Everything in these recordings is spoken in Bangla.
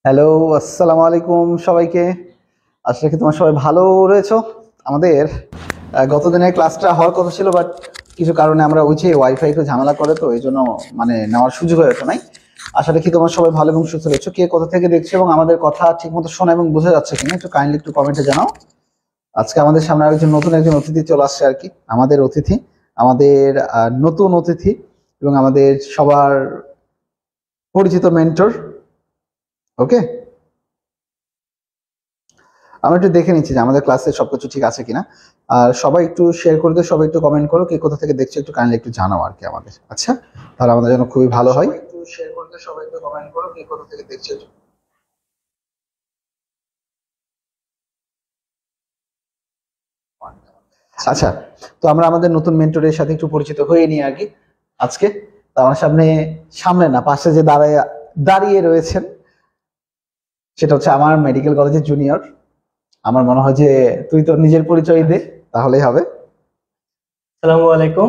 হ্যালো, আসসালামু আলাইকুম সবাইকে। আশা রাখি তোমরা সবাই ভালো রয়েছো। আমাদের গত দিনের ক্লাসটা হওয়ার কথা ছিল, বাট কিছু কারণে আমরা ওই যে ওয়াইফাই একটু ঝামেলা করে, তো এই জন্য মানে নেওয়ার সুযোগ হয়ে ওঠে নাই। আশা রাখি তোমরা সবাই ভালো এবং সুস্থ রয়েছো। কে কোথা থেকে দেখছো এবং আমাদের কথা ঠিক মতো শোনা এবং বোঝা যাচ্ছে কিনা একটু কাইন্ডলি একটু কমেন্টে জানাও। আজকে আমাদের সামনে আরেকজন নতুন অতিথি চলে আসছে আর কি। আমাদের অতিথি, আমাদের নতুন অতিথি এবং আমাদের সবার পরিচিত মেন্টর। ওকে, আমরা একটু দেখে নিচ্ছি যে আমাদের ক্লাসে সবকিছু ঠিক আছে কিনা। আর সবাই একটু শেয়ার করে দিও, সবাই একটু কমেন্ট করো, কে কোথা থেকে দেখছো একটু কাইন্ডলি একটু জানাও আর কি আমাদের। আচ্ছা, তাহলে আমাদের জন্য খুবই ভালো হয়। একটু শেয়ার করে দিও, সবাই একটু কমেন্ট করো, কে কোথা থেকে দেখছো। আচ্ছা, তো আমরা আমাদের নতুন মেন্টরের সাথে একটু পরিচিত হয়ে নিই আর কি আজকে। তো আমার সামনে, সামনে না পাশে যে দাঁড়ায় দাঁড়িয়ে রয়েছেন, সেটা হচ্ছে আমার মেডিকেল কলেজের জুনিয়র। আমার মনে হয় যে তুই তোর নিজের পরিচয় দে, তাহলেই হবে। আসসালামু আলাইকুম,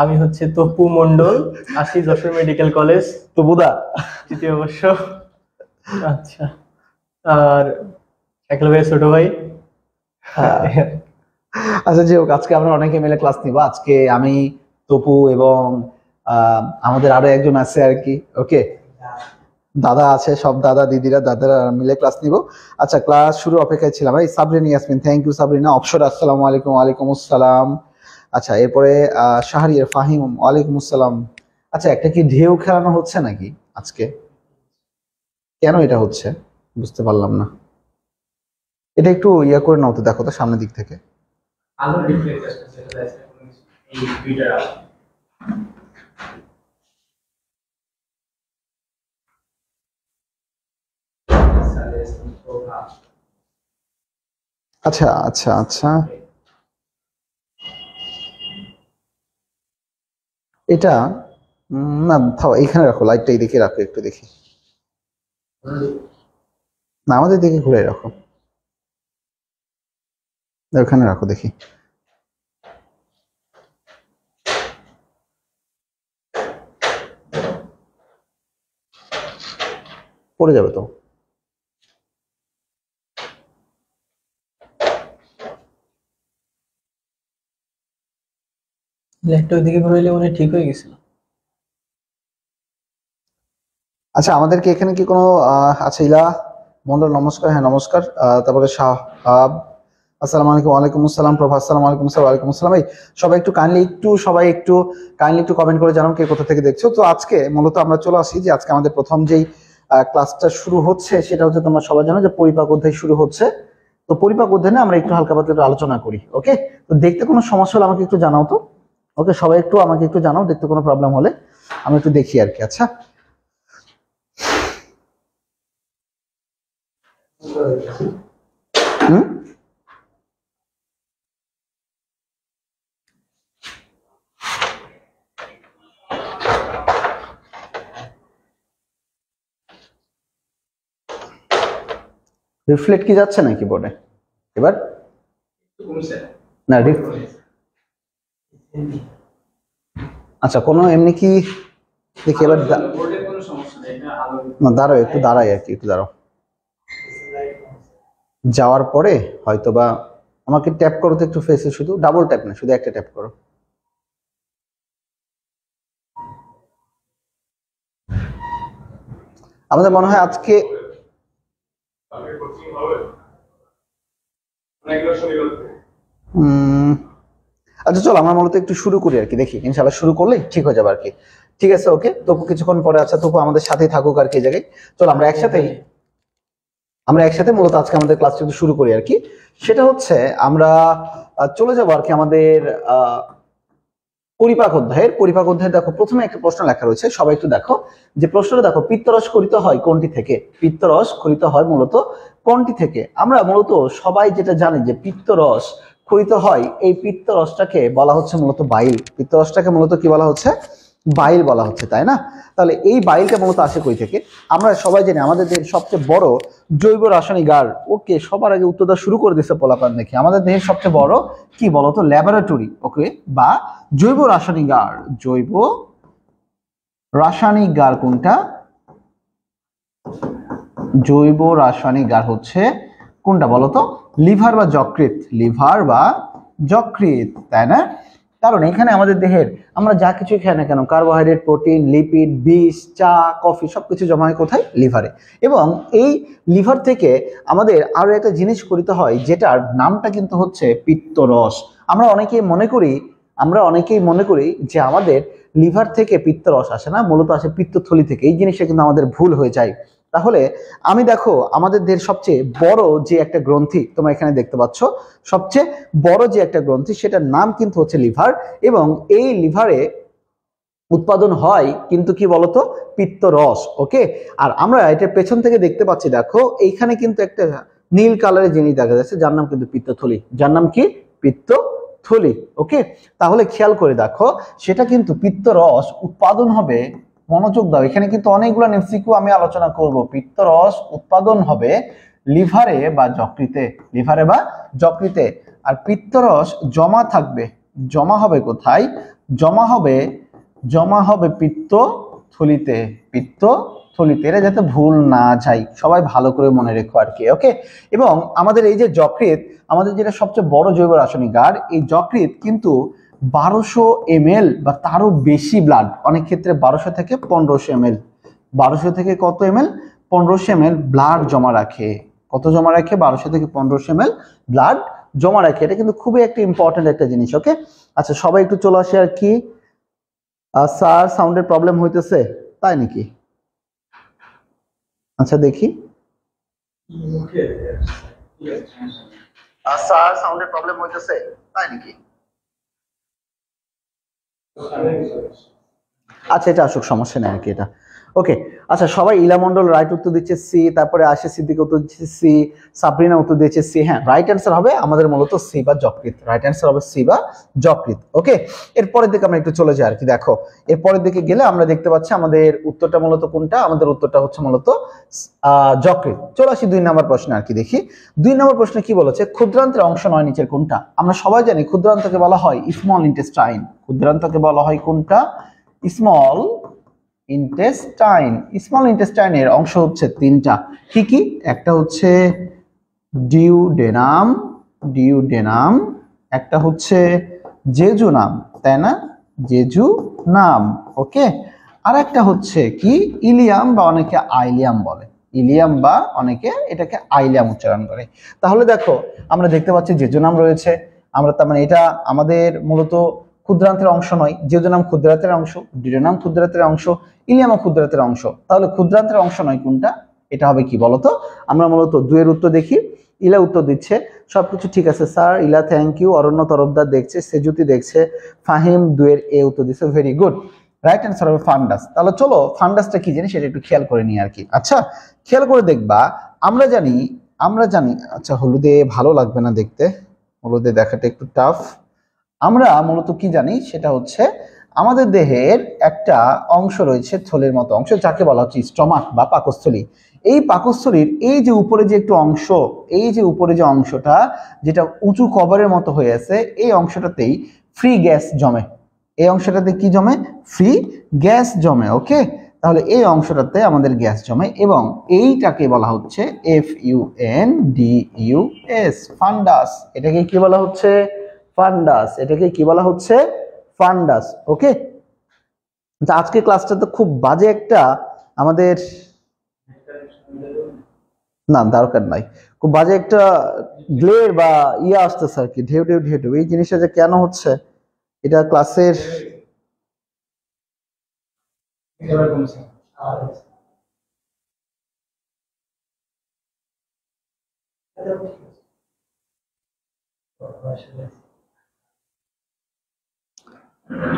আমি হচ্ছে তপু মন্ডল, আসি যশোর মেডিকেল কলেজ, তবুদা তৃতীয় বর্ষ। আচ্ছা, আর শাকিল ভাই ছোট ভাই। আচ্ছা, যে হোক, আজকে আমরা অনেকে মিলে ক্লাস নিব। আজকে আমি, তপু এবং আমাদের আরো একজন আছে আর কি। ওকে, দাদা আছে, সব দাদা দিদিরা দাদারা মিলে ক্লাস নিব। আচ্ছা, ক্লাস শুরু অপেক্ষায় ছিলাম। এই সাবরিনা ইয়াসমিন, থ্যাংক ইউ সাবরিনা। অপসর, আসসালামু আলাইকুম। ওয়ালাইকুম আসসালাম। আচ্ছা, এরপরে শাহরিয়ার ফাহিম, ওয়ালাইকুম আসসালাম। আচ্ছা, একটা কি ঢেউ খেলানো হচ্ছে নাকি আজকে? কেন এটা হচ্ছে বুঝতে পারলাম না। এটা একটু ইয়া করে নাও তো, দেখো তো সামনের দিক থেকে। আলো রিফ্লেক্ট আসছে, সেটা আছে এই টুইটার আলো। আচ্ছা আচ্ছা আচ্ছা, এটা না থাও, এইখানে রাখো, লাইটটা এই দিকে রাখো, একটু দেখি। না, আমাদের দিকে ঘুরে রাখো, ওখানে রাখো দেখি। পড়ে যাবে তো। লাইটটা ওইদিকে ঘুরাইলে মনে হয় ঠিক হয়ে গেছিল। আচ্ছা, আমাদেরকে এখানে কি কোনো আচ্ছা, ইলা মন্ডল, নমস্কার। হ্যাঁ নমস্কার। তারপরে শাহাব, আসসালামু আলাইকুম। ওয়ালাইকুম আসসালাম। প্রভা, আসসালামু আলাইকুম। স্যার, ওয়ালাইকুম আসসালাম। এই সবাই একটু কাইন্ডলি একটু কমেন্ট করে জানান কে কোথা থেকে দেখছো। তো আজকে মূলত আমরা চলে আসি যে আজকে আমাদের প্রথম যেই ক্লাসটা শুরু হচ্ছে সেটা হচ্ছে, তোমরা সবাই জানো যে পরিপাক অধ্যায় শুরু হচ্ছে। তো পরিপাক অধ্যায় নিয়ে আমরা একটু হালকা পাতলা একটু আলোচনা করি। ওকে, তো দেখতে কোনো সমস্যা হলে আমাকে একটু জানাও তো। ওকে, সবাই একটু আমাকে একটু জানাও দেখতে কোনো প্রবলেম হলে, আমি একটু দেখি আর কি। আচ্ছা, হুম, রিফ্লেক্ট কি যাচ্ছে নাকি বোর্ডে এবার? না, আচ্ছা, কোনো এমনি কি দেখি এবার। না, দাঁড়াও, একটু দাঁড়াই আর কি, একটু দাঁড়াও। যাওয়ার পরে হয়তো বা আমাকে ট্যাপ করো তো একটু ফেসে, শুধু ডাবল ট্যাপ না, শুধু একটা ট্যাপ করো। আমাদের মনে হয় আজকে আচ্ছা চলো আমরা মূলত একটু শুরু করি আর কি, দেখি ইনশাল্লাহ শুরু করলে ঠিক হয়ে যাবে আর কি। ঠিক আছে, ওকে। তবু কিছুক্ষণ পরে, আচ্ছা তবু আমাদের সাথেই থাকুক আর কি জায়গায়। চলো আমরা একসাথে মূলত আজকে আমাদের ক্লাসটা একটু শুরু করি আর কি। সেটা হচ্ছে আমরা চলে যাবো আর কি আমাদের পরিপাক অধ্যায়ের দেখো প্রথমে একটা প্রশ্ন লেখা রয়েছে, সবাই একটু দেখো যে প্রশ্নটা দেখো, পিত্তরস খরিত হয় কোনটি থেকে? পিত্তরস খরিত হয় মূলত কোনটি থেকে? আমরা মূলত সবাই যেটা জানি যে পিত্তরস খরিত হয়, এই পিত্তরসটাকে বলা হচ্ছে মূলত বাইল। পিত্তরসটাকে মূলত কি বলা হচ্ছে? বাইল বলা হচ্ছে, তাই না? তাহলে এই বাইলটা মূলত আসে কই থেকে? আমরা সবাই জানি আমাদের দেহের সবচেয়ে বড় জৈব রাসায়নিকাগার। ওকে, সবার আগে উত্তর দেওয়া শুরু করে দিচ্ছে পোলাপান দেখি। আমাদের দেহের সবচেয়ে বড় কি বলতো? ল্যাবরেটরি। ওকে, বা জৈব রাসায়নিকাগার। জৈব রাসায়নিকাগার কোনটা? জৈব রাসায়নিক গার হচ্ছে কোনটা বলতো? লিভার বা যকৃৎ, লিভার বা যকৃৎ, তাই না? কারণ এখানে আমাদের দেহের আমরা যা কিছু খাই না কেন, কার্বোহাইড্রেট, প্রোটিন, লিপিড, বিষ, চা, কফি সবকিছু জমা হয় কোথায়? লিভারে। এবং এই লিভার থেকে আমাদের আরো একটা জিনিস করিতে হয়, যেটার নামটা কিন্তু হচ্ছে পিত্তরস। আমরা অনেকেই মনে করি যে আমাদের লিভার থেকে পিত্তরস আসে না, মূলত আসে পিত্তথলি থেকে। এই জিনিসটা কিন্তু আমাদের ভুল হয়ে যায়। তাহলে আমি দেখো আমাদের দেহের সবচেয়ে বড় যে একটা গ্রন্থি তোমরা এখানে দেখতে পাচ্ছ, সবচেয়ে বড় যে একটা গ্রন্থি সেটার নাম কিন্তু হচ্ছে লিভার। এবং এই লিভারে উৎপাদন হয় কিন্তু কি বলতো? পিত্তরস। ওকে, আর আমরা এটা পেছন থেকে দেখতে পাচ্ছি, দেখো এইখানে কিন্তু একটা নীল কালারের জিনিস দেখা যাচ্ছে, যার নাম কিন্তু পিত্তথলি। যার নাম কি? পিত্তথলি। ওকে, তাহলে খেয়াল করে দেখো, সেটা কিন্তু পিত্তরস উৎপাদন হবে, মনোযোগ দাও, এখানে কিন্তু অনেকগুলো এমসিকিউ আমি আলোচনা করব। পিত্তরস উৎপাদন হবে লিভারে বা যকৃতে, লিভারে বা যকৃতে। আর পিত্তরস জমা থাকবে, জমা হবে কোথায়? জমা হবে পিত্তথলিতে, পিত্তথলিতে। এটা যাতে ভুল না যায়, সবাই ভালো করে মনে রেখো আর কি। ওকে, এবং আমাদের এই যে যকৃৎ, আমাদের যেটা সবচেয়ে বড় জৈব রাসায়নিক গার, এই যকৃৎ কিন্তু 1200 ml বা তারও বেশি ব্লাড, অনেক ক্ষেত্রে 1200 থেকে 1500 ml, 1200 থেকে কত ml? 1500 ml ব্লাড জমা রাখে। কত জমা রাখে? 1200 থেকে 1500 ml ব্লাড জমা রাখে। এটা কিন্তু খুবই একটা ইম্পর্টেন্ট একটা জিনিস। ওকে, আচ্ছা সবাই একটু চলে আসে আর কি। স্যার সাউন্ডের প্রবলেম হইতেছে, তাই নাকি? আচ্ছা দেখি। স্যার সাউন্ডের প্রবলেম হইতেছে, তাই নাকি? আচ্ছা এটা আসুক, সমস্যা নেই আর কি এটা। ওকে, আচ্ছা সবাই ইলা মন্ডল রাইট উত্তর দিচ্ছে সি, তারপরে আশিস সিদ্দিক উত্তর দিচ্ছে সি, সাবরিনা উত্তর দিচ্ছে সি। হ্যাঁ, রাইট অ্যান্সার হবে আমাদের মূলত সি বা যকৃৎ। রাইট অ্যান্সার হবে সি বা যকৃৎ। ওকে, এরপরের দিকে আমরা একটু চলে যাই আর কি। দেখো এরপরের দিকে গেলে আমরা দেখতে পাচ্ছি আমাদের উত্তরটা মূলত কোনটা? আমাদের উত্তরটা হচ্ছে মূলত যকৃৎ। চলে আসি 2 নম্বর প্রশ্ন আর কি। দেখি 2 নম্বর প্রশ্নে কি বলেছে? ক্ষুদ্রান্তের অংশ নয় নিচের কোনটা? আমরা সবাই জানি ক্ষুদ্রান্তকে বলা হয় স্মল ইন্টেস্টাইন। ক্ষুদ্রান্তকে বলা হয় কোনটা? Small intestine. স্মল ইন্টেস্টাইনের অংশ হচ্ছে 3টা। কি কি? একটা হচ্ছে ডিউডেনাম, ডিউডেনাম, একটা হচ্ছে জেজুনাম, তাই না? জেজুনাম। ওকে, আর একটা হচ্ছে কি? ইলিয়াম বা অনেকে আইলিয়াম বলে, ইলিয়াম বা অনেকে এটাকে আইলিয়াম উচ্চারণ করে। তাহলে দেখো আমরা দেখতে পাচ্ছি জেজুনাম রয়েছে, আমরা তার মানে এটা আমাদের মূলত ক্ষুদ্রান্তের অংশ নয়। জেজুনাম ক্ষুদ্রান্তের অংশ, ডিউডেনাম ক্ষুদ্রান্তের অংশ, ইলিয়ামও ক্ষুদ্রান্তের অংশ। তাহলে ক্ষুদ্রান্তের অংশ নয় কোনটা? এটা হবে কি বলতো? আমরা মূলত 2 এর উত্তর দেখি। ইলা উত্তর দিচ্ছে সবকিছু ঠিক আছে স্যার, ইলা থ্যাংক ইউ। অরণ্য তরফদার দেখছে, সেজুতি দেখছে, ফাহিম 2 এর এ উত্তর দিচ্ছে, ভেরি গুড। রাইট অ্যান্সার হবে ফান্ডাস। তাহলে চলো ফান্ডাসটা কি জিনিস সেটা একটু খেয়াল করে নিই আর কি। আচ্ছা খেয়াল করে দেখবা, আমরা জানি, আচ্ছা হলুদে ভালো লাগবে না দেখতে, হলুদে দেখাটা একটু টাফ। আমরা মূলত কি জানি সেটা হচ্ছে আমাদের দেহের একটা অংশ রয়েছে, থলির মতো অংশ, যাকে বলা হচ্ছে স্টমাক বা পাকস্থলী। এই পাকস্থলীর এই যে উপরে যে একটু অংশ, এই যে উপরে যে অংশটা যেটা উঁচু কভারের মতো হয়ে আছে, এই অংশটাতেই ফ্রি গ্যাস জমে। এই অংশটাতে কি জমে? ফ্রি গ্যাস জমে। ওকে, তাহলে এই অংশটাতে আমাদের গ্যাস জমে এবং এইটাকে বলা হচ্ছে FUNDUS, ফান্ডাস। এটাকে কি বলা হচ্ছে? ফান্ডাস। এটাকে কি বলা হচ্ছে? ফান্ডাস। ওকে, আজকে ক্লাসটা তো খুব বাজে একটা আমাদের, না দরকার নাই, খুব বাজে একটা গ্লের বা ইয়ে আসতেছে আর কি, ঢেউ ঢেউ ঢেউ ঢেউ। এই জিনিসটা যে কেন হচ্ছে এটা ক্লাসের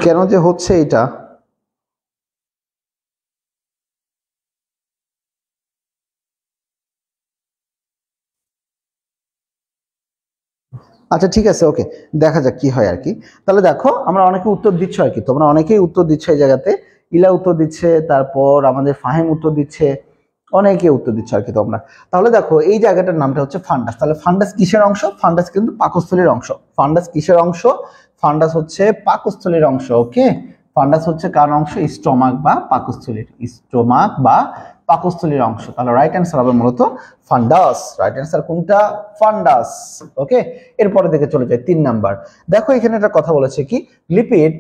কেন যে হচ্ছে এটা। আচ্ছা ঠিক আছে, ওকে, দেখা যাক কি হয় আর কি। তাহলে দেখো আমরা অনেকে উত্তর দিচ্ছ আর কি, তোমরা অনেকেই উত্তর দিচ্ছ এই জায়গাতে। ইলা উত্তর দিচ্ছে, তারপর আমাদের ফাহিম উত্তর দিচ্ছে, অনেকে উত্তর দিচ্ছ আর কি তোমরা। তাহলে দেখো এই জায়গাটার নামটা হচ্ছে ফান্ডাস। তাহলে ফান্ডাস কিসের অংশ? ফান্ডাস কিন্তু পাকস্থলীর অংশ। ফান্ডাস কিসের অংশ? ফান্ডাস হচ্ছে পাকস্থলীর অংশ। ওকে, ফান্ডাস হচ্ছে কার অংশ? স্টমাক বা পাকস্থলীর, স্টমাক বা পাকস্থলীর অংশ। তাহলে রাইট অ্যান্সার হবে মূলত ফান্ডাস। রাইট অ্যান্সার কোনটা? ফান্ডাস। ওকে, এরপরে দিকে চলে যায় 3 নাম্বার। দেখো এখানে একটা কথা বলেছে কি, লিপিড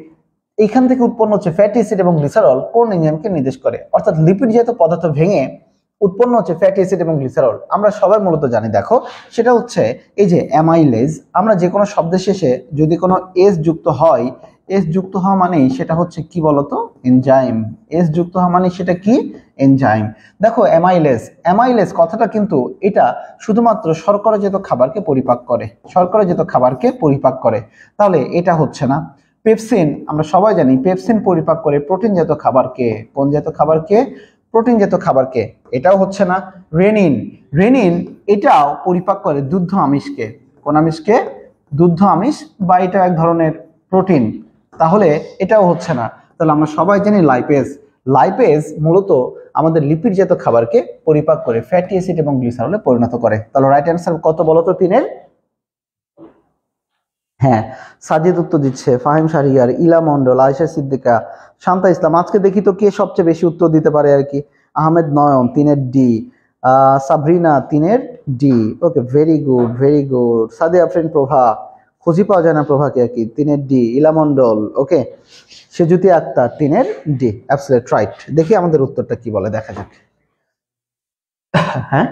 এখান থেকে উৎপন্ন হচ্ছে ফ্যাটি অ্যাসিড এবং গ্লিসারল কোন এনজাইমকে নির্দেশ করে? অর্থাৎ লিপিড যেহেতু পদার্থ ভেঙে উৎপন্ন হচ্ছে ফ্যাটি অ্যাসিড এবং গ্লিসারল, আমরা সবাই মূলত জানি। দেখো সেটা হচ্ছে এই যে অ্যামাইলেজ। আমরা যে কোনো শব্দের শেষে যদি কোনো এস যুক্ত হয়, এস যুক্ত হওয়া মানেই সেটা হচ্ছে কি বলতো? এনজাইম। এস যুক্ত হওয়া মানে সেটা কি? এনজাইম। দেখো অ্যামাইলেজ, অ্যামাইলেজ কথাটা কিন্তু এটা শুধুমাত্র শর্করাজাত খাবারকে পরিপাক করে, শর্করাজাত খাবারকে পরিপাক করে। তাহলে এটা হচ্ছে না। পেপসিন, আমরা সবাই জানি পেপসিন পরিপাক করে প্রোটিনজাত খাবারকে। কোন জাতীয় খাবারকে? প্রোটিনজাত খাবারকে। এটাও হচ্ছে না। রেনিন, রেনিন এটাও পরিপাক করে দুগ্ধ আমিষকে। কোন আমিষকে? দুগ্ধ আমিষ, বা এটা এক ধরনের প্রোটিন। তাহলে এটাও হচ্ছে না। তাহলে আমরা সবাই জানি লাইপেজ, লাইপেজ মূলত আমাদের লিপিড জাতীয় খাবারকে পরিপাক করে ফ্যাটি অ্যাসিড এবং গ্লিসারলে পরিণত করে। তাহলে রাইট অ্যান্সার কত বলতো? 3-এর? হ্যাঁ, সাজিদ উত্তর দিচ্ছে, ফাহিম শাহরিয়ার, ইলা মন্ডল, আয়েশা সিদ্দিকা, শান্তা ইসলাম। আজকে দেখি তো কে সবচেয়ে বেশি উত্তর দিতে পারে আর কি। আহমেদ নয়ন 3-এর ডি, সাবরিনা 3-এর D. Okay, very good very good. Sadia Afrin Prova, খুঁজি পাওয়া যায় না প্রভাকে আর কি, 3-এর ডি। ইলা মন্ডল, ওকে। সেজুতি আক্তার 3-এর ডি। Absolute right. দেখি আমাদের উত্তরটা কি বলে, দেখা যাক। হ্যাঁ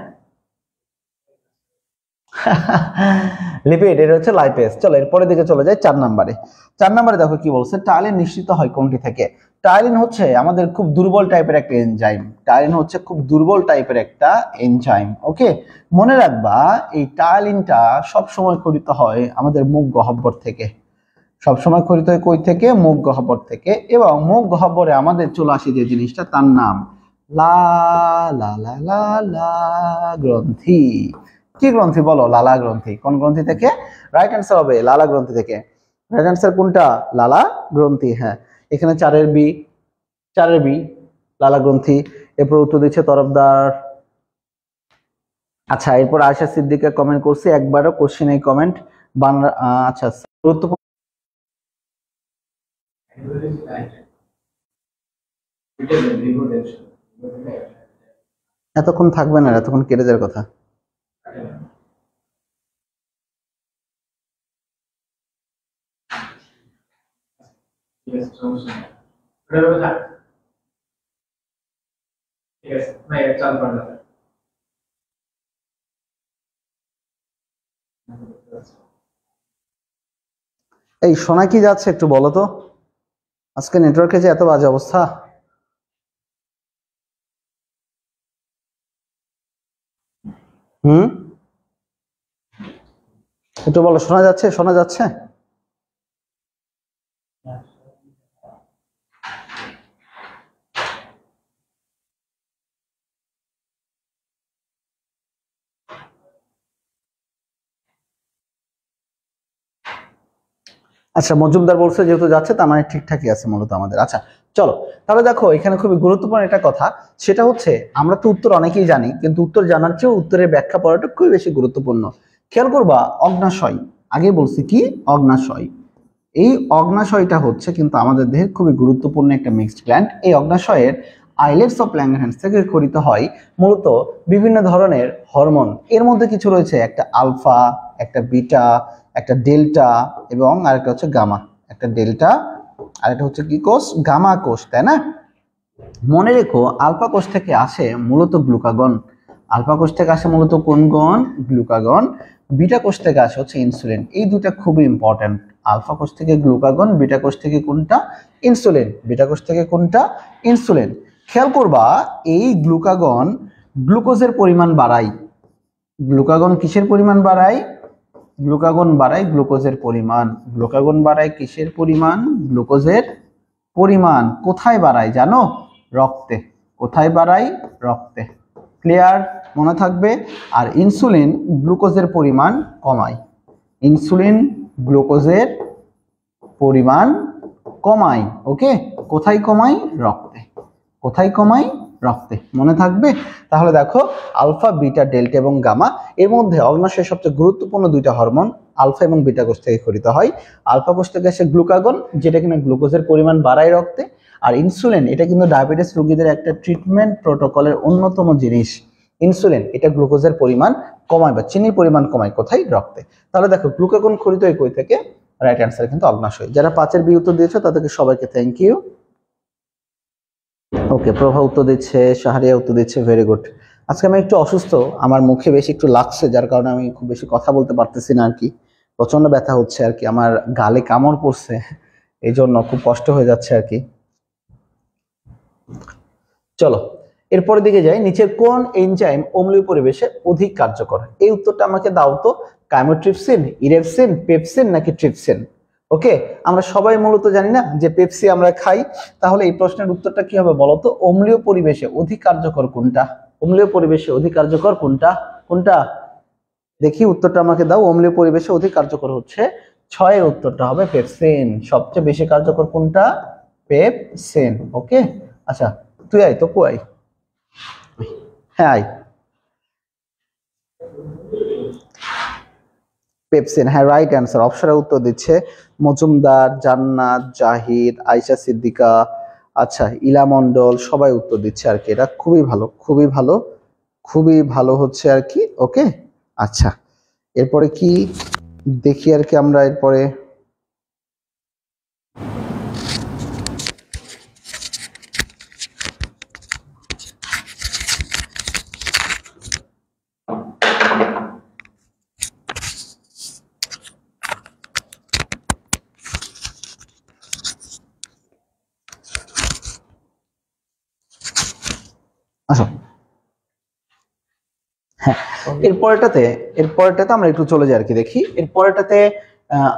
লিপিড, এটা হচ্ছে লাইপেজ। চলো এরপরের দিকে চলে যায় 4 নম্বরে। 4 নম্বরে দেখো কি বলছে, টায়ালিন নিঃসৃত হয় কোনটি থেকে? টায়ালিন হচ্ছে আমাদের খুব দুর্বল টাইপের একটা এনজাইম। টায়ালিন হচ্ছে খুব দুর্বল টাইপের একটা এনজাইম। ওকে, মনে রাখবা এই টায়ালিনটা সব সময় খরিত হয় আমাদের মুখ গহ্বর থেকে। সব সময় খরিত হয় কই থেকে? মুখ গহ্বর থেকে। এবং মুখ গহ্বরে আমাদের চলে আসে যে জিনিসটা, তার নাম লা লা লা লা লা গ্রন্থি। কি গ্রন্থি বলো? লালা গ্রন্থি। কোন গ্রন্থি থেকে? রাইট অ্যান্সার হবে লালা গ্রন্থি থেকে। রাইট অ্যান্সার কোনটা? লালা গ্রন্থি। হ্যাঁ, এখানে 4-এর বি, 4-এর বি লালা গ্রন্থি। এরপর উত্তর দিচ্ছে তরফদার। আচ্ছা, এরপর আয়েশা সিদ্দিকা কমেন্ট করছে, একবারও কোশ্চেন এই কমেন্ট বাংলা। আচ্ছা, গুরুত্বপূর্ণ। এতক্ষণ থাকবে না, এতক্ষণ কেটে যাওয়ার কথা। এই শোনা কি যাচ্ছে একটু বলো তো? আজকে নেটওয়ার্কে যে এত বাজে অবস্থা। একটু বলো, শোনা যাচ্ছে? শোনা যাচ্ছে? আচ্ছা, মজুমদার বলছে যেহেতু যাচ্ছে তার মানে ঠিকঠাকই আছে মূলত আমাদের। আচ্ছা চলো, তাহলে দেখো এখানে খুবই গুরুত্বপূর্ণ একটা কথা, সেটা হচ্ছে আমরা তো উত্তর অনেকেই জানি, কিন্তু উত্তর জানার চেয়েও উত্তরের ব্যাখ্যা পড়াটা খুবই বেশি গুরুত্বপূর্ণ। খেয়াল করবা, অগ্নাশয়, আগে বলছি কি অগ্নাশয়, এই অগ্নাশয়টা হচ্ছে কিন্তু আমাদের দেহের খুবই গুরুত্বপূর্ণ একটা মিক্সড গ্ল্যান্ড। এই অগ্নাশয়ের আইলেটস অফ ল্যাঙ্গারহ্যান্স থেকে খরিত হয় মূলত বিভিন্ন ধরনের হরমোন। এর মধ্যে কিছু রয়েছে, একটা আলফা, একটা বিটা, একটা ডেল্টা এবং আরেকটা হচ্ছে গামা। একটা ডেল্টা আর একটা হচ্ছে কি কোষ? গামা কোষ, তাই না? মনে রেখো, আলফা কোষ থেকে আসে মূলত গ্লুকাগন। আলফা কোষ থেকে আসে মূলত কোন গণ? গ্লুকাগন। বিটা কোষ থেকে আসে হচ্ছে ইনসুলিন। এই দুটা খুবই ইম্পর্টেন্ট। আলফা কোষ থেকে গ্লুকাগন, বিটা কোষ থেকে কোনটা? ইনসুলিন। বিটা কোষ থেকে কোনটা? ইনসুলিন। খেয়াল করবা, এই গ্লুকাগন গ্লুকোজের পরিমাণ বাড়ায়। গ্লুকাগন কিসের পরিমাণ বাড়ায়? গ্লুকাগন বাড়ায় গ্লুকোজের পরিমাণ। গ্লুকাগন বাড়ায় কিসের পরিমাণ? গ্লুকোজের পরিমাণ। কোথায় বাড়ায় জানো? রক্তে। কোথায় বাড়ায়? রক্তে। ক্লিয়ার? মনে থাকবে। আর ইনসুলিন গ্লুকোজের পরিমাণ কমায়। ইনসুলিন গ্লুকোজের পরিমাণ কমায়। ওকে, কোথায় কমায়? রক্তে। কোথায় কমায়? রক্তে। মনে থাকবে? তাহলে দেখো আলফা, বিটা, ডেল্টা এবং গামা, এর মধ্যে অগ্ন্যাশয়ের সবচেয়ে গুরুত্বপূর্ণ দুইটা হরমোন আলফা এবং বিটা কোষ থেকে ক্ষরিত হয়। আলফা কোষ থেকে আসে গ্লুকাগন, যেটা কিনা গ্লুকোজের পরিমাণ বাড়ায় রক্তে, আর ইনসুলিন এটা কিন্তু ডায়াবেটিস রোগীদের একটা ট্রিটমেন্ট প্রোটোকলের অন্যতম জিনিস। ইনসুলিন এটা গ্লুকোজের পরিমাণ কমায় বা চিনির পরিমাণ কমায় কোথায়? রক্তে। তাহলে দেখো গ্লুকাগন ক্ষরিত হয় কই থেকে? রাইট অ্যান্সার কিন্তু অগ্ন্যাশয়। যারা 5-এর বি উত্তর দিয়েছো তাদেরকে সবাইকে থ্যাংক ইউ। ওকে, প্রভা উত্তর দিচ্ছে, শাহরিয়া উত্তর দিচ্ছে, ভেরি গুড। আজকে আমি একটু অসুস্থ, আমার মুখে বেশি একটু লাগছে, যার কারণে আমি খুব বেশি কথা বলতে পারতেছি না আর কি। প্রচন্ড ব্যথা হচ্ছে আর কি, আমার গালে কামড় পড়ছে, এই জন্য খুব কষ্ট হয়ে যাচ্ছে আর কি। চলো এরপরের দিকে যাই। নিচের কোন এনজাইম অম্লীয় পরিবেশে অধিক কার্যকর? এই উত্তরটা আমাকে দাও তো। কাইমোট্রিপসিন, ইরেপসিন, পেপসিন নাকি ট্রিপসিন? ওকে, আমরা সবাই মূলত জানি না যে পেপসি আমরা খাই, তাহলে এই প্রশ্নের উত্তরটা কি হবে বলো তো? অম্লীয় পরিবেশে অধিক কার্যকর কোনটা? অম্লীয় পরিবেশে অধিক কার্যকর কোনটা? কোনটা দেখি উত্তরটা আমাকে দাও। অম্লীয় পরিবেশে অধিক কার্যকর হচ্ছে 6-এর উত্তরটা হবে পেপসিন। সবচেয়ে বেশি কার্যকর কোনটা? পেপসিন। ওকে, আচ্ছা তুই আয়, তপু আয়। হ্যাঁ আয়। পেপসিন, হ্যাঁ রাইট অ্যান্সার। অপশনের উত্তর দিচ্ছে মজুমদার, জান্নাত, জাহিদ, আয়েশা সিদ্দিকা, আচ্ছা ইলা মন্ডল, সবাই উত্তর দিচ্ছে আর কি। এটা খুবই ভালো, খুবই ভালো, খুবই ভালো হচ্ছে আর কি। ওকে, আচ্ছা এরপরে কি দেখি আর কি আমরা এরপরে। আসো, হ্যাঁ এরপরেরটাতে আমরা একটু চলে যাই আর কি। দেখি এরপরেরটাতে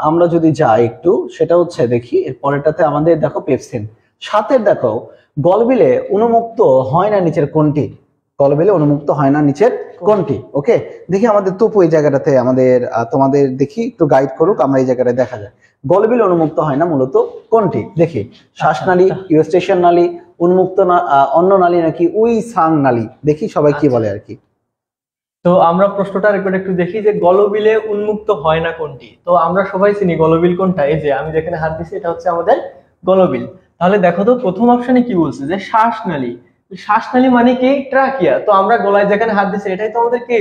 আমরা যদি যাই একটু, সেটা হচ্ছে দেখি এরপরেরটাতে আমাদের দেখো পেপসিন। 7-এর দেখো গলবিলে উন্মুক্ত হয় না নিচের কোনটি? গলবিলে উন্মুক্ত হয় না নিচের কোনটি? ওকে, দেখি আমাদের তপু এই জায়গাটাতে আমাদের তোমাদের দেখি একটু গাইড করুক, আমরা এই জায়গাটায় দেখা যায় গলবিলে উন্মুক্ত হয় না মূলত কোনটি? দেখি শ্বাসনালী, ইউস্টেশন নালী, উন্মুক্ত অন্ন নালী নাকি উই সাং নালী? দেখি সবাই কি বলে আর কি। তো আমরা প্রশ্নটা আরেকবার একটু দেখি যে গলবিলে উন্মুক্ত হয় না কোনটি। তো আমরা সবাই চিনি গলবিল কোনটা, এই যে আমি যেখানে হাত দিচ্ছি এটা হচ্ছে আমাদের গলবিল। তাহলে দেখো তো প্রথম অপশনে কি বলছে যে শ্বাসনালী। শ্বাসনালী মানে কি? ট্রাকিয়া। তো আমরা গলায় যেখানে হাত দিচ্ছি এটাই তো আমাদের কি?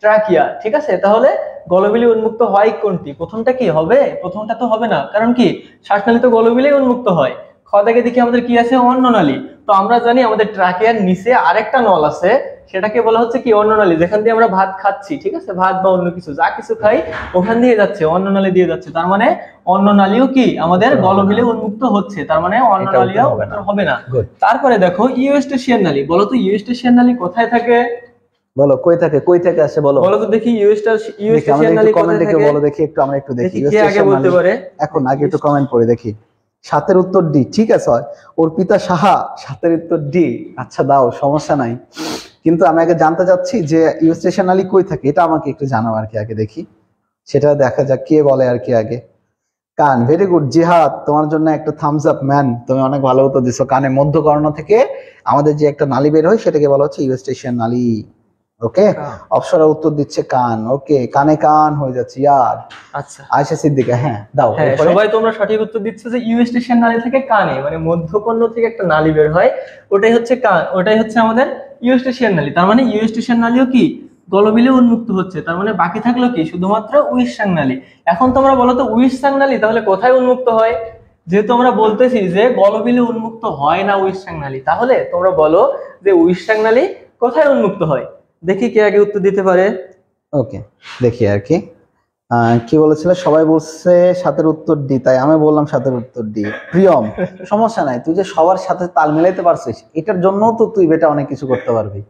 ট্রাকিয়া। ঠিক আছে, তাহলে গলবিলে উন্মুক্ত হয় কোনটি? প্রথমটা কি হবে? প্রথমটা তো হবে না, কারণ কি শ্বাসনালী তো গলবিলে উন্মুক্ত হয়। খ থেকে দেখি আমাদের কি আছে? অন্ননালী। তো আমরা জানি আমাদের ট্রাকিয়ার নিচে আরেকটা নল আছে, সেটাকে বলা হচ্ছে কি? অন্ননালী। যেখান দিয়ে আমরা ভাত খাচ্ছি, ঠিক আছে, ভাত বা অন্য কিছু যা কিছু খাই ওখান দিয়ে যাচ্ছে, অন্ননালী দিয়ে যাচ্ছে। তার মানে অন্ননালীও কি আমাদের গলবিলে উন্মুক্ত হচ্ছে, তার মানে অন্ননালীও হবে না। তারপরে দেখো ইউস্টেশিয়ান নালী। বলো তো ইউস্টেশিয়ান নালী কোথায় থাকে? বলো কই থাকে, কই থেকে আসে বলো। বলো তো দেখি ইউস্টেশিয়ান নালী কোথায় থাকে? বলো দেখি একটু, আমরা একটু দেখি কে আগে বলতে পারে। এখন আগে একটু কমেন্ট করে দেখি। 7-এর উত্তর ডি। ঠিক আছে, ওর পিতা সাহা। 7-এর উত্তর ডি। আচ্ছা দাও, সমস্যা নাই, কিন্তু আমি আগে জানতে চাচ্ছি যে ইউস্টেশন নালী কই থাকে, এটা আমাকে একটু জানাও আর কি। আগে দেখি, সেটা দেখা যাক কে বলে আর কি আগে। কান, ভেরি গুড জিহাদ, তোমার জন্য একটা থামস আপ ম্যান, তুমি অনেক ভালো উত্তর দিছো। কানে মধ্যকর্ণ থেকে আমাদের যে একটা নালী বের হয় সেটাকে বলা হচ্ছে ইউস্টেশন নালী। ওকে, অপসরা উত্তর দিচ্ছে কান। ওকে, কানে কান হয়ে যাচ্ছে ইয়ার। আচ্ছা আয়েশা সিদ্দিকা, হ্যাঁ দাও। সবাই তোমরা সঠিক উত্তর দিচ্ছ যে ইউস্টেশন নালী থেকে কানে, মানে মধ্যকর্ণ থেকে একটা নালী বের হয়, ওটাই হচ্ছে কান, ওটাই হচ্ছে আমাদের ইউস্টেশিয়ান নালী। তার মানে ইউস্টেশিয়ান নালীও কি গলবিলে উন্মুক্ত হচ্ছে, তার মানে বাকি থাকলো কি? শুধুমাত্র উইসাং নালী। এখন তোমরা বলো তো উইসাং নালী তাহলে কোথায় উন্মুক্ত হয়? যেহেতু আমরা বলতেছি যে গলবিলে উন্মুক্ত হয় না উইসাং নালী, তাহলে তোমরা বলো যে উইসাং নালী কোথায় উন্মুক্ত হয়? দেখি কে আগে উত্তর দিতে পারে। ওকে, দেখি আর কি কি বলেছিল সবাই। বলছে 7-এর উত্তর ডি, তাই আমি বললাম 7-এর উত্তর ডি। প্রিয়ম, সমস্যা নাই, তুই যে সবার সাথে তাল মিলাইতে পারছিস, এটার জন্য তো তুই বেটা অনেক কিছু করতে পারবি,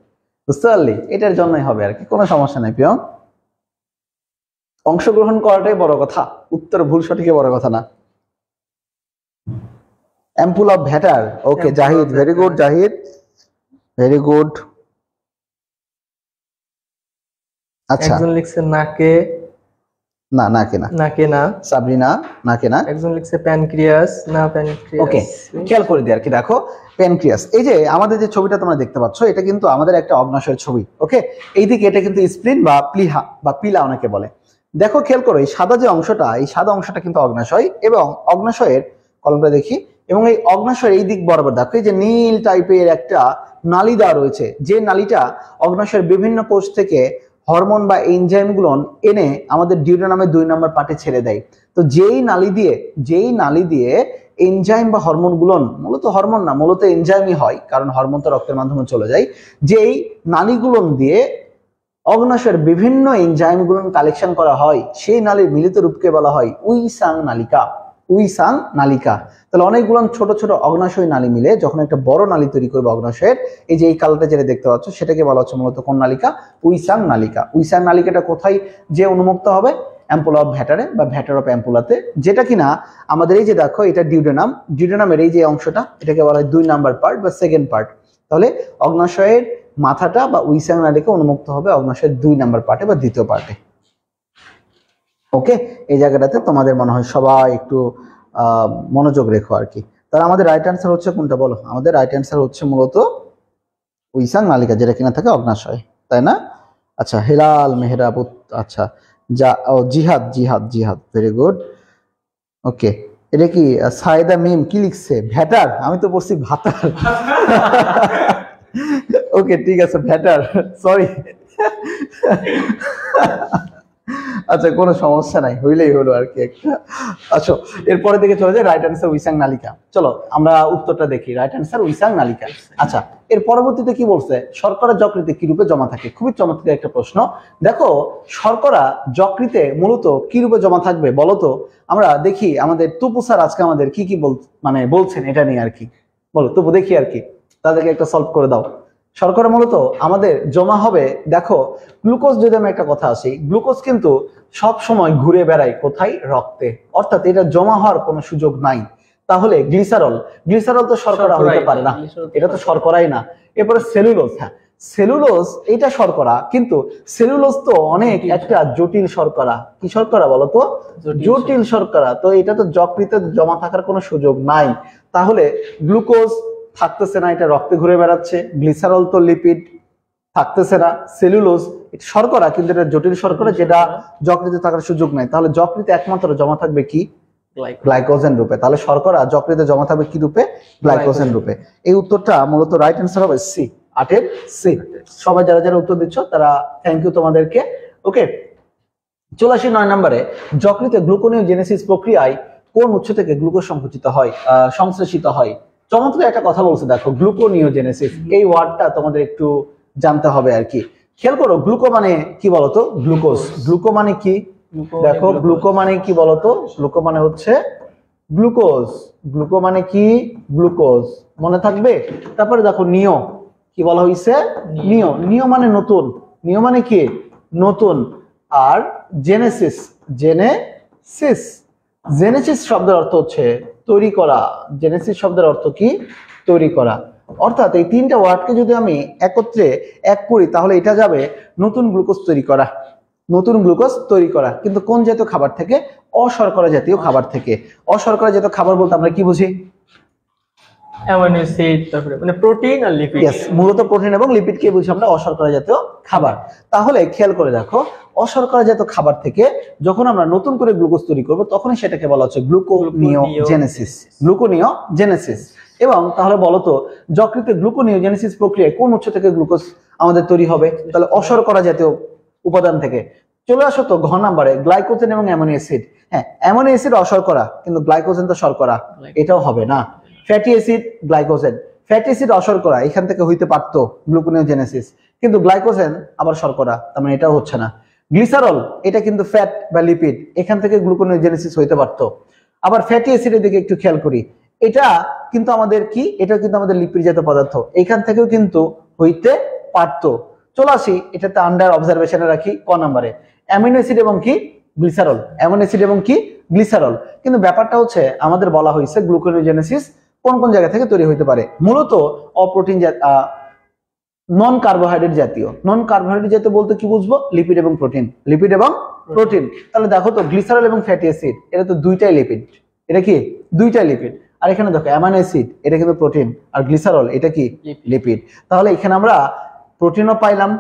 বুঝতে পারলি? এটার জন্যই হবে আর কি, কোনো সমস্যা নাই প্রিয়ম। অংশগ্রহণ করাটাই বড় কথা, উত্তর ভুল সঠিক বড় কথা না। Ampulla of Vater. Okay Zahid, very good Zahid, very good. আচ্ছা, একজন লিখছে নাকে। না, নাকে না। নাকে না। সাবরিনা, নাকে না। একজন লিখছে প্যানক্রিয়াস, না প্যানক্রিয়াস। ওকে, খেয়াল করে দিই আর কি। দেখো প্যানক্রিয়াস, এই যে আমাদের যে ছবিটা তোমরা দেখতে পাচ্ছ, এটা কিন্তু আমাদের একটা অগ্নাশয়ের ছবি। ওকে, এইদিকে এটা কিন্তু স্প্লিন বা প্লিহা বা পিলা অনেকে বলে। দেখো খেয়াল করো, এই সাদা যে অংশটা, এই সাদা অংশটা কিন্তু অগ্নাশয়, এবং অগ্নাশয়ের কলমটা দেখি, এবং এই অগ্নাশয়ের এই দিক বরাবর দেখো এই যে নীল টাইপের একটা নালী দেওয়া রয়েছে, যে নালীটা অগ্নাশয়ের বিভিন্ন কোষ থেকে হরমোন বা এনজাইম গুলো এনে আমাদের ডিউডেনামের 2 নম্বর পার্টে ছেড়ে দেয়। তো যেই নালী দিয়ে এনজাইম বা হরমোন গুলো, মূলত হরমোন না, মূলত এনজাইমই হয়, কারণ হরমোন তো রক্তের মাধ্যমে চলে যায়, যেই নালীগুলো দিয়ে অগ্নাশয়ের বিভিন্ন এনজাইম গুলো কালেকশন করা হয়, সেই নালীর মিলিত রূপকে বলা হয় উইসাং নালিকা। উইসাং নালিকা। তাহলে অনেকগুলো ছোট ছোট অগ্নাশয় নালী মিলে যখন একটা বড় নালী তৈরি করবে অগ্নাশয়ের, এই যে এই কালারটা যেটা দেখতে পাচ্ছ, সেটাকে বলা হচ্ছে মূলত কোন নালিকা? উইসাং নালিকা। উইসাং নালিকাটা কোথায় যে উন্মুক্ত হবে? অ্যাম্পুলা অফ ভ্যাটারে বা ভ্যাটার অফ অ্যাম্পুলাতে, যেটা কিনা আমাদের এই যে দেখো এটা ডিউডেনাম, ডিউডেনামের এই যে অংশটা, এটাকে বলা হয় 2 নাম্বার পার্ট বা সেকেন্ড পার্ট। তাহলে অগ্নাশয়ের মাথাটা বা উইসাং নালিকা উন্মুক্ত হবে অগ্নাশয়ের 2 নাম্বার পার্টে বা দ্বিতীয় পার্টে। ওকে, এই জায়গাটাতে তোমাদের মনে হয় সবাই একটু মনোযোগ রেখো আর কি। তাহলে আমাদের রাইট অ্যান্সার হচ্ছে কোনটা বলো? আমাদের রাইট অ্যান্সার হচ্ছে মূলত উইসাং নালিকা, যেটা কিনা থাকে অগ্নাশয়, তাই না? আচ্ছা, হেলাল মেহরাব, আচ্ছা যা, ও জিহাদ জিহাদ জিহাদ, ভেরি গুড। ওকে, এটা কি সাইদা মিম কি লিখছে? ভ্যাটার, আমি তো বলছি ভাতার। ওকে ঠিক আছে, ভ্যাটার, সরি। আচ্ছা, কোনো সমস্যা নাই, হইলেই হলো আর কি একটা। আচ্ছা, এরপরে দিকে চলে যায় রাইট অ্যান্সার উইসাং নালিকা। চলো আমরা উত্তরটা দেখি, রাইট অ্যান্সার উইসাং নালিকা। আচ্ছা, এর পরবর্তীতে কি বলছে? শর্করা যকৃতে কি রূপে জমা থাকে? খুবই চমৎকার একটা প্রশ্ন। দেখো, শর্করা যকৃতে মূলত কি রূপে জমা থাকবে বলো তো? আমরা দেখি আমাদের তুপু স্যার আজকে আমাদের কি কি বলছেন এটা নিয়ে আর কি। বলো তুপু, দেখি আর কি, তাদেরকে একটা সলভ করে দাও। শর্করা মূলত আমাদের জমা হবে, দেখো গ্লুকোজ, যদি আমি একটা কথা আসি, গ্লুকোজ কিন্তু সব সময় ঘুরে বেড়ায় কোথায়? রক্তে, অর্থাৎ এটা জমা হওয়ার কোনো সুযোগ নাই। তাহলে গ্লিসারল, গ্লিসারল তো শর্করা হতে পারে না, এটা তো শর্করাই না। এরপরে সেলুলোজ, হ্যাঁ সেলুলোজ এটা শর্করা, কিন্তু সেলুলোজ তো অনেক একটা জটিল শর্করা। কি শর্করা বলতো? জটিল শর্করা। তো এটা তো যকৃতে জমা থাকার কোনো সুযোগ নাই। তাহলে গ্লুকোজ থাকতেছে না, এটা রক্তে ঘুরে বেড়াচ্ছে। গ্লিসারল তো লিপিড, থাকতেছে না। সেলুলোজ শর্করা, কিন্তু এটা জটিল শর্করা, যেটা যকৃতে থাকার সুযোগ নাই। তাহলে যকৃতে একমাত্র জমা থাকবে কি? গ্লাইকোজেন রূপে। তাহলে শর্করা যকৃতে জমা থাকবে কি রূপে? গ্লাইকোজেন রূপে। এই উত্তরটা মূলত রাইট অ্যান্সার হবে সি, 8-এর সি। সবাই যারা যারা উত্তর দিচ্ছ তারা থ্যাংক ইউ তোমাদেরকে। ওকে, চলে আসি 9 নম্বরে। যকৃতে গ্লুকোনিওজেনেসিস প্রক্রিয়ায় কোন উৎস থেকে গ্লুকোজ সংকুচিত হয়, সংশ্লেষিত হয়? চমৎকার একটা কথা বলছে, দেখো গ্লুকোনিওজেনেসিস, এই ওয়ার্ডটা তোমাদের একটু জানতে হবে আর কি। খেয়াল করো, গ্লুকো মানে কি বলতো? গ্লুকোজ। গ্লুকো মানে কি? দেখো গ্লুকো মানে কি বলতো? গ্লুকো মানে হচ্ছে গ্লুকোজ। গ্লুকো মানে কি? গ্লুকোজ, মনে থাকবে। তারপরে দেখো নিও, কি বলা হয়েছে? নিও। নিও মানে নতুন, নিও মানে কি? নতুন। আর জেনেসিস, জেনেসিস, জেনেসিস শব্দের অর্থ হচ্ছে তৈরি করা। জেনেসিস শব্দের অর্থ কি? তৈরি করা। অর্থাৎ এই 3টা ওয়ার্ডকে যদি আমি একত্রে এক করি, তাহলে এটা যাবে নতুন গ্লুকোজ তৈরি করা। নতুন গ্লুকোজ তৈরি করা, কিন্তু কোন জাতীয় খাবার থেকে? অশর্করা জাতীয় খাবার থেকে। অশর্করা জাতীয় খাবার বলতে আমরা কি বুঝি? অ্যামাইনো অ্যাসিড, তারপরে মানে প্রোটিন আর লিপিড। यस, মূলত প্রোটিন এবং লিপিড কে বুঝি আমরা? অশর্করা জাতীয় খাবার। তাহলে খেয়াল করে দেখো, অশর্করা জাতীয় খাবার থেকে যখন আমরা নতুন করে গ্লুকোজ তৈরি করব, তখনই সেটাকে বলা হচ্ছে গ্লুকোনিওজেনেসিস। গ্লুকোনিওজেনেসিস। এবং তাহলে বলো তো, যকৃতে গ্লুকোনিওজেনেসিস প্রক্রিয়ায় কোন উৎস থেকে গ্লুকোজ আমাদের তৈরি হবে? তাহলে অশর্করা জাতীয় উপাদান থেকে। চলে আসো তো ঘ নাম্বারে, গ্লাইকোজেন এবং অ্যামিনো অ্যাসিড। হ্যাঁ, অ্যামিনো অ্যাসিড অশর্করা, কিন্তু গ্লাইকোজেন তো শর্করা, এটাও হবে না। Fatty acid, glycogen. Fatty acid অশর্করা, এখান থেকে হইতে পারতো গ্লুকোনিওজেনেসিস, কিন্তু গ্লাইকোজেন আবার শর্করা, তার মানে এটাও হচ্ছে না। গ্লিসারল, এটা কিন্তু ফ্যাট বা লিপিড, এখান থেকে গ্লুকোনিওজেনেসিস হইতে পারতো। আবার ফ্যাটি অ্যাসিডের দিকে একটু খেয়াল করি, এটা কিন্তু আমাদের কি? এটা কিন্তু আমাদের লিপিড জাতীয় পদার্থ, এখান থেকেও কিন্তু হইতে পারতো। চলে আসি, এটাতে আন্ডার অবজারভেশনে রাখি ক নাম্বারে, অ্যামিনো অ্যাসিড এবং কি? গ্লিসারল। অ্যামিনো অ্যাসিড এবং কি? গ্লিসারল। কিন্তু ব্যাপারটা হচ্ছে আমাদের বলা হয়েছে গ্লুকোনিওজেনেসিস কোন কোন জায়গা থেকে তৈরি হইতে পারে? মূলত অপ্রোটিন, নন কার্বোহাইড্রেট জাতীয়। নন কার্বোহাইড্রেট জাতীয় বলতে কি বুঝবো? লিপিড এবং প্রোটিন। লিপিড এবং প্রোটিন। তাহলে দেখো তো গ্লিসারল এবং ফ্যাটি অ্যাসিড এটা তো দুইটাই লিপিড, এটা কি দুইটাই লিপিড। আর এখানে দেখো অ্যামাইনো অ্যাসিড এটা কিন্তু প্রোটিন, আর গ্লিসারল এটা কি লিপিড। তাহলে এখানে আমরা প্রোটিনও পাইলাম,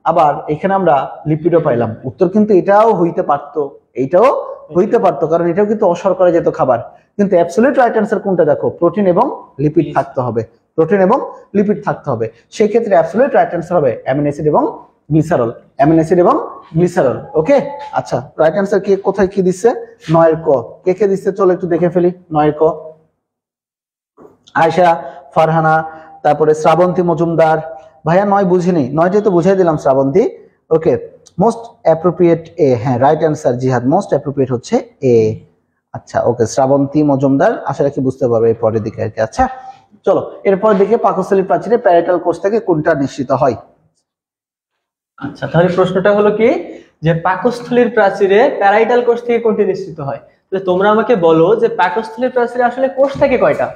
আবার এখানে আমরা লিপিডও পাইলাম। উত্তর কিন্তু এটাও হইতে পারতো, এইটাও হইতে পারতো, কারণ এটাও কিন্তু অশর্করা জাতীয় খাবার। কিন্তু অ্যাবসলিউট রাইট অ্যান্সার কোনটা দেখো, প্রোটিন এবং লিপিড থাকতে হবে, প্রোটিন এবং লিপিড থাকতে হবে। সেই ক্ষেত্রে অ্যাবসলিউট রাইট অ্যান্সার হবে অ্যামিনো অ্যাসিড এবং গ্লিসারল, অ্যামিনো অ্যাসিড এবং গ্লিসারল। ওকে, আচ্ছা রাইট অ্যান্সার কে কোথায় কি দিচ্ছে, 9 এর ক কে কে দিচ্ছে, চলো একটু দেখে ফেলি। 9 এর ক আয়েশা, ফারহানা, তারপরে শ্রাবন্তী মজুমদার। ভাইয়া 9 বুঝিনি, 9টাই তো বুঝাই দিলাম শ্রাবন্তী। ওকে, মোস্ট অ্যাপ্রোপ্রিয়েট এ, হ্যাঁ রাইট অ্যান্সার জিহাদ, মোস্ট অ্যাপ্রোপ্রিয়েট হচ্ছে এ। আচ্ছা ওকে, শ্রাবন্তী মজুমদার আশা রাখি বুঝতে পারবে এই পরের দিকে আর কি। আচ্ছা চলো এরপর দেখে পাকস্থলীর প্রাচীরে প্যারাইটাল কোষ থেকে কোনটা নিঃসৃত হয়। আচ্ছা তাহলে প্রশ্নটা হলো কি যে পাকস্থলীর প্রাচীরে প্যারাইটাল কোষ থেকে কোনটি নিঃসৃত হয়। তাহলে তোমরা আমাকে বলো যে পাকস্থলীর প্রাচীরে আসলে কোষ থাকে কয়টা।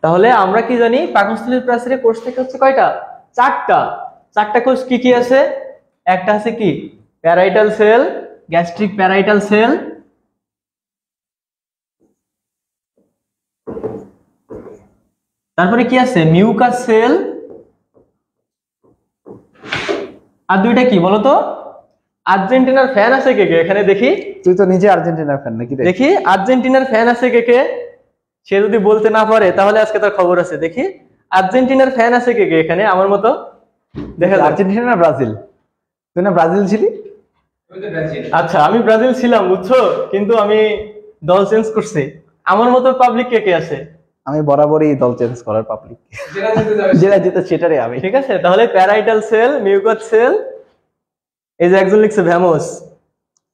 তাহলে আমরা কি জানি পাকস্থলীর প্রাচীরে কোষ থেকে হচ্ছে কয়টা, 4টা। 4টা কোষ কি কি আছে, একটা আছে কি parietal sell, gastric parietal sell, তারপরে কি আছে মিউকাস সেল, আর দুইটা কি বলতো, আর্জেন্টিনার ফ্যান আছে কে কে এখানে দেখি। তুই তো নিজে আর্জেন্টিনার ফ্যান নাকি রে? দেখি আর্জেন্টিনার ফ্যান আছে কে কে, সে যদি বলতে না পারে তাহলে আজকে তার খবর আছে। দেখি আর্জেন্টিনার ফ্যান আছে কে কে এখানে আমার মতো, দেখা যাক। আর্জেন্টিনা না ব্রাজিল? তুই না ব্রাজিল ছিলি? আচ্ছা আমি ব্রাজিল ছিলাম বুঝছো, কিন্তু আমি দল চেঞ্জ করছি। আমার মতো পাবলিক কে কে আছে? আমি বরাবরই দল চেঞ্জ করার পাবলিক, যেটা জিতে সেটারই আমি। ঠিক আছে, তাহলে প্যারাইটাল সেল, মিউকাস সেল, এই যে একজন লিখছে ভ্যামোস,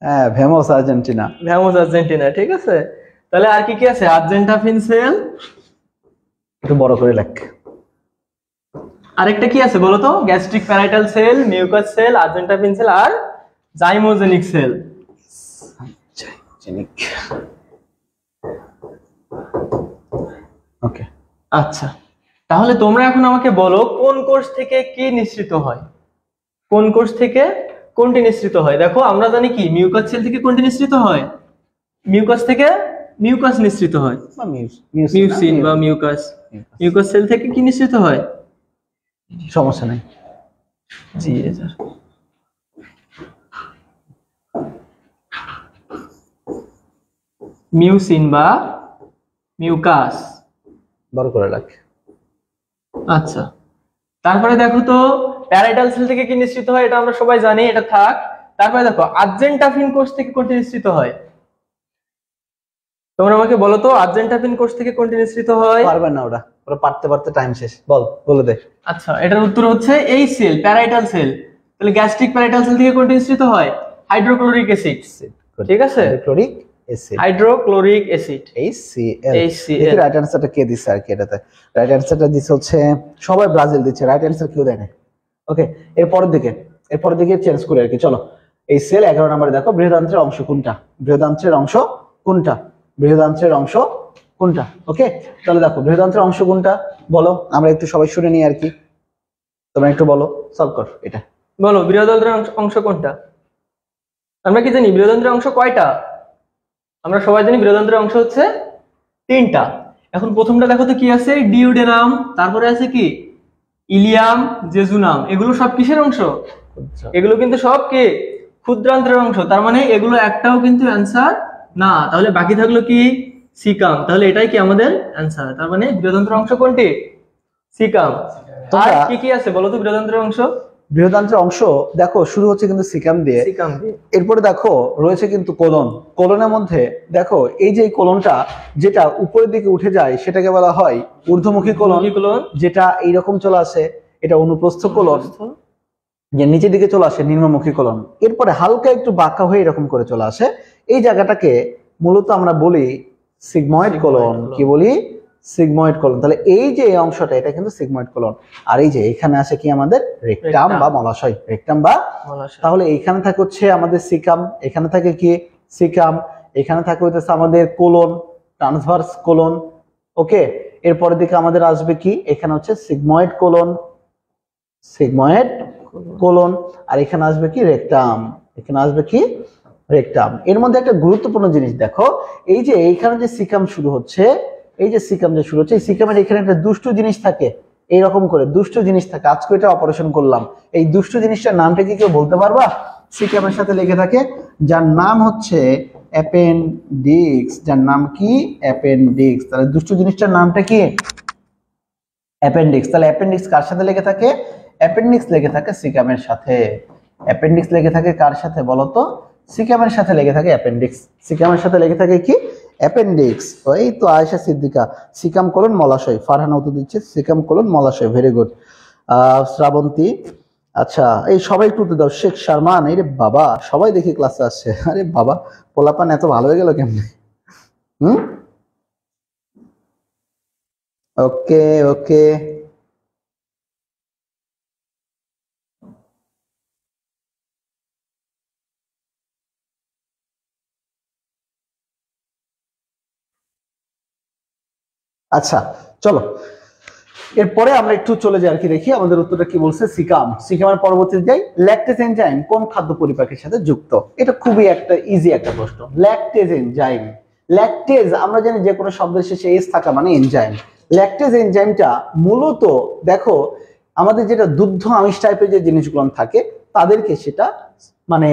হ্যাঁ ভেমোস আর্জেন্টিনা, ভ্যামোস আর্জেন্টিনা। ঠিক আছে, তাহলে আর কি কি আছে, আর্জেন্টাফিন সেল, একটু বড় করে লেখ। আরেকটা কি আছে বলতো, gastric parietal cell, mucous cell, argentaffin cell, আর জাইমোজেনিক সেল। ওকে আচ্ছা তাহলে তোমরা এখন আমাকে বলো কোন কোষ থেকে কি নিঃসৃত হয়, কোন কোষ থেকে কোনটি নিঃসৃত হয়। দেখো আমরা জানি কি মিউকাস সেল থেকে কোনটি নিঃসৃত হয়, মিউকাস থেকে মিউকাস নিঃসৃত হয়, মিউসিন বা মিউকাস। মিউকাস সেল থেকে কি নিঃসৃত হয়, সমস্যা নাই। জি স্যার। মিউসিন বা মিউকাস, বড় করে লেখ। আচ্ছা তারপরে দেখো তো প্যারাইটাল সেল থেকে কি নিঃসৃত হয়, এটা আমরা সবাই জানি, এটা থাক। তারপরে দেখো আর্জেন্টাফিন কোষ থেকে কোনটি নিঃসৃত হয়, তোমরা আমাকে বলো তো আর্জেন্টাফিন কোষ থেকে কোনটি নিঃসৃত হয়। পারবে না ওরা, ওরা পারতে পারতে টাইম শেষ, বল বলে দে। আচ্ছা এটার উত্তর হচ্ছে এই সেল, প্যারাইটাল সেল। তাহলে গ্যাস্ট্রিক প্যারাইটাল সেল থেকে কোনটি নিঃসৃত হয়, হাইড্রোক্লোরিক অ্যাসিড। ঠিক আছে, hydrochloric acid, hydrochloric acid, HCl। HCl। Right অ্যান্সারটা কে দিছে আর কি এটাতে? রাইট অ্যান্সারটা দিছে হচ্ছে সবাই ব্রাজিল দিচ্ছে, রাইট অ্যান্সার কেউ দেয় না। ওকে, এরপরের দিকে চেঞ্জ করে আর কি। চলো এই সেল 11 নম্বরে দেখো, বৃহদান্ত্রের অংশ কোনটা, বৃহদান্ত্রের অংশ কোনটা, বৃহদান্ত্রের অংশ কোনটা। ওকে তাহলে দেখো বৃহদান্ত্রের অংশ কোনটা বলো, আমরা একটু সবাই শুনে নিই আর কি। তোমরা একটু বলো, সলভ কর এটা। বলো বৃহদান্ত্রের অংশ কোনটা। আমরা কি জানি বৃহদান্ত্রের অংশ কয়টা, আমরা সবাই জানি বৃহদান্ত্রের অংশ হচ্ছে 3টা। এখন প্রথমটা দেখো তো কি আছে, ডিওডেনাম, তারপরে আছে কি ইলিয়াম, জেজুনাম। এগুলো সব কিসের অংশ, এগুলো কিন্তু সব কি ক্ষুদ্রান্ত্রের অংশ। তার মানে এগুলো একটাও কিন্তু অ্যান্সার না। তাহলে বাকি থাকলো কি সিকাম, তাহলে এটাই কি আমাদের অ্যান্সার। তার মানে বৃহদান্ত্রের অংশ কোনটি, সিকাম। আর কি কি আছে বলো তো বৃহদান্ত্রের অংশ। বৃহদান্ত্রের অংশ দেখো শুরু হচ্ছে কিন্তু সিকাম দিয়ে, সিকাম দিয়ে। এরপরে দেখো রয়েছে কিন্তু কোলন। কোলনের মধ্যে দেখো এই যে কোলনটা যেটা উপরের দিকে উঠে যায় সেটাকে বলা হয় ঊর্ধ্বমুখী কোলন, যেটা এইরকম চলে আসে এটা অনুপ্রস্থ কোলন, যে নিচের দিকে চলে আসে নিম্নমুখী কোলন। এরপরে হালকা একটু বাঁকা হয়ে এরকম করে চলে আসে, এই জায়গাটাকে মূলত আমরা বলি সিগময়েড কোলন। কি বলি, সিগময়েড কোলন। তাহলে এই যে অংশটা এটা কিন্তু সিগময়েড কোলন। আর এই যে এখানে আসে কি আমাদের রেকটাম বা মলাশয়, রেকটাম বা মলাশয়। তাহলে এখানে থাকে হচ্ছে আমাদের সিকাম, এখানে থাকে কি সিকাম, এখানে থাকে হচ্ছে আমাদের কোলন, ট্রান্সভার্স কোলন। ওকে, এরপরের দিকে আমাদের আসবে কি, এখানে হচ্ছে সিগময়েড কোলন, সিগময়েড কোলন, আর এখানে আসবে কি রেকটাম, এখানে আসবে কি রেকটাম। এর মধ্যে একটা গুরুত্বপূর্ণ জিনিস দেখো, এই যে এইখানে যে সিকাম শুরু হচ্ছে, এই যে সিকাম যে শুরু হচ্ছে, এই সিকামের এখানে একটা দুষ্টু জিনিস থাকে, এইরকম করে দুষ্টু জিনিস থাকে। আজকে এটা অপারেশন করলাম, এই দুষ্টু জিনিসটার নামটা কি কেউ বলতে পারবা? সিকামের সাথে লেগে থাকে, যার নাম হচ্ছে অ্যাপেন্ডিক্স, যার নাম কি অ্যাপেন্ডিক্স। তাহলে দুষ্টু জিনিসটার নামটা কি অ্যাপেন্ডিক্স। তাহলে অ্যাপেন্ডিক্স কার সাথে লেগে থাকে? অ্যাপেন্ডিক্স লেগে থাকে সিকামের সাথে। অ্যাপেন্ডিক্স লেগে থাকে কার সাথে বলো তো? সিকামের সাথে লেগে থাকে অ্যাপেন্ডিক্স। সিকামের সাথে লেগে থাকে কি অ্যাপেন্ডিক্স। তো এই তো আয়েশা সিদ্দিকা সিকাম কোলন মলাশয়, ফারহানা উত্তর দিচ্ছে সিকাম কোলন মলাশয়, ভেরি গুড। শ্রাবন্তী, আচ্ছা এই সবাই একটু উত্তর দাও। শেখ শারমান, এই রে বাবা সবাই দেখি ক্লাসে আসছে, আরে বাবা পোলাপান এত ভালো হয়ে গেল কেমনে? হুম, ওকে ওকে। আচ্ছা চলো এরপরে আমরা একটু চলে যাই আর কি, দেখি আমাদের উত্তরটা কি বলছে। সিকাম, সিকামের পরবর্তীতে যাই। ল্যাকটেজ এনজাইম কোন খাদ্য পরিপাকের সাথে যুক্ত? এটা খুবই একটা ইজি একটা প্রশ্ন। ল্যাকটেজ এনজাইম, ল্যাকটেজ আমরা জানি যে কোনো শব্দের শেষে এস থাকা মানে এনজাইম। ল্যাকটেজ এনজাইমটা মূলত দেখো আমাদের যেটা দুগ্ধ আমিষ টাইপের যে জিনিসগুলো থাকে তাদেরকে সেটা মানে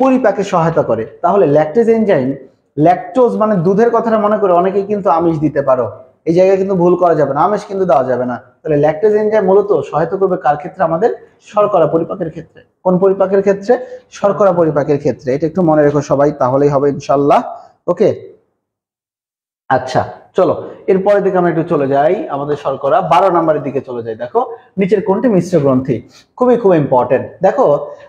পরিপাকে সহায়তা করে। তাহলে ল্যাকটেজ এনজাইম, ল্যাকটোজ মানে দুধের কথাটা মনে করে অনেকেই কিন্তু আমিষ দিতে পারো, এই জায়গায় কিন্তু ভুল করা যাবে না, আমিষ কিন্তু দেওয়া যাবে না। তাহলে ল্যাকটেজ এনজাইম মূলত সহায়তা করবে কার ক্ষেত্রে? আমাদের শর্করা পরিপাকের ক্ষেত্রে। কোন পরিপাকের ক্ষেত্রে? শর্করা পরিপাকের ক্ষেত্রে। এটা একটু মনে রেখো সবাই, তাহলেই হবে ইনশাল্লাহ। ওকে আচ্ছা চলো এরপরের দিকে আমরা একটু চলে যাই, আমাদের শর্করা 12 নম্বরের দিকে চলে যাই। দেখো নিচের কোনটি মিশ্র গ্রন্থি? খুবই খুব ইম্পর্টেন্ট। দেখো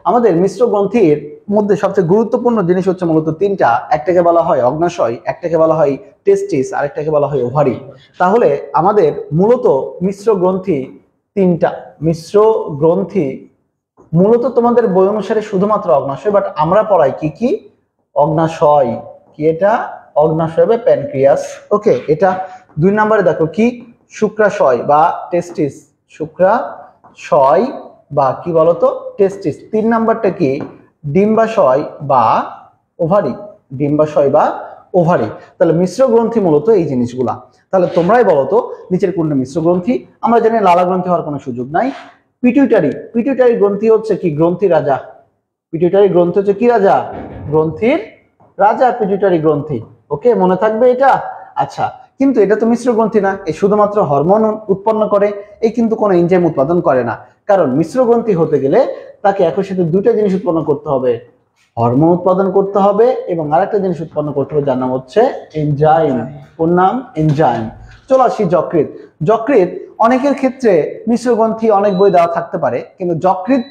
আমাদের মিশ্র গ্রন্থির মধ্যে সবচেয়ে গুরুত্বপূর্ণ জিনিস হচ্ছে মূলত তিনটা। একটাকে বলা হয় অগ্নাশয়, একটাকে বলা হয় টেস্টিস, আরেকটাকে বলা হয় ওভারি। তাহলে আমাদের মূলত মিশ্র গ্রন্থি তিনটা। মিশ্র গ্রন্থি মূলত তোমাদের বই অনুসারে শুধুমাত্র অগ্নাশয়, বাট আমরা পড়াই কি কি? অগ্নাশয়। কি এটা? অগ্নাশয় বা প্যানক্রিয়াস। ওকে এটা 2 নম্বরে দেখো কি শুক্রাশয় বা টেস্টিস, শুক্রাশয় বা কি বলতো টেস্টিস। 3 নাম্বারটা কি ডিম্বাশয় বা ওভারি, ডিম্বাশয় বা ওভারি। তাহলে মিশ্র গ্রন্থি মূলত এই জিনিসগুলা। তাহলে তোমরাই বলো তো নিচের কোনটা মিশ্র গ্রন্থি? আমরা জানি লালা গ্রন্থি হওয়ার কোনো সুযোগ নাই। পিটুইটারি, পিটুইটারি গ্রন্থি হচ্ছে কি গ্রন্থি রাজা। পিটুইটারি গ্রন্থি হচ্ছে কি রাজা? গ্রন্থির রাজা পিটুইটারি গ্রন্থি। ওকে মনে থাকবে এটা। আচ্ছা কিন্তু এটা তো মিশ্র গ্রন্থি না, এই শুধুমাত্র হরমোন উৎপন্ন করে, এই কিন্তু কোনো এনজাইম উৎপাদন করে না। কারণ মিশ্র গ্রন্থি হতে গেলে তাকে একই সাথে দুটো জিনিস উৎপন্ন করতে হবে, হরমোন উৎপাদন করতে হবে এবং আরেকটা জিনিস উৎপন্ন করতে হবে যার নাম হচ্ছে এনজাইম। কোন নাম? এনজাইম। চলো আসি যকৃৎ। যকৃৎ অনেকের ক্ষেত্রে মিশ্র গ্রন্থি অনেক বই দেওয়া থাকতে পারে, কিন্তু যকৃৎ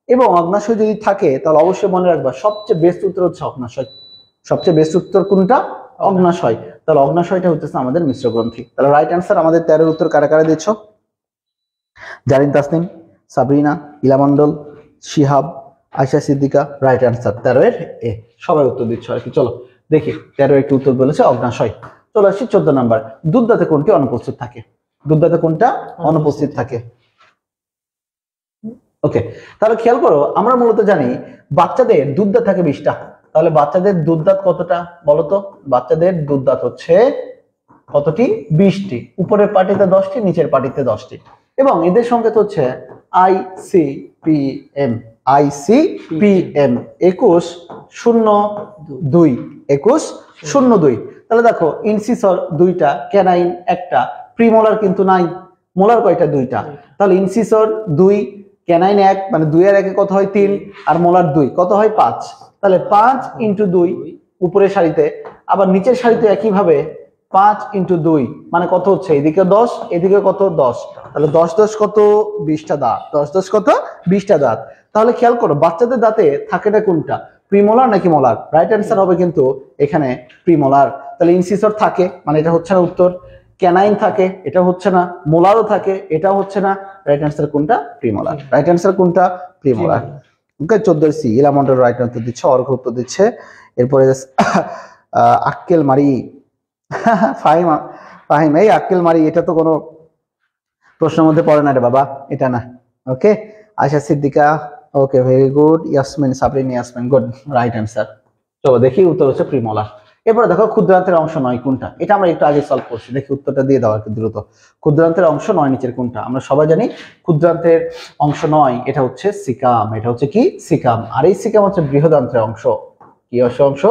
এবং অগ্নাশয় যদি থাকে তাহলে অবশ্যই মনে রাখবা সবচেয়ে বেস্ট উত্তর হচ্ছে অগ্নাশয়। সবচেয়ে বেস্ট উত্তর কোনটা? অগ্নাশয়। তাহলে অগ্নাশয়টা হচ্ছে আমাদের মিশ্র গ্রন্থি। তাহলে রাইট অ্যান্সার আমাদের 13 উত্তর কারা কারা দিচ্ছ? জারিন তাসনিম, সাবরিনা, ইলা মন্ডল, শিহাব, আয়শা সিদ্দিকা। রাইট অ্যান্সার 13 এর এ। সবাই উত্তর দিচ্ছ আর কি। চলো দেখি 13 একটি উত্তর বলেছে অগ্নাশয়। চলো আসি 14 নাম্বার। দুধদাতে কোনটি অনুপস্থিত থাকে? দুধদাতে কোনটা অনুপস্থিত থাকে? ওকে তাহলে খেয়াল করো আমরা মূলত জানি বাচ্চাদের দুধদাঁত থাকে 20টা। তাহলে বাচ্চাদের দুধদাঁত কতটা বলতো? বাচ্চাদের দুধদাঁত হচ্ছে কতটি? 20টি। উপরের পাটিতে 10টি, নিচের পাটিতে 10টি। এবং এদের সংকেত হচ্ছে ICPM, ICPM 2102, 2102। তাহলে দেখো ইনসিসর 2টা, ক্যানাইন 1টা, প্রিমোলার কিন্তু নাই। মোলার কয়টা? 2টা। তাহলে ইনসিসর 2, ক্যানাইন 1, মানে 2 এর 1 কত হয়? 3, আর মোলার 2 কত হয়? 5। তাহলে 5 × 2 উপরের সারিতে, আবার নিচের সারিতে একই ভাবে 5 × 2 মানে কত হচ্ছে? এদিকে 10, এদিকে কত? 10। তাহলে 10 10 কত? 20টা দাঁত। 10 10 কত? 20টা দাঁত। তাহলে খেয়াল করো বাচ্চাদের দাঁতে থাকে না কোনটা? প্রিমোলার নাকি মোলার? রাইট অ্যান্সার হবে কিন্তু এখানে প্রিমোলার। তাহলে ইনসিসর থাকে মানে এটা হচ্ছে না উত্তর, ক্যানাইন থাকে এটা হচ্ছে না, মোলারও থাকে এটা হচ্ছে না। রাইট অ্যান্সার কোনটা? প্রিমোলার। রাইট অ্যান্সার কোনটা? প্রিমোলার। ওকে 14 সি ইলা মন্ডল রাইট অ্যান্সার দিচ্ছে, অর্ঘ উত্তর দিচ্ছে। এরপরে আক্কেল মারি ফাহিম, ফাহিম এই আক্কেল মারি এটা তো কোনো প্রশ্নের মধ্যে পড়ে না রে বাবা, এটা না। Okay Ayesha Siddika, okay very good. Yasmin Sabrin, Yasmin good, right answer. চলো দেখি উত্তর হচ্ছে প্রিমোলার। এরপরে দেখো ক্ষুদ্রান্তের অংশ নয় কোনটা, এটা আমরা একটু আগে সলভ করছি, দেখি উত্তরটা দিয়ে দাও আর কি দ্রুত। ক্ষুদ্রান্তের অংশ নয় নিচের কোনটা? আমরা সবাই জানি ক্ষুদ্রান্তের অংশ নয়, এটা হচ্ছে সিকাম। এটা হচ্ছে কি? সিকাম। আর এই সিকাম হচ্ছে বৃহদান্ত্রের অংশ। কি অংশ?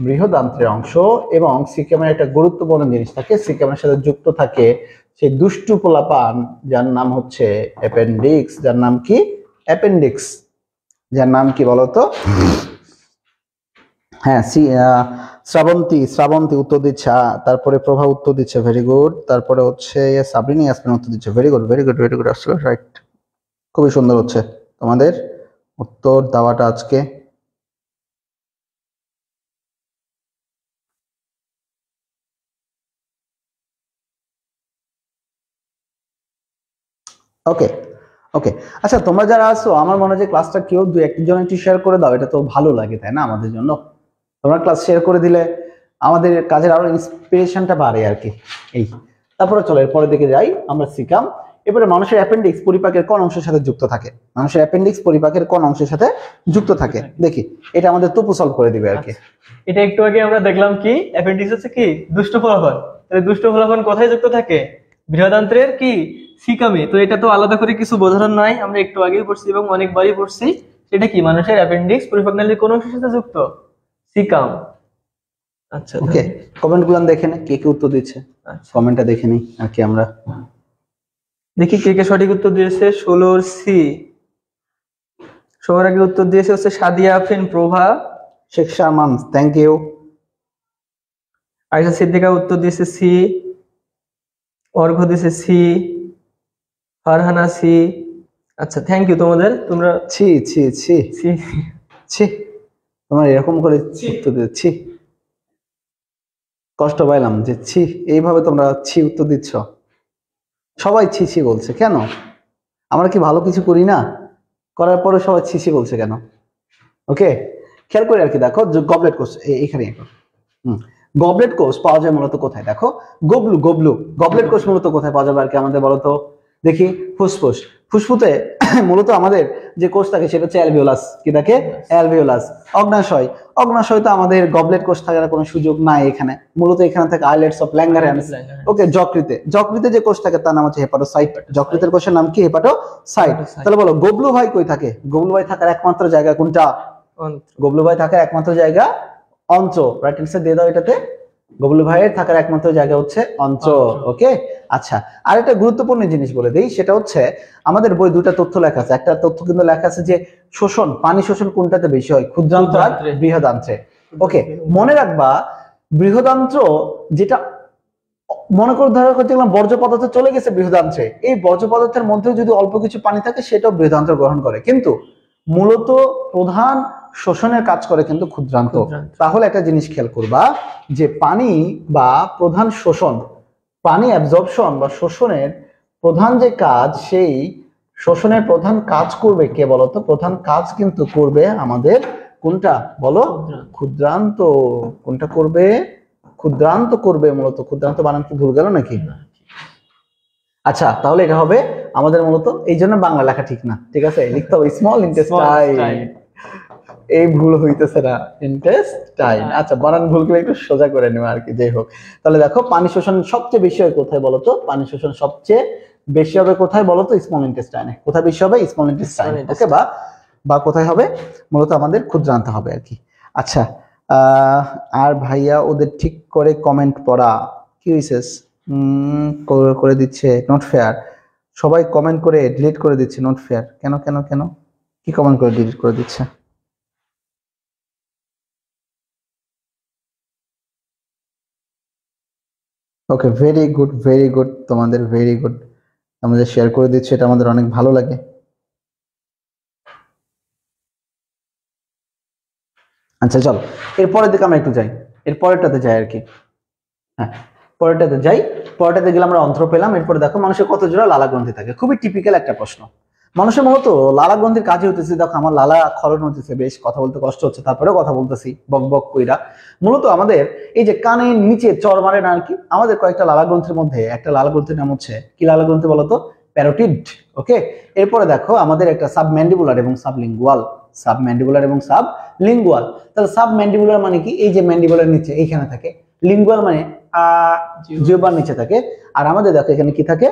বৃহদান্ত্রের অংশ। এবং সিকামের একটা গুরুত্বপূর্ণ জিনিস থাকে, সিকামের সাথে যুক্ত থাকে সেই দুষ্টু পোলাপান যার নাম হচ্ছে অ্যাপেন্ডিক্স। যার নাম কি? অ্যাপেন্ডিক্স। যার নাম কি বলতো? হ্যাঁ, শ্রাবন্তী, শ্রাবন্তী উত্তর দিচ্ছে। তারপরে প্রভা উত্তর দিচ্ছে, ভেরি গুড। তারপরে হচ্ছে সাবরিনা ইয়াসমিন উত্তর দিচ্ছে, very good very good very good, আসলে রাইট। খুবই সুন্দর হচ্ছে তোমাদের উত্তর দেওয়াটা আজকে। ওকে ওকে। আচ্ছা, তোমরা যারা আছো, আমার মনে হয় যে ক্লাসটা কেউ দু একজন একটু শেয়ার করে দাও, এটা তো ভালো লাগে তাই না আমাদের জন্য। তোমরা ক্লাস শেয়ার করে দিলে আমাদের কাজের আরো ইন্সপিরেশনটা বাড়ে আর কি। এই তারপরে চলো এরপরে দিকে যাই আমরা। সিকাম। এবারে মানুষের অ্যাপেন্ডিক্স পরিপাকের কোন অংশের সাথে যুক্ত থাকে? মানুষের অ্যাপেন্ডিক্স পরিপাকের কোন অংশের সাথে যুক্ত থাকে? দেখি, এটা আমাদের তপু সলভ করে দিবে আর কি। এটা একটু আগে আমরা দেখলাম কি অ্যাপেন্ডিক্স হচ্ছে কি দুষ্ট ফলাফল। তাহলে দুষ্ট ফলাফল কোথায় যুক্ত থাকে? বৃহদান্ত্রের কি? সিকামে। তো এটা তো আলাদা করে কিছু বোঝানোর নাই, আমরা একটু আগেই পড়ছি এবং অনেকবারই পড়ছি। সেটা কি মানুষের অ্যাপেন্ডিক্স পরিপাক নালীর কোন অংশের সাথে যুক্ত? সিকাম। আচ্ছা, ওকে, কমেন্ট গুলো দেখে নে কে কে উত্তর দিচ্ছে। কমেন্টটা দেখে নিই আর কি আমরা। দেখি কে কে সঠিক উত্তর দিয়েছে। 16 সি। সবার আগে উত্তর দিয়েছে হচ্ছে সাদিয়া আফরিন প্রভা। Sheikh Sharman, thank you. আয়শা সিদ্দিকা উত্তর দিয়েছে সি। অর্ঘ দিয়েছে সি। ফারহানা সি। আচ্ছা, থ্যাংক ইউ তোমাদের। তোমরা ছি ছি ছি সি ছি, তোমরা এরকম করে উত্তর দিচ্ছি, কষ্ট পাইলাম যে ছি, এইভাবে তোমরা ছি উত্তর দিচ্ছ। সবাই ছি ছি বলছে কেন? আমরা কি ভালো কিছু করি না? করার পরে সবাই ছি ছি বলছে কেন? ওকে, খেয়াল করে আর কি দেখো, গবলেট কোষ এখানে। গবলেট কোষ পাওয়া যায় মূলত কোথায়? দেখো, গবলু গবলু গবলেট কোষ মূলত কোথায় পাওয়া যাবে আর কি আমাদের বলতো? দেখি, ফুসফুস। ফুসফুসে মূলত আমাদের যে কোষ থাকে সেটা হচ্ছে অ্যালভিওলাস। কি থাকে? অ্যালভিওলাস। অগ্নাশয়। অগ্নাশয় তো আমাদের গবলেট কোষ থাকার কোনো সুযোগ নাই এখানে, মূলত এখানে থাকে আইলেটস অফ ল্যাঙ্গারহ্যান্স। ওকে, যকৃতে। যকৃতে যে কোষ থাকে তার নাম হচ্ছে হেপাটোসাইট। যকৃতের কোষের নাম কি? হেপাটোসাইট। তাহলে বলো গবলু ভাই কই থাকে? গবলু ভাই থাকার একমাত্র জায়গা কোনটা? গবলু ভাই থাকার একমাত্র জায়গা অন্ত্র। রাইট অ্যান্সার দিয়ে দাও এটাতে। গবলু ভাইয়ের থাকার একমাত্র জায়গা হচ্ছে অন্ত্র। ওকে, আচ্ছা, আর একটা গুরুত্বপূর্ণ জিনিস বলে দিই, সেটা হচ্ছে আমাদের বই দুটা তথ্য লেখা আছে। একটা তথ্য কিন্তু লেখা আছে যে শোষণ, পানি শোষণ কোনটাতে বেশি হয়? ক্ষুদ্রান্ত্র আর বৃহদান্ত্রে। ওকে, মনে রাখবা বৃহদান্ত্র যেটা, মনে করে ধরো দেখলাম বর্জ্য পদার্থ চলে গেছে বৃহদান্ত্রে, এই বর্জ্য পদার্থের মধ্যে যদি অল্প কিছু পানি থাকে সেটাও বৃহদান্ত্র গ্রহণ করে, কিন্তু মূলত প্রধান শোষণের কাজ করে কিন্তু ক্ষুদ্রান্ত। তাহলে একটা জিনিস খেয়াল করবা যে পানি বা প্রধান শোষণ, পানি অ্যাবজর্পশন বা শোষণের প্রধান যে কাজ, সেই শোষণের প্রধান কাজ করবে কে বলতো? প্রধান কাজ কিন্তু করবে আমাদের কোনটা বলো? ক্ষুদ্রান্ত। কোনটা করবে? ক্ষুদ্রান্ত করবে মূলত। ক্ষুদ্রান্ত বানান কি ভুল গেল নাকি? আচ্ছা, তাহলে এটা হবে আমাদের মূলত, এই জন্য বাংলা লেখা ঠিক না, ঠিক আছে? লিখতে হবে স্মল ইন্টেস্টাইন। এই ভুল হইতেছে না, ইন্টেস্টাইন। আচ্ছা, বানান ভুল করে একটু সোজা করে নেওয়া আর কি। যাই হোক, তাহলে দেখো পানি শোষণ সবচেয়ে বেশি হয় কোথায় বলতো? পানি শোষণ সবচেয়ে বেশি হবে কোথায় বলতো? স্মল ইন্টেস্টাইনে। কোথায় বেশি হবে? Small intestine. ওকে, বা কোথায় হবে? মূলত আমাদের ক্ষুদ্রান্ত হবে আর কি। আচ্ছা, আর ভাইয়া ওদের ঠিক করে কমেন্ট পড়া কি হয়েছে? করে দিচ্ছে নট ফেয়ার। সবাই কমেন্ট করে ডিলিট করে দিচ্ছে, নট ফেয়ার। কেন কেন কেন? কি কমেন্ট করে ডিলিট করে দিচ্ছে? ওকে, ভেরি গুড ভেরি গুড, তোমাদের ভেরি গুড। আমাদের শেয়ার করে দিচ্ছে, এটা আমাদের অনেক ভালো লাগে। আচ্ছা চলো এরপরের দিকে আমরা একটু যাই, এরপরেরটাতে যাই আর কি। হ্যাঁ, পরেরটাতে যাই। পরেরটাতে গেলে আমরা অন্ত্র পেলাম। এরপরে দেখো মানুষের কত জোড়া লালা গ্রন্থি থাকে? খুবই টিপিক্যাল একটা প্রশ্ন। মানুষের মূলত লালা গ্রন্থির কাজই হতেছে, দেখো আমার লালা ক্ষরণ হতেছে, বেশ কথা বলতে কষ্ট হচ্ছে, তারপরেও কথা বলতেছি বক বক কইরা। মূলত আমাদের এই যে কানের নিচে চর মারে না আর কি, আমাদের কয়েকটা লালা গ্রন্থির মধ্যে একটা লালা গ্রন্থির নাম হচ্ছে কি? লালা গ্রন্থি বলতো? প্যারোটিড। ওকে, এরপরে দেখো আমাদের একটা সাবম্যান্ডিবুলার এবং সাবলিঙ্গুয়াল, সাবম্যান্ডিবুলার এবং সাবলিঙ্গুয়াল। তাহলে সাবম্যান্ডিবুলার মানে কি, এই যে ম্যান্ডিবুলার নিচে এইখানে থাকে, লিঙ্গুয়াল মানে জিহ্বার নিচে থাকে, আর আমাদের দেখো এখানে কি থাকে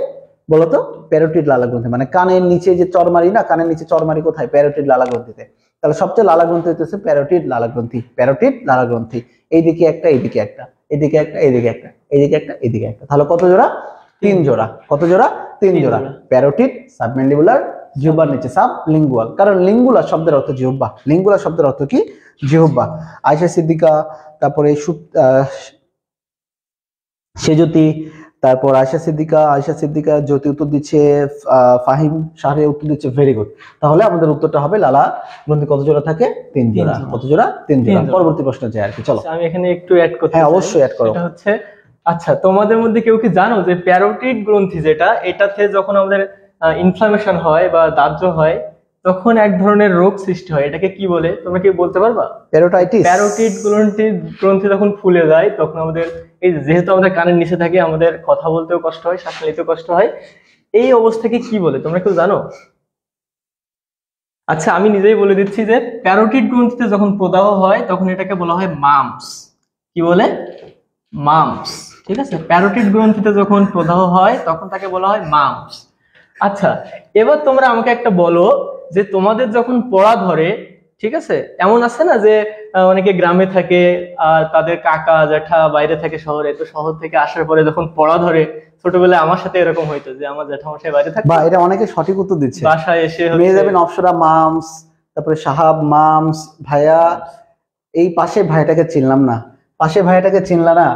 বলতো, প্যারোটিড লালা গ্রন্থি, মানে কানের নিচে যে চরমারি না, কানের নিচে চরমারি কোথায়, প্যারোটিড লালা গ্রন্থিতে। তাহলে সবচেয়ে লালা গ্রন্থি হচ্ছে প্যারোটিড লালা গ্রন্থি, প্যারোটিড লালা গ্রন্থি। এইদিকে একটা, এইদিকে একটা, এদিকে একটা, এদিকে একটা, এদিকে একটা, এদিকে একটা। তাহলে কত জোড়া? 3 জোড়া। কত জোড়া? 3 জোড়া। প্যারোটিড, সাবম্যান্ডিবুলার, জিহ্বার নিচে সাবলিঙ্গুয়াল। কারণ লিঙ্গুলার শব্দের অর্থ জিহ্বা, লিঙ্গুলার শব্দের অর্থ কি? জিহ্বা। আয়েশা সিদ্দিকা, তারপরে সেজতি, তারপর আয়েশা সিদ্দিকা জ্যোতি উত্তর দিচ্ছে, ফাহিম শাহরে উত্তর দিচ্ছে, ভেরি গুড। তাহলে আমাদের উত্তরটা হবে লালা গ্রন্থি কত জোড়া থাকে? 3 জোড়া। কত জোড়া? 3 জোড়া। পরবর্তী প্রশ্ন যায় আর কি, চলো। আমি এখানে একটু অ্যাড করতে হ্যাঁ, অবশ্যই অ্যাড করো। এটা হচ্ছে, আচ্ছা তোমাদের মধ্যে কেউ কি জানো যে প্যারোটিড গ্রন্থি যেটা, এটাতে যখন আমাদের ইনফ্লামেশন হয় বা দাহ্য হয় তখন এক ধরনের রোগ সৃষ্টি হয়, এটাকে কি বলে তোমরা কি বলতে পারবা? প্যারোটাইটিস। প্যারোটিড গ্রন্থি যখন ফুলে যায় তখন আমাদের এই যেহেতু আমাদের কানের নিচে থাকে, আমাদের কথা বলতেও কষ্ট হয়, শ্বাস নিতেও কষ্ট হয়, এই অবস্থাকে কি বলে তোমরা কেউ জানো? আচ্ছা আমি নিজেই বলে দিচ্ছি যে প্যারোটিড গ্রন্থিতে যখন প্রদাহ হয় তখন এটাকে বলা হয় মাম্পস। কি বলে? মাম্পস। ঠিক আছে, প্যারোটিড গ্রন্থিতে যখন প্রদাহ হয় তখন তাকে বলা হয় মাম্পস। আচ্ছা এবার তোমরা আমাকে একটা বলো যে তোমাদের যখন পড়া ধরে, ঠিক আছে, এমন আছে না যে অনেকে গ্রামে থাকে আর তাদের কাকা জ্যাঠা বাইরে থাকে শহরে, তো শহর থেকে আসার পরে যখন পড়া ধরে, ছোটবেলায় আমার সাথে এরকম হইতো যে আমার জ্যাঠামশাই বাইরে থাকতো, বা এটা অনেকে সঠিক উত্তর দিচ্ছে, বাসায় এসে মেয়ে যাবেন অপসরা মামস, তারপরে সাহাব মামস, ভাইয়া, এই পাশের ভাইটাকে চিনলাম না, পাশের ভাইয়াটাকে চিনলা না,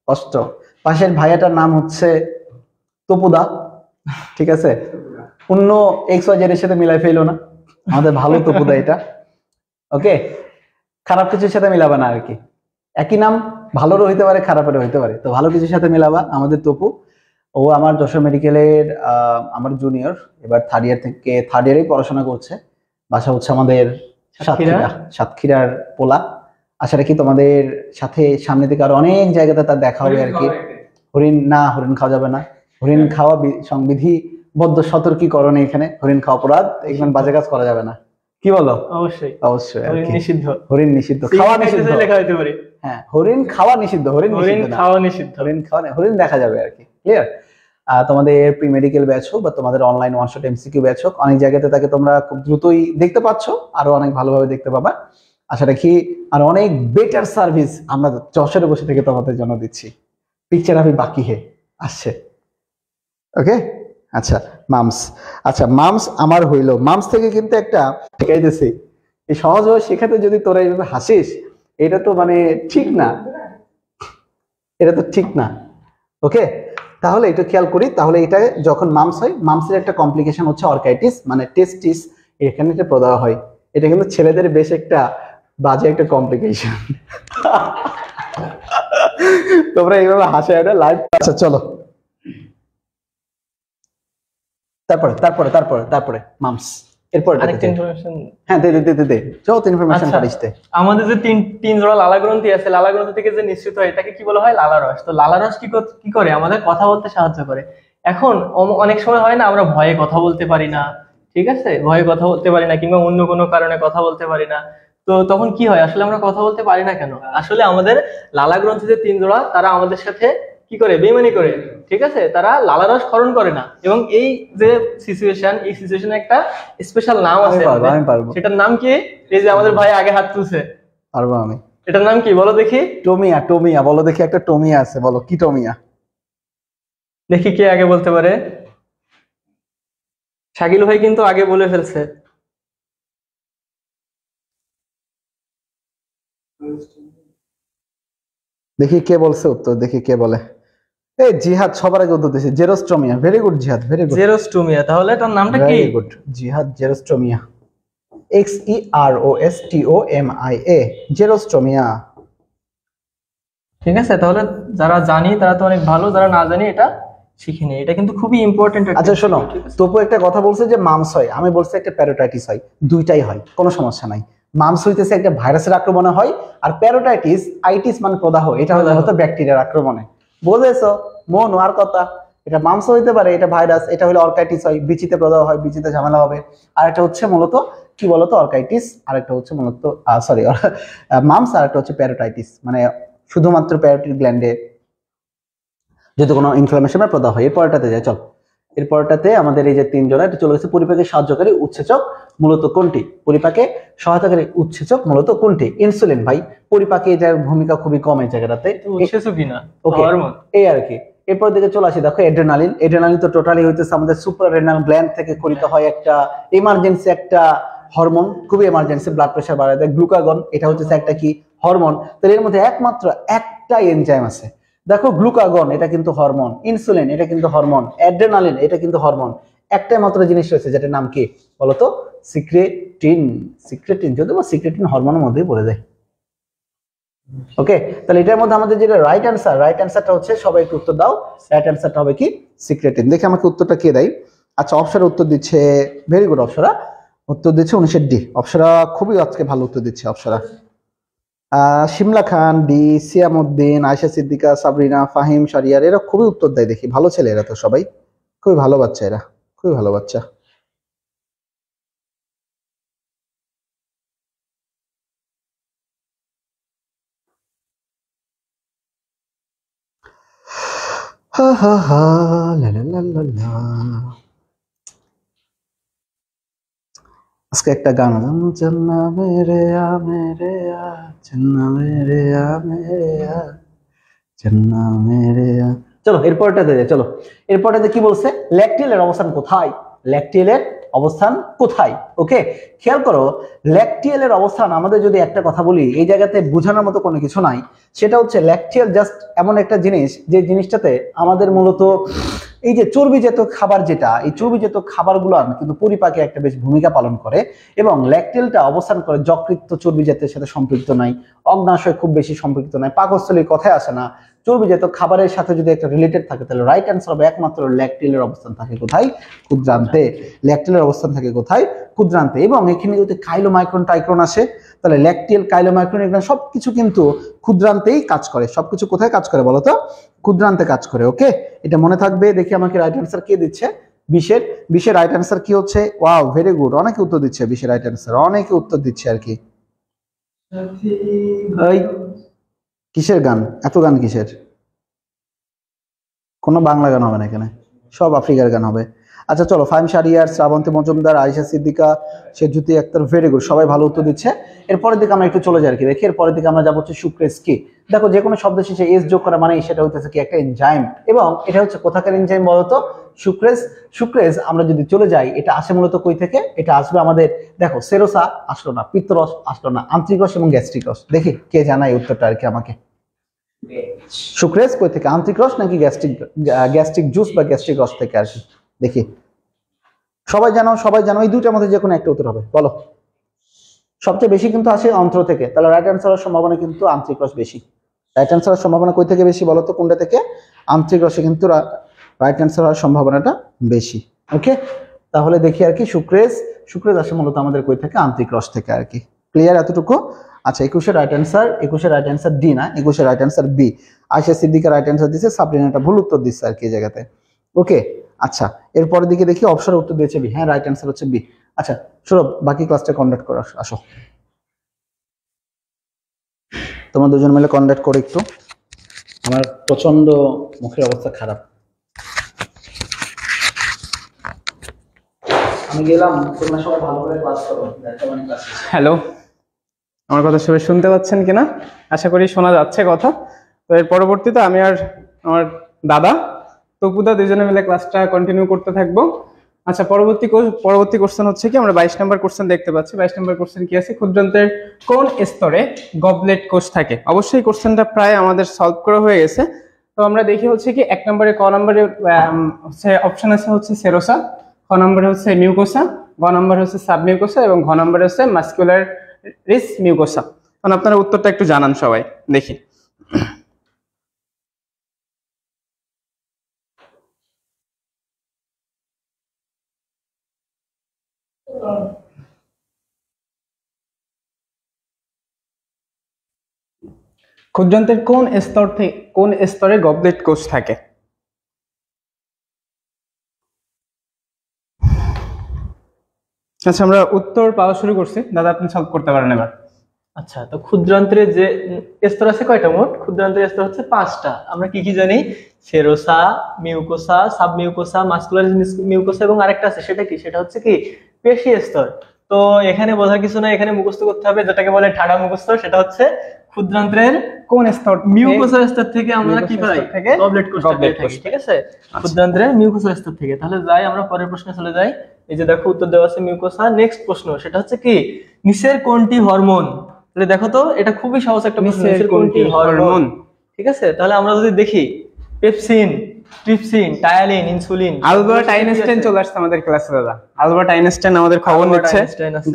কষ্ট। পাশের ভাইয়াটার নাম হচ্ছে তপুদা, ঠিক আছে, অন্য এক্স ওয়াই জেড এর সাথে মিলাই ফেলো না, আমাদের ভালো তপুদা এটা। ওকে, খারাপ কিছুর সাথে মিলাবা না আর কি, একই নাম, ভালোরও হইতে পারে খারাপেরও হইতে পারে, তো ভালো কিছুর সাথে মিলাবা। আমাদের তপু, ও আমার যশোর মেডিকেলের আমার জুনিয়র, এবার থার্ড ইয়ারেই পড়াশোনা করছে, বাসা হচ্ছে আমাদের সাতক্ষীরার পোলা। আশা রাখি তোমাদের সাথে সামনে থেকে আরো অনেক জায়গাতে তার দেখা হবে আর কি। হরিণ খাওয়া যাবে না, হরিণ খাওয়া সংবিধিবদ্ধ সতর্কীকরণে এখানে হরিণ খাওয়া অপরাধ, এখানে বাজে কাজ করা যাবে না, কি বলো? অবশ্যই অবশ্যই, নিষিদ্ধ, হরিণ নিষিদ্ধ, খাওয়া নিষিদ্ধ, লেখা হইতে পারে। হ্যাঁ, হরিণ খাওয়া নিষিদ্ধ, হরিণ খাওয়া নিষিদ্ধ, হরিণ দেখা যাবে আর কি, ক্লিয়ার? তোমাদের প্রি মেডিকেল ব্যাচ হোক বা তোমাদের online one shot MCQ batch হোক, অনেক জায়গাতে তাকে তোমরা খুব দ্রুতই দেখতে পাচ্ছ, আরো অনেক ভালোভাবে দেখতে পাবা। আশা রাখি আর অনেক বেটার সার্ভিস আমরা যশোরে বসে থেকে তোমাদের জন্য দিচ্ছি। পিকচার আমি বাকি হে আসছে। ওকে, আচ্ছা মামস আমার হইলো, মামস থেকে কিন্তু একটা শিখাইতেছি, এই সহজভাবে শেখাতে যদি তোরা এইভাবে হাসিস, এটা তো মানে ঠিক না, এটা তো ঠিক না। ওকে, তাহলে এটা খেয়াল করি, তাহলে এটা যখন মামস হয়, মামসের একটা কমপ্লিকেশন হচ্ছে অর্কাইটিস, মানে টেস্টিস, এখানে একটা প্রদাহ হয়, এটা কিন্তু ছেলেদের বেশ একটা বাজে একটা কমপ্লিকেশন। তোমরা এইভাবে হাসে এটা লাইভ। আচ্ছা চলো, তারপরে মামস, এরপর আরেকটা ইনফরমেশন। হ্যাঁ দে চলো ইনফরমেশন পারিস। আমাদের যে তিন জোড়া লালা গ্রন্থি আছে, লালা গ্রন্থি থেকে যে নিঃসৃত হয় এটাকে কি বলা হয়? লালা রস। তো লালা রস কি করে? আমাদের কথা বলতে সাহায্য করে। এখন অনেক সময় হয় না আমরা ভয়ে কথা বলতে পারি না, ঠিক আছে, ভয়ে কথা বলতে পারি না কিংবা অন্য কোনো কারণে কথা বলতে পারি না, তো তখন কি হয়? আসলে আমরা কথা বলতে পারি না কেন? আসলে আমাদের লালা গ্রন্থি যে 3 জোড়া, তারা আমাদের সাথে কি করে? বেইমানি করে, ঠিক আছে, তারা লালা রস ক্ষরণ করে না। এবং এই যে সিচুয়েশন, এই সিচুয়েশনের একটা স্পেশাল নাম আছে, সেটার নাম কি? এই যে আমাদের ভাই আগে হাত তুলছে, পারবো আমি, এটার নাম কি বলো দেখি? টোমিয়া বলো দেখি, একটা টোমিয়া আছে, বলো কি টোমিয়া? দেখি কে আগে বলতে পারে। শাকিল ভাই কিন্তু আগে বলে ফেলছে। দেখি কে বলছে উত্তর, দেখি কে বলে। এই জিহাদ সবার আগে উত্তর দিয়েছে, জেরোস্টোমিয়া। ভেরি গুড জিহাদ, ভেরি গুড। জেরোস্টোমিয়া, তাহলে এটার নামটা কি? ভেরি গুড জিহাদ, জেরোস্টোমিয়া, XEROSTOMIA, জেরোস্টোমিয়া। ঠিক আছে, তাহলে যারা জানি তারা তো অনেক ভালো, যারা না জানি এটা শিখে নি, এটা কিন্তু খুবই ইম্পর্টেন্ট। আচ্ছা শোনো, তপু একটা কথা বলছে যে মামস হয়, আমি বলছি একটা প্যারোটাইটিস হয়, দুইটাই হয়, কোনো সমস্যা নাই। মামস হইতেছে একটা ভাইরাসের আক্রমণে হয়, আর প্যারোটাইটিস, আইটিস মানে প্রদাহ, এটা হয়তো ব্যাকটেরিয়ার আক্রমণে। বুঝেছো মন আর কথা? এটা মামস হইতে পারে, এটা ভাইরাস, এটা হলো অর্কাইটিস হয়, বিচিতে প্রদাহ হয়, বিচিতে ঝামেলা হবে। আর একটা হচ্ছে মূলত কি বলতো অর্কাইটিস, আর একটা হচ্ছে মূলত সরি মামস, আর একটা হচ্ছে প্যারোটাইটিস, মানে শুধুমাত্র প্যারোটিড গ্ল্যান্ডে যদি কোনো ইনফ্লামেশন বা প্রদাহ হয়। এরপরটাতে যাই চল। এরপরটাতে আমাদের এই যে তিন জোড়া, এটা চলে গেছে পরিপাকে সাহায্যকারী উৎসেচক মূলত কোনটি? পরিপাকে সহায়তাকারী উৎসেচক মূলত কোনটি? ইনসুলিন ভাই। পরিপাকে এটার ভূমিকা খুবই কম এই জায়গাটাতে। উৎসেচকই না, ওকে, হরমোন। এই আর কি। এরপর দিকে চলে আসি, দেখো এড্রেনালিন। এড্রেনালিন তো টোটালি হইতেছে আমাদের সুপ্রারেনাল গ্ল্যান্ড থেকে খরিত হয় একটা ইমার্জেন্সি একটা হরমোন, খুবই এমার্জেন্সি, ব্লাড প্রেশার বাড়ায় দেয়। গ্লুকাগন, এটা হচ্ছে একটা কি হরমোন। তো এর মধ্যে একমাত্র একটা এনজাইম আছে, দেখো গ্লুকাগন, এটা কিন্তু হরমোন। ইনসুলিন, এটা কিন্তু হরমোন। অ্যাড্রেনালিন, এটা কিন্তু হরমোন। একটাই মাত্র জিনিস রয়েছে যেটার নাম কি বলতো? সিক্রেটিন। সিক্রেটিন, যদিও সিক্রেটিন হরমোনের মধ্যেই পড়ে যায়। ওকে, তাহলে এটার মধ্যে আমাদের যেটা রাইট অ্যান্সার, রাইট অ্যান্সারটা হচ্ছে, সবাই একটু উত্তর দাও, রাইট অ্যান্সারটা হবে কি? সিক্রেটিন। দেখে আমাকে উত্তরটা কে দেয়। আচ্ছা, অপসরা উত্তর দিচ্ছে, ভেরি গুড অপসরা, উত্তর দিচ্ছে 19 ডি। অপসরা খুবই আজকে ভালো উত্তর দিচ্ছে অপসরা। শিমলা খান ডি, সিয়ামউদ্দিন, আয়েশা সিদ্দিকা, সাবরিনা, ফাহিম, শারিয়ার, এরা খুবই উত্তর দেয় দেখি, ভালো ছেলে এরা, তো সবাই খুবই ভালো বাচ্চা, এরা খুবই ভালো বাচ্চা। হা হা হা, লা লা লা লা লা। আজকে একটা গান, চন্না মেরে আ মেরে আ, চন্না মেরে আ মেরে আ, চন্না মেরে আ। চলো এরপরটাতে যাই, চলো এরপরটাতে কি বলছে? ল্যাকটিলের অবস্থান কোথায়? ল্যাকটিলের অবস্থান কোথায়? ওকে, খেয়াল করো, ল্যাকটিলের অবস্থান আমাদের যদি একটা কথা বলি, এই জায়গাতে বোঝানোর মতো কোনো কিছু নাই। সেটা হচ্ছে ল্যাকটিল জাস্ট এমন একটা জিনিস, যে জিনিসটাতে আমাদের মূলত এই যে চর্বিজাত খাবার, যেটা এই চর্বিজাত খাবারগুলো কিন্তু পরিপাকে একটা বেশ ভূমিকা পালন করে, এবং ল্যাকটিলটা অবস্থান করে যকৃত চর্বিজাতের সাথে সম্পৃক্ত নাই, অগ্নাশয় খুব বেশি সম্পৃক্ত নাই, পাকস্থলীর কথায় আসে না। চর্বিজাত খাবারের সাথে যদি একটা রিলেটেড থাকে, তাহলে রাইট অ্যান্সার হবে একমাত্র ল্যাকটিলের অবস্থান থাকে কোথায়? ক্ষুদ্রান্তে। ল্যাকটিলের অবস্থান থাকে কোথায়? ক্ষুদ্রান্তে। এবং এখানে যদি কাইলোমাইক্রন টাইক্রন আসে, তাহলে ল্যাকটিল, কাইলোমাইক্রন, এগুলো সবকিছু কিন্তু ক্ষুদ্রান্তেই কাজ করে। সবকিছু কোথায় কাজ করে বলতো? ক্ষুদ্রান্তে কাজ করে। ওকে, এটা মনে থাকবে। দেখি আমাকে রাইট অ্যান্সার কে দিচ্ছে। বিশের, বিশের রাইট অ্যান্সার কি হচ্ছে? ওয়াও, ভেরি গুড, অনেকে উত্তর দিচ্ছে বিশের রাইট অ্যান্সার, অনেকে উত্তর দিচ্ছে আর কি। এই কিসের গান, এত গান কিসের? কোনো বাংলা গান হবে না এখানে, সব আফ্রিকার গান হবে। আচ্ছা চলো, ফাহিম শাহরিয়ার, শ্রাবন্তী মজুমদার, আয়েশা সিদ্দিকা, শেরজুতি আক্তার, ভেরি গুড, সবাই ভালো উত্তর দিচ্ছে। এরপরের দিকে আমরা একটু চলে যাই আর কি, দেখি এরপরের দিকে আমরা যাবো হচ্ছে সুক্রেজ কি। দেখো, যে কোনো শব্দ শেষে এস যোগ করা মানে সেটা হচ্ছে কি একটা এনজাইম, এবং এটা হচ্ছে কোথাকার এনজাইম বলতো? সুক্রেজ। সুক্রেজ আমরা যদি চলে যাই, এটা আসে মূলত কই থেকে? এটা আসবে আমাদের, দেখো সেরোসা আসলো না, পিত্তরস আসলো না, আন্ত্রিক রস এবং গ্যাস্ট্রিক রস। দেখি কে জানাই উত্তরটা আর কি আমাকে। সুক্রেজ কই থেকে? আন্ত্রিক রস নাকি গ্যাস্ট্রিক, গ্যাস্ট্রিক জুস বা গ্যাস্ট্রিক রস থেকে আর কি। দেখি, সবাই জানো, সবাই জানো, এই দুইটার মধ্যে যে কোনো একটা উত্তর হবে, বলো। সবচেয়ে বেশি কিন্তু আসে অন্ত্র থেকে, তাহলে রাইট অ্যান্সারের সম্ভাবনা কিন্তু আন্ত্রিক রস বেশি। রাইট অ্যান্সারের সম্ভাবনা কই থেকে বেশি বলো তো? কোনটা থেকে? আন্ত্রিক রসে কিন্তু রাইট অ্যান্সার হওয়ার সম্ভাবনাটা বেশি। ওকে, তাহলে দেখি আর কি, সুক্রেজ, সুক্রেজ আসে মূলত আমাদের কই থেকে? আন্ত্রিক রস থেকে আর কি। ক্লিয়ার এতটুকু? আচ্ছা, 21 right answer, 21 right answer D না, 21 right answer B. Ayesha Siddiqua right answer দিচ্ছে, সাবরিনাটা ভুল উত্তর দিচ্ছে আর কি এই জায়গাতে। ওকে, আচ্ছা এরপরের দিকে দেখি, অপসর উত্তর দিয়েছে বি। হ্যাঁ, রাইট অ্যান্সার হচ্ছে বি। আচ্ছা সৌরভ, বাকি ক্লাসটা কন্ডাক্ট করে আসো, তোমরা দুজন মিলে কন্ডাক্ট করো একটু, আমার প্রচন্ড মুখের অবস্থা খারাপ। আমি গেলাম, তোমরা সবাই ভালো করে ক্লাস করো। হ্যালো, আমার কথা সবাই শুনতে পাচ্ছেন কিনা? আশা করি শোনা যাচ্ছে কথা। তো এর পরবর্তীতে আমি আর আমার দাদা তপুদা দুজনে মিলে ক্লাসটা কন্টিনিউ করতে থাকবো। আচ্ছা, পরবর্তী কোশ্চেন হচ্ছে কি, আমরা 22 নম্বর কোশ্চেন দেখতে পাচ্ছি। 22 নম্বর কোশ্চেন কি আছে? ক্ষুদ্রান্তের কোন স্তরে গবলেট কোষ থাকে? অবশ্যই কোশ্চেনটা প্রায় আমাদের সলভ করা হয়ে গেছে। তো আমরা দেখি হচ্ছে কি, 1 নম্বরে ক নম্বরে হচ্ছে অপশন আছে হচ্ছে সেরোসা, খ নম্বরে হচ্ছে মিউকোসা, গ নম্বরে হচ্ছে সাবমিউকোসা, এবং ঘ নম্বরে হচ্ছে মাস্কুলার রিস মিউকোসা। কারণ আপনারা উত্তরটা একটু জানান সবাই, দেখি। ক্ষুদ্রান্তের কোন স্তরে গবলেট কোষ থাকে? আচ্ছা, আমরা উত্তর পাওয়া শুরু করছি, দাদা আপনি সলভ করতে পারেন এবার। আচ্ছা, তো ক্ষুদ্রান্তের যে স্তর আছে কয়টা মোট? ক্ষুদ্রান্তের স্তর হচ্ছে 5টা। আমরা কি কি জানি? Serosa, mucosa, submucosa, muscular mucosa এবং আরেকটা আছে, সেটা কি? সেটা হচ্ছে কি পেশি স্তর। তো এখানে বোঝার কিছু না, এখানে মুখস্থ করতে হবে যেটাকে বলে ঠাডা মুখস্থ। সেটা হচ্ছে ক্ষুদ্রান্তের কোন স্তর? মিউকোসা স্তর থেকে আমরা কি পাই? গবলেট কোষ গবলেট কোষ। ঠিক আছে, ক্ষুদ্রান্তের মিউকোসা স্তর থেকে। তাহলে যাই আমরা পরের প্রশ্নে চলে যাই। এই যে দেখো উত্তর দেওয়া আছে মিউকোসা। নেক্সট প্রশ্ন, সেটা হচ্ছে কি নিচের কোনটি হরমোন? তাহলে দেখো তো, এটা খুবই সহজ একটা প্রশ্ন। নিচের কোনটি হরমোন? ঠিক আছে, তাহলে আমরা যদি দেখি pepsin, trypsin, ptyalin, insulin. Albert Einstein চলে আসছে আমাদের ক্লাসে দাদা। আলবার্ট আইনস্টাইন আমাদের খবর নিচ্ছে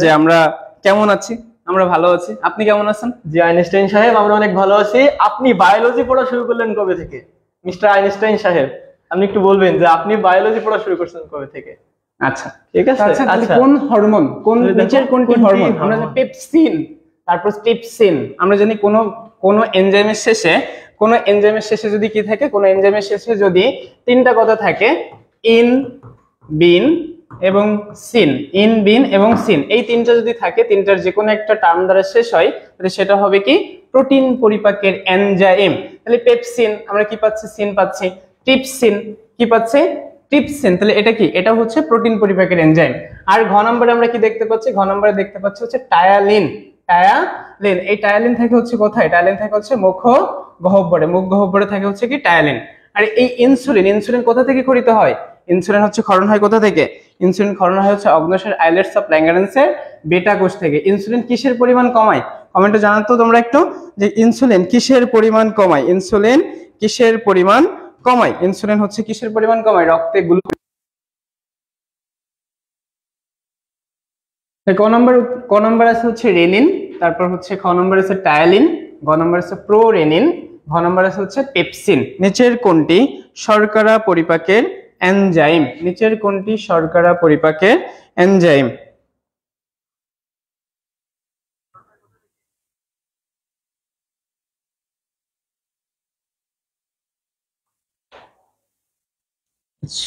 যে আমরা কেমন আছি। আমরা ভালো আছি, আপনি কেমন আছেন? জি আইনস্টাইন সাহেব, আমরা অনেক ভালো আছি। আপনি বায়োলজি পড়া শুরু করলেন কবে থেকে মিস্টার আইনস্টাইন সাহেব? আপনি একটু বলবেন যে আপনি বায়োলজি পড়া শুরু করছেন কবে থেকে? আচ্ছা ঠিক আছে। আচ্ছা, কোন হরমোন, কোন নিচের কোনটি হরমোন? আমরা যে পেপসিন, তারপর ট্রিপসিন, আমরা জানি কোন এনজাইমের শেষে, কোন এনজাইমের শেষে যদি কি থাকে, কোন এনজাইমের শেষে যদি তিনটা কথা থাকে, ইন, বিন এবং সিন, ইন, বিন এবং সিন, এই তিনটা যদি থাকে, তিনটার যে কোনো একটা টার্ম দ্বারা শেষ হয়, তাহলে সেটা হবে কি প্রোটিন পরিপাকের এনজাইম। তাহলে পেপসিন আমরা কি পাচ্ছি? সিন পাচ্ছি। ট্রিপসিন কি পাচ্ছি? ট্রিপসিন। তাহলে এটা কি? এটা হচ্ছে প্রোটিন পরিপাকের এনজাইম। আর ঘ নম্বরে আমরা কি দেখতে পাচ্ছি? ঘ নম্বরে দেখতে পাচ্ছি হচ্ছে টায়ালিন। টায়ালিন, এই টায়ালিন থাকে হচ্ছে কোথায়? টায়ালিন থাকে হচ্ছে মুখ গহ্বরে। মুখ গহ্বরে থাকে হচ্ছে কি টায়ালিন। আর এই ইনসুলিন, ইনসুলিন কোথা থেকে ক্ষরিত হয়? ইনসুলিন হচ্ছে ক্ষরণ হয় কোথা থেকে? ইনসুলিন ক্ষরণ হয় হচ্ছে অগ্ন্যাশয়ের আইলেটস অফ ল্যাঙ্গারেন্সের বেটা কোষ থেকে। ইনসুলিন কিসের পরিমাণ কমায়? কমেন্টে জানাতো তোমরা একটু যে ইনসুলিন কিসের পরিমাণ কমায়? ইনসুলিন কিসের পরিমাণ কমায়? ইনসুলিন হচ্ছে কিসের পরিমাণ কমায়? রক্তে গ্লুকোজ। ক নম্বর আছে হচ্ছে রেনিন, তারপর হচ্ছে খ নম্বর আছে টায়ালিন, গ নম্বর আছে প্রোরেনিন, ঘ নম্বর আছে হচ্ছে পেপসিন। নিচের কোনটি শর্করা পরিপাকের এনজাইম? নিচের কোনটি শর্করা পরিপাকের এনজাইম?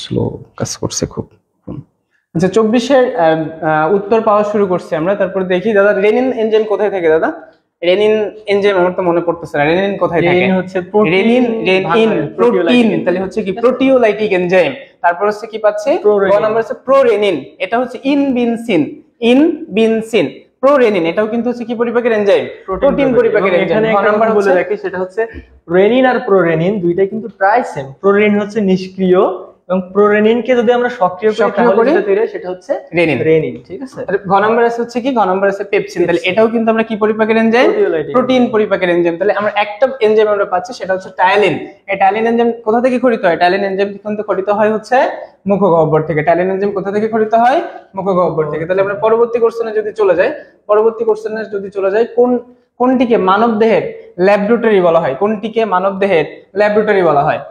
স্লো কাজ করছে খুব। আচ্ছা, 24-এর উত্তর পাওয়া শুরু করছি আমরা। তারপর দেখি দাদা রেনিন এনজাইম কোথায় থাকে? দাদা রেনিন এনজাইম আমার তো মনে পড়তেছে না, রেনিন কোথায় থাকে? রেনিন হচ্ছে রেনিন প্রোটিন, তাহলে হচ্ছে কি প্রোটিওলাইটিক এনজাইম। তারপর হচ্ছে কি পাচ্ছে? গ নাম্বার হচ্ছে প্রোরেনিন, এটা হচ্ছে ইনবিনসিন। ইনবিনসিন, প্রোরেনিন এটাও কিন্তু হচ্ছে কি পরিপাকের এনজাইম? প্রোটিন পরিপাকের এনজাইম। এখানে এক নাম্বার বলে রাখি, সেটা হচ্ছে রেনিন আর প্রোরেনিন দুইটাই কিন্তু প্রায় সেম। প্রোরেনিন হচ্ছে নিষ্ক্রিয় এবং প্রোরেনিনকে যদি আমরা সক্রিয় করি তাহলে যেটা তৈরি হয় সেটা হচ্ছে রেনিন। রেনিন, ঠিক আছে। ঘ নাম্বার আছে হচ্ছে কি? ঘ নাম্বার আছে পেপসিন। তাহলে এটাও কিন্তু আমরা কি পরিপাকের এনজাইম? প্রোটিন পরিপাকের এনজাইম। তাহলে আমরা একটা এনজাইম আমরা পাচ্ছি, সেটা হচ্ছে টায়ালিন। এই টায়ালিন এনজাইম কোথা থেকে ক্ষরিত হয়? টায়ালিন এনজাইম কিন্তু ক্ষরিত হয় হচ্ছে মুখগহ্বর থেকে। টায়ালিন এনজাইম কোথা থেকে ক্ষরিত হয়? মুখগহ্বর থেকে। তাহলে আমরা পরবর্তী কোশ্চেনে যদি চলে যাই, কোনটিকে মানবদেহের ল্যাবরেটরি বলা হয়? কোনটিকে মানবদেহের ল্যাবরেটরি বলা হয়?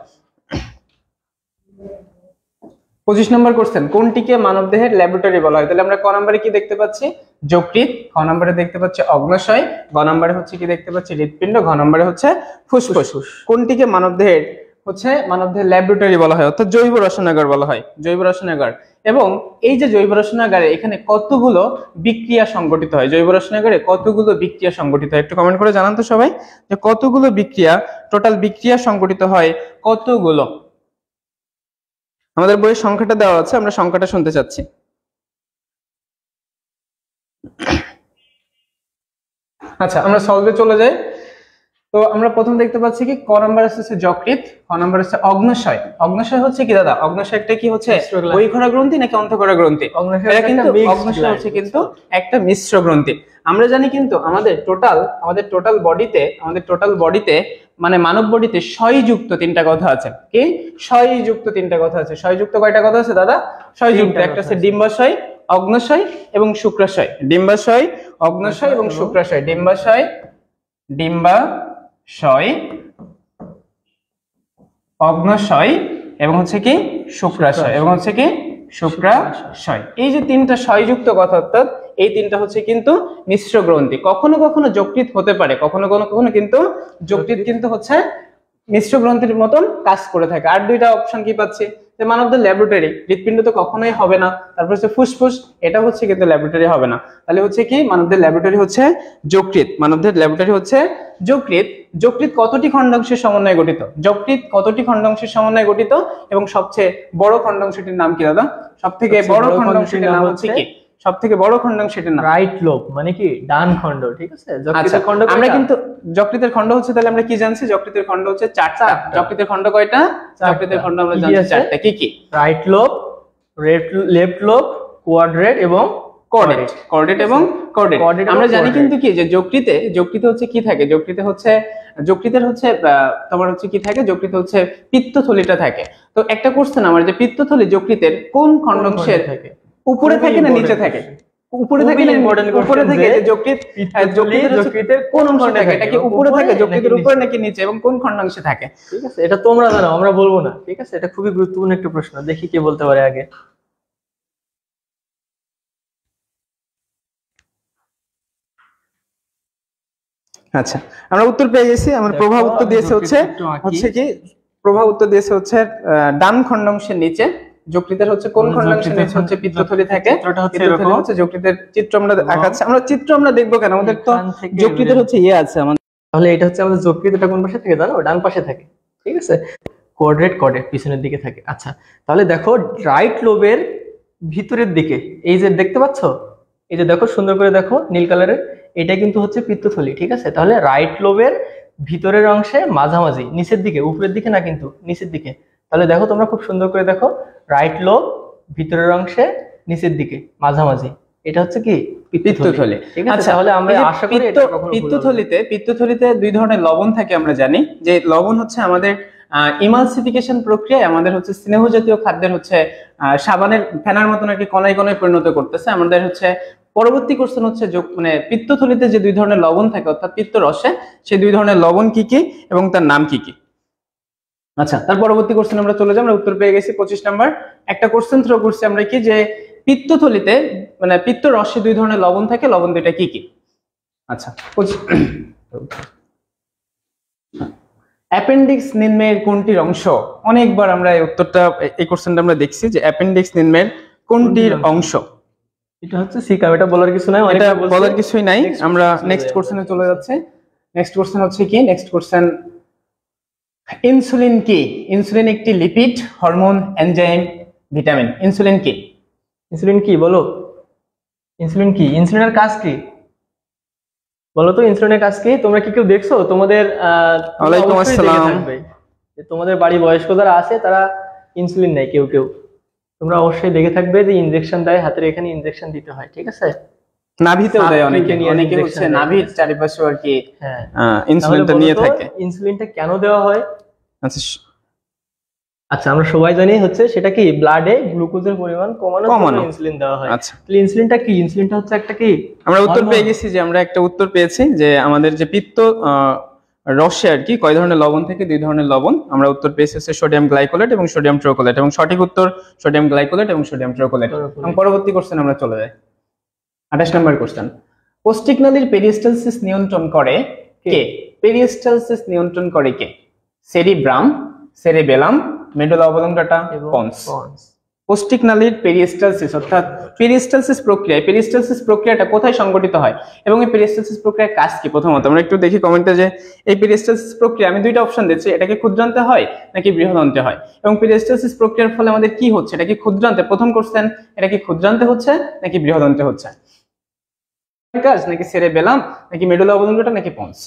25 নম্বর কোশ্চেন, কোনটিকে মানবদেহের ল্যাবরেটরি বলা হয়? তাহলে আমরা ক নম্বরে কি দেখতে পাচ্ছি? যকৃৎ, খ নম্বরে দেখতে পাচ্ছি অগ্ন্যাশয়, গ নম্বরে হচ্ছে কি দেখতে পাচ্ছি? হৃৎপিণ্ড, ঘ নম্বরে হচ্ছে ফুসফুস। কোনটিকে মানবদেহের ল্যাবরেটরি বলা হয়, অর্থাৎ জৈব রসায়নাগার বলা হয়? জৈব রসায়নাগার। এবং এই যে জৈব রসায়নাগারে এখানে কতগুলো বিক্রিয়া সংঘটিত হয়? জৈব রসায়নাগারে কতগুলো বিক্রিয়া সংঘটিত হয়? একটু কমেন্ট করে জানান তো সবাই যে কতগুলো বিক্রিয়া, টোটাল বিক্রিয়া সংঘটিত হয় কতগুলো? আমাদের বইয়ের সংখ্যাটা দেওয়া আছে, আমরা সংখ্যাটা শুনতে চাচ্ছি। আচ্ছা, আমরা সলভে চলে যাই। তো আমরা প্রথম দেখতে পাচ্ছি কি ক নাম্বার আছে যকৃৎ, খ নাম্বার আছে অগ্ন্যাশয়। অগ্ন্যাশয় হচ্ছে কি দাদা? অগ্ন্যাশয় একটা কি হচ্ছে? বহিঃক্ষরা গ্রন্থি নাকি অন্তঃক্ষরা গ্রন্থি? এটা কিন্তু অগ্ন্যাশয় হচ্ছে কিন্তু একটা মিশ্র গ্রন্থি। আমরা জানি কিন্তু আমাদের টোটাল বডিতে মানে মানব বডিতে ক্ষয়যুক্ত তিনটা কথা আছে। কি ক্ষয়যুক্ত তিনটা কথা আছে? ক্ষয়যুক্ত কয়টা কথা আছে দাদা? ক্ষয়যুক্ত একটা আছে ডিম্বাশয়, অগ্ন্যাশয় এবং শুক্রাশয়। ডিম্বাশয়, অগ্ন্যাশয় এবং শুক্রাশয়। ডিম্বাশয়, অগ্ন্যাশয় এবং হচ্ছে কি শুক্রাশয়, এবং হচ্ছে কি শুক্রাশয়। এই যে তিনটা ক্ষয়যুক্ত কথা, অর্থাৎ এই তিনটা হচ্ছে কিন্তু মিশ্র গ্রন্থি। কখনো কখনো যকৃৎ হতে পারে, কখনো কিন্তু যকৃৎ কিন্তু হচ্ছে মিশ্র গ্রন্থির মতন কাজ করে থাকে। আর দুইটা অপশন কি পাচ্ছি? মান অফ দ্য ল্যাবরেটরি, হৃৎপিণ্ড তো কখনোই হবে না। তারপর হচ্ছে ফুসফুস, এটা হচ্ছে কিন্তু ল্যাবরেটরি হবে না। তাহলে হচ্ছে কি মান অফ দ্য ল্যাবরেটরি হচ্ছে যকৃৎ, মান অফ দ্য ল্যাবরেটরি হচ্ছে যকৃৎ। যকৃৎ কতটি খণ্ডাংশের সমন্বয়ে গঠিত? যকৃৎ কতটি খণ্ডাংশের সমন্বয়ে গঠিত এবং সবচেয়ে বড় খণ্ডাংশটির নাম কি দাদা? সবথেকে বড় খণ্ডাংশটির নাম হচ্ছে কি? সবথেকে বড় খণ্ডাংশটির নাম রাইট লোব, মানে কি ডান খণ্ড, ঠিক আছে। যকৃতের খণ্ড আমরা কিন্তু যকৃতের খণ্ড হচ্ছে, তাহলে আমরা কি জানছি? যকৃতের খণ্ড হচ্ছে 4টা। যকৃতের খণ্ড কয়টা? যকৃতের খণ্ড আমরা জানছি 4টা। কি কি? Right lobe, left lobe, quadrate এবং কর্ডেট। কর্ডেট এবং কর্ডেট আমরা জানি কিন্তু কি যে যকৃতে হচ্ছে কি থাকে? যকৃতের হচ্ছে তোমার হচ্ছে কি থাকে? যকৃতে হচ্ছে পিত্তথলিটা থাকে। তো একটা কোশ্চেন আমার, যে পিত্তথলি যকৃতের কোন খণ্ডাংশের থাকে? উপরে থাকে না নিচে থাকে? উপরে থাকে না উপরে থাকে? যে যকৃতের কোন অংশে থাকে? এটা কি উপরে থাকে, যকৃতের উপরে নাকি নিচে, এবং কোন খণ্ডাংশে থাকে? ঠিক আছে, এটা তোমরা জানো, আমরা বলবো না। ঠিক আছে, এটা খুবই গুরুত্বপূর্ণ একটা প্রশ্ন। দেখি কে বলতে পারে আগে। আচ্ছা, আমরা উত্তর পেয়ে গেছি। আমার প্রভাব উত্তর দিয়েছে হচ্ছে কি? প্রভাব উত্তর দিয়েছে হচ্ছে ডান খণ্ডাংশের নিচে। যকৃতের হচ্ছে কোন খণ্ডাংশের নিচে হচ্ছে পিত্তথলি থাকে? পিত্তথলি হচ্ছে যকৃতের চিত্র আমরা আঁকাচ্ছি। আমরা চিত্র আমরা দেখবো কেন? আমাদের তো যকৃতের হচ্ছে আছে আমাদের। তাহলে এটা হচ্ছে আমাদের যকৃৎ, এটা কোন পাশে থাকে জানো? ডান পাশে থাকে। ঠিক আছে, কোয়াড্রেট পিছনের দিকে থাকে। আচ্ছা, তাহলে দেখো রাইট লোবের ভিতরের দিকে, এই যে দেখতে পাচ্ছ, এই যে দেখো সুন্দর করে দেখো নীল কালারের, এটা কিন্তু হচ্ছে পিত্তথলি। ঠিক আছে, তাহলে রাইট লোবের ভিতরের অংশে মাঝামাঝি, নিচের দিকে, উপরের দিকে না কিন্তু নিচের দিকে। তাহলে দেখো তোমরা খুব সুন্দর করে দেখো, রাইট লোব ভিতরের অংশে নিচের দিকে মাঝামাঝি, এটা হচ্ছে কি? পিত্তথলি। ঠিক আছে, তাহলে আমরা আশা করি এটা কখনো পিত্তথলিতে দুই ধরনের লবণ থাকে। আমরা জানি যে লবণ হচ্ছে আমাদের ইমালসিফিকেশন প্রক্রিয়ায় আমাদের হচ্ছে স্নেহ জাতীয় খাদ্যের হচ্ছে সাবানের ফেনার মতন আর কি কণায় কণায় পরিণত করতেছে। আমাদের হচ্ছে পরবর্তী কোশ্চেন হচ্ছে মানে পিত্তথলিতে যে দুই ধরনের লবণ থাকে অর্থাৎ পিত্তরসে, সেই দুই ধরনের লবণ কি কি এবং তার নাম কি কি? আচ্ছা, তার পরবর্তী কোশ্চেন আমরা চলে যাই। আমরা উত্তর পেয়ে গেছি 25 নাম্বার। একটা কোশ্চেন থ্রো করছি আমরা কি, যে পিত্তথলিতে মানে পিত্তরসে দুই ধরনের লবণ থাকে, লবণ দুইটা কি কি? আচ্ছা, অ্যাপেন্ডিক্স নিম্নের কোনটির অংশ? অনেকবার আমরা এই উত্তরটা, এই কোশ্চেনটা আমরা দেখছি যে অ্যাপেন্ডিক্স নিম্নের কোনটির অংশ? এটা হচ্ছে সিকাম, এটা বলার কিছু নাই, এটা বলার কিছুই নাই। আমরা নেক্সট কোশ্চেনে চলে যাচ্ছি। নেক্সট কোশ্চেন হচ্ছে কি? নেক্সট কোশ্চেন, ইনসুলিন কি? ইনসুলিন একটি lipid, hormone, enzyme, vitamin. Insulin কি? ইনসুলিন কি বলো? ইনসুলিন কি? ইনসুলিনের কাজ কি বলো তো? ইনসুলিনের কাজ কি? তোমরা কি কেউ দেখছো? তোমাদের ওয়ালাইকুম আসসালাম। তোমাদের বাড়ি বয়স্ক যারা আছে তারা ইনসুলিন নেয় কেউ কেউ। তোমরা অবশ্যই দেখে থাকবে যে ইনজেকশন দেয়, হাতের এখানে ইনজেকশন দিতে হয়। ঠিক আছে, নাভিতেও দেয় অনেকে হচ্ছে নাভির চারিপাশে আর কি ইনসুলিনটা নিয়ে থাকে। ইনসুলিনটা কেন দেওয়া হয়? আচ্ছা আচ্ছা, আমরা সবাই জানি হচ্ছে সেটা কি, ব্লাডে গ্লুকোজের পরিমাণ কমানোর জন্য ইনসুলিন দেওয়া হয়। আচ্ছা, তাহলে ইনসুলিনটা কি? ইনসুলিনটা হচ্ছে একটা কি? আমরা উত্তর পেয়ে গেছি, যে আমরা একটা উত্তর পেয়েছি যে আমাদের যে পিত্ত রসে আর কি কয় ধরনের লবণ থেকে? দুই ধরনের লবণ। আমরা উত্তর পেয়েছি হচ্ছে সোডিয়াম গ্লাইকোলেট এবং সোডিয়াম ট্রোকোলেট, এবং সঠিক উত্তর সোডিয়াম গ্লাইকোলেট এবং সোডিয়াম ট্রোকোলেট। পরবর্তী কোশ্চেন আমরা চলে যাই। 28 নম্বর কোশ্চেন, পোস্টিকনালীর পেরিস্টালসিস নিয়ন্ত্রণ করে কে? পেরিস্টালসিস নিয়ন্ত্রণ করে কে? Cerebrum, cerebellum, medulla oblongata, pons. পোস্টিকনালীর পেরিস্টালসিস অর্থাৎ পেরিস্টালসিস প্রক্রিয়া, পেরিস্টালসিস প্রক্রিয়াটা কোথায় সংঘটিত হয় এবং এই পেরিস্টালসিস প্রক্রিয়ার কাজ কি? প্রথমত আমরা একটু দেখি কমেন্টে যে এই পেরিস্টালসিস প্রক্রিয়া, আমি দুইটা অপশন দিচ্ছি, এটা কি ক্ষুদ্রান্তে হয় নাকি বৃহদান্তে হয়, এবং পেরিস্টালসিস প্রক্রিয়ার ফলে আমাদের কি হচ্ছে? এটা কি ক্ষুদ্রান্তে? প্রথম কোশ্চেন, এটা কি ক্ষুদ্রান্তে হচ্ছে নাকি বৃহদান্তে হচ্ছে? কাজ নাকি সেরেবেলাম নাকি মেডুলা অবলঙ্গাটা নাকি পন্স?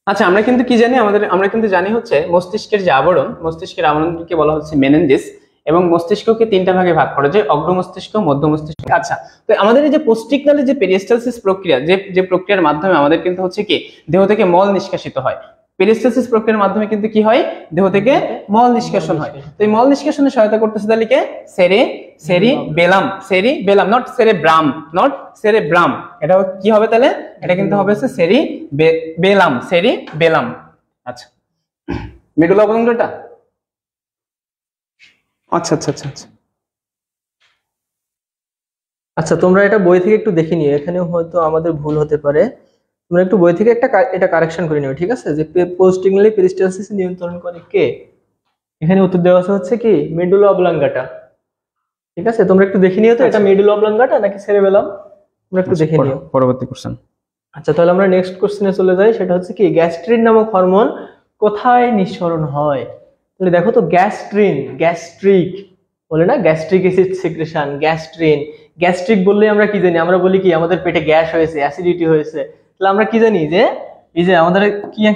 আচ্ছা, আমরা কিন্তু কি জানি? আমরা কিন্তু জানি হচ্ছে মস্তিষ্কের যে আবরণ, মস্তিষ্কের আবরণকে বলা হচ্ছে মেনেঞ্জিস, এবং মস্তিষ্ককে তিনটা ভাগে ভাগ করা যায়, অগ্র মস্তিষ্ক, মধ্য মস্তিষ্ক। আচ্ছা, তো আমাদের এই যে পোস্টিকনালী যে পেরিস্টালসিস প্রক্রিয়া, যে প্রক্রিয়ার মাধ্যমে আমাদের কিন্তু হচ্ছে কি দেহ থেকে মল নিষ্কাশিত হয়, পেরিস্টালসিস প্রক্রিয়ার মাধ্যমে কিন্তু কি হয়? দেহ থেকে মল নিষ্কাশন হয়। তো এই মল নিষ্কাশনে সহায়তা করতেছে তাহলে কে? Cerebellum, cerebellum, not cerebrum, not cerebrum. এটা কি হবে তাহলে? এটা কিন্তু হবে সেরিবেলাম, সেরিবেলাম। আচ্ছা, মেডুলা অবলঙ্গটা। আচ্ছা আচ্ছা আচ্ছা আচ্ছা আচ্ছা, তোমরা এটা বই থেকে একটু দেখে নিও, এখানেও হয়তো আমাদের ভুল হতে পারে। তোমরা একটু বই থেকে এটা কারেকশন করে নিও, ঠিক আছে? যে পোস্টিংলি পেরিস্টালসিস নিয়ন্ত্রণ করে কে? এখানে উত্তর দেওয়া আছে হচ্ছে কি মেডুলা অবলাঙ্গাটা। ঠিক আছে, তোমরা একটু দেখে নিও তো এটা মেডুলা অবলাঙ্গাটা নাকি সেরেবেলাম, তোমরা একটু দেখে নিও। পরবর্তী কোশ্চেন। আচ্ছা, তাহলে আমরা নেক্সট কোশ্চেনে চলে যাই। সেটা হচ্ছে কি গ্যাস্ট্রিন নামক হরমোন কোথায় নিঃসরণ হয়? তাহলে দেখো তো গ্যাস্ট্রিন, গ্যাস্ট্রিক বলে না, gastric acid secretion, gastrin. Gastric বললে আমরা কি জানি? আমরা বলি কি আমাদের পেটে গ্যাস হয়েছে, অ্যাসিডিটি হয়েছে। তাহলে আমরা কি জানি যে এই যে আমাদের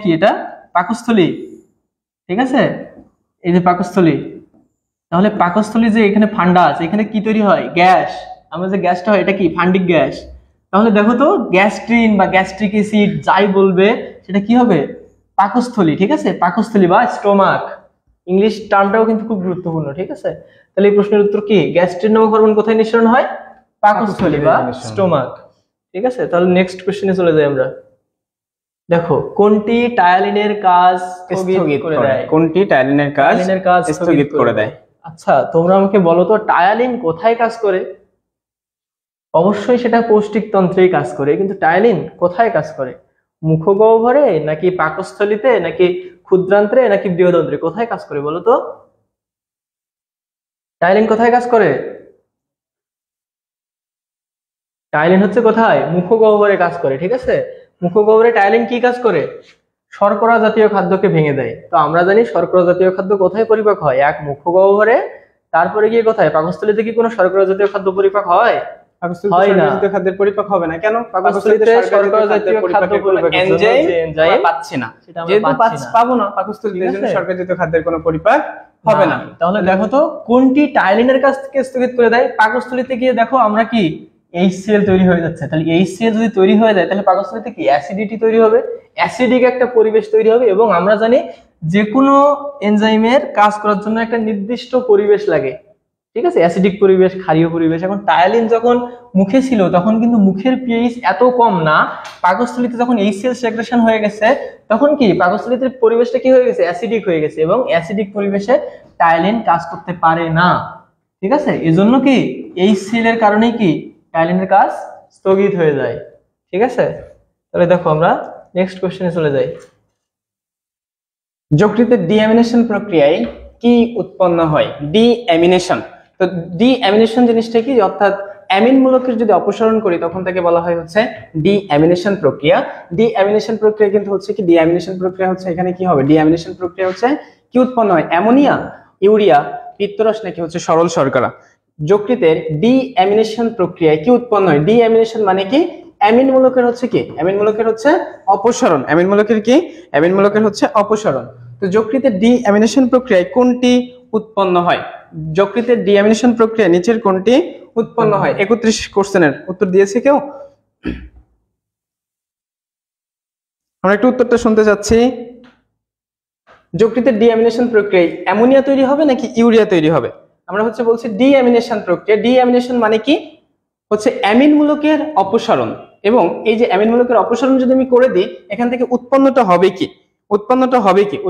কি এটা পাকস্থলী, ঠিক আছে, এই যে পাকস্থলী। তাহলে পাকস্থলী যে এখানে ফান্ডাস, এখানে কি তৈরি হয়? গ্যাস। আমরা যে গ্যাসটা হয় এটা কি ফান্ডিক গ্যাস। তাহলে দেখো তো গ্যাস্ট্রিন বা গ্যাস্ট্রিক অ্যাসিড যাই বলবে সেটা কি হবে? পাকস্থলী, ঠিক আছে, পাকস্থলী বা স্টোমাক। ইংলিশ টার্মটাও কিন্তু খুব গুরুত্বপূর্ণ, ঠিক আছে? তাহলে এই প্রশ্নের উত্তর কি? গ্যাস্ট্রিন নামক হরমোন কোথায় নিঃসরণ হয়? পাকস্থলী বা স্টোমাক, ঠিক আছে। তাহলে নেক্সট কোশ্চেনে চলে যাই আমরা। দেখো কোনটি টায়ালিনের কাজ স্থগিত করে দেয়? কোনটি টায়ালিনের কাজ স্থগিত করে দেয়? আচ্ছা, তোমরা আমাকে বলো তো টায়ালিন কোথায় কাজ করে? অবশ্যই সেটা পৌষ্টিকতন্ত্রেই কাজ করে, কিন্তু টায়ালিন কোথায় কাজ করে? মুখগহ্বরে নাকি পাকস্থলীতে নাকি ক্ষুদ্রান্ত্রে নাকি বৃহদন্ত্রে, কোথায় কাজ করে বলো তো? টায়ালিন কোথায় কাজ করে? টায়ালিন হচ্ছে কোথায়? মুখগহ্বরে কাজ করে, ঠিক আছে। মুখগহ্বরে টায়ালিন কি কাজ করে? শর্করা জাতীয় খাদ্যকে ভেঙে দেয়। তো আমরা জানি শর্করা জাতীয় খাদ্য কোথায় পরিপাক হয়? এক মুখগহ্বরে, তারপরে গিয়ে কোথায়? পাকস্থলীতে কি কোনো শর্করা জাতীয় খাদ্য পরিপাক হয়? হয় না। খাদ্যের পরিপাক হবে না কেন? পাকস্থলীতে শর্করা জাতীয় খাদ্য পরিপাক এনজাইম পাচ্ছি না, যেহেতু পাবো না পাকস্থলীতে, এজন্য শর্করা জাতীয় খাদ্যের কোনো পরিপাক হবে না। তাহলে দেখো তো কোনটি টায়ালিনের কাছ থেকে স্থগিত করে দেয়? পাকস্থলীতে গিয়ে দেখো আমরা কি HCl তৈরি হয়ে যাচ্ছে। তাহলে HCl যদি তৈরি হয়ে যায় তাহলে পাকস্থলীতে কি অ্যাসিডিটি তৈরি হবে, অ্যাসিডিক একটা পরিবেশ তৈরি হবে। এবং আমরা জানি যে কোনো এনজাইমের কাজ করার জন্য একটা নির্দিষ্ট পরিবেশ লাগে, ঠিক আছে, অ্যাসিডিক পরিবেশ, ক্ষারীয় পরিবেশ। এখন টায়ালিন যখন মুখে ছিল তখন কিন্তু মুখের পিএইচ এত কম না, পাকস্থলীতে যখন HCl সেক্রেশন হয়ে গেছে তখন কি পাকস্থলীতে পরিবেশটা কি হয়ে গেছে? অ্যাসিডিক হয়ে গেছে, এবং অ্যাসিডিক পরিবেশে টায়ালিন কাজ করতে পারে না, ঠিক আছে। এজন্য কি HCl এর কারণেই কি টায়ালিনের কাজ স্থগিত হয়ে যায়, ঠিক আছে। তাহলে দেখো আমরা নেক্সট কোশ্চেনে চলে যাই। যকৃতের ডিঅ্যামিনেশন প্রক্রিয়ায় কি উৎপন্ন হয়? ডিঅ্যামিনেশন। তো ডিঅ্যামিনেশন জিনিসটা কি? অর্থাৎ অ্যামিন মূলকের যদি অপসারণ করি তখন তাকে বলা হয় হচ্ছে ডিঅ্যামিনেশন প্রক্রিয়া। ডিঅ্যামিনেশন প্রক্রিয়া কিন্তু হচ্ছে কি, ডিঅ্যামিনেশন প্রক্রিয়া হচ্ছে এখানে কি হবে? ডিঅ্যামিনেশন প্রক্রিয়া হচ্ছে কি উৎপন্ন হয়? অ্যামোনিয়া, ইউরিয়া, পিত্তরস নাকি হচ্ছে সরল শর্করা? যকৃতের ডিঅ্যামিনেশন প্রক্রিয়ায় কি উৎপন্ন হয়? ডিঅ্যামিনেশন মানে কি? অ্যামিন মূলকের হচ্ছে কি? অ্যামিন মূলকের হচ্ছে অপসারণ। অ্যামিন মূলকের কি? অ্যামিন মূলকের হচ্ছে অপসারণ। তো যকৃতের ডিঅ্যামিনেশন প্রক্রিয়ায় কোনটি উৎপন্ন হয়? যকৃতের ডিঅ্যামিনেশন প্রক্রিয়া নিচের কোনটি উৎপন্ন হয়? 31 কোশ্চেনের উত্তর দিয়েছে কেউ? আমরা একটু উত্তরটা শুনতে চাচ্ছি। যকৃতের ডিঅ্যামিনেশন প্রক্রিয়ায় অ্যামোনিয়া তৈরি হবে নাকি ইউরিয়া তৈরি হবে? আমরা হচ্ছে বলছি ডিঅ্যামিনেশন প্রক্রিয়া। ডিঅ্যামিনেশন মানে কি? হচ্ছে অ্যামিন মূলকের অপসারণ। এবং এই যে অ্যামিন মূলকের অপসারণ যদি আমি করে দিই, এখান থেকে উৎপন্নটা হবে কি?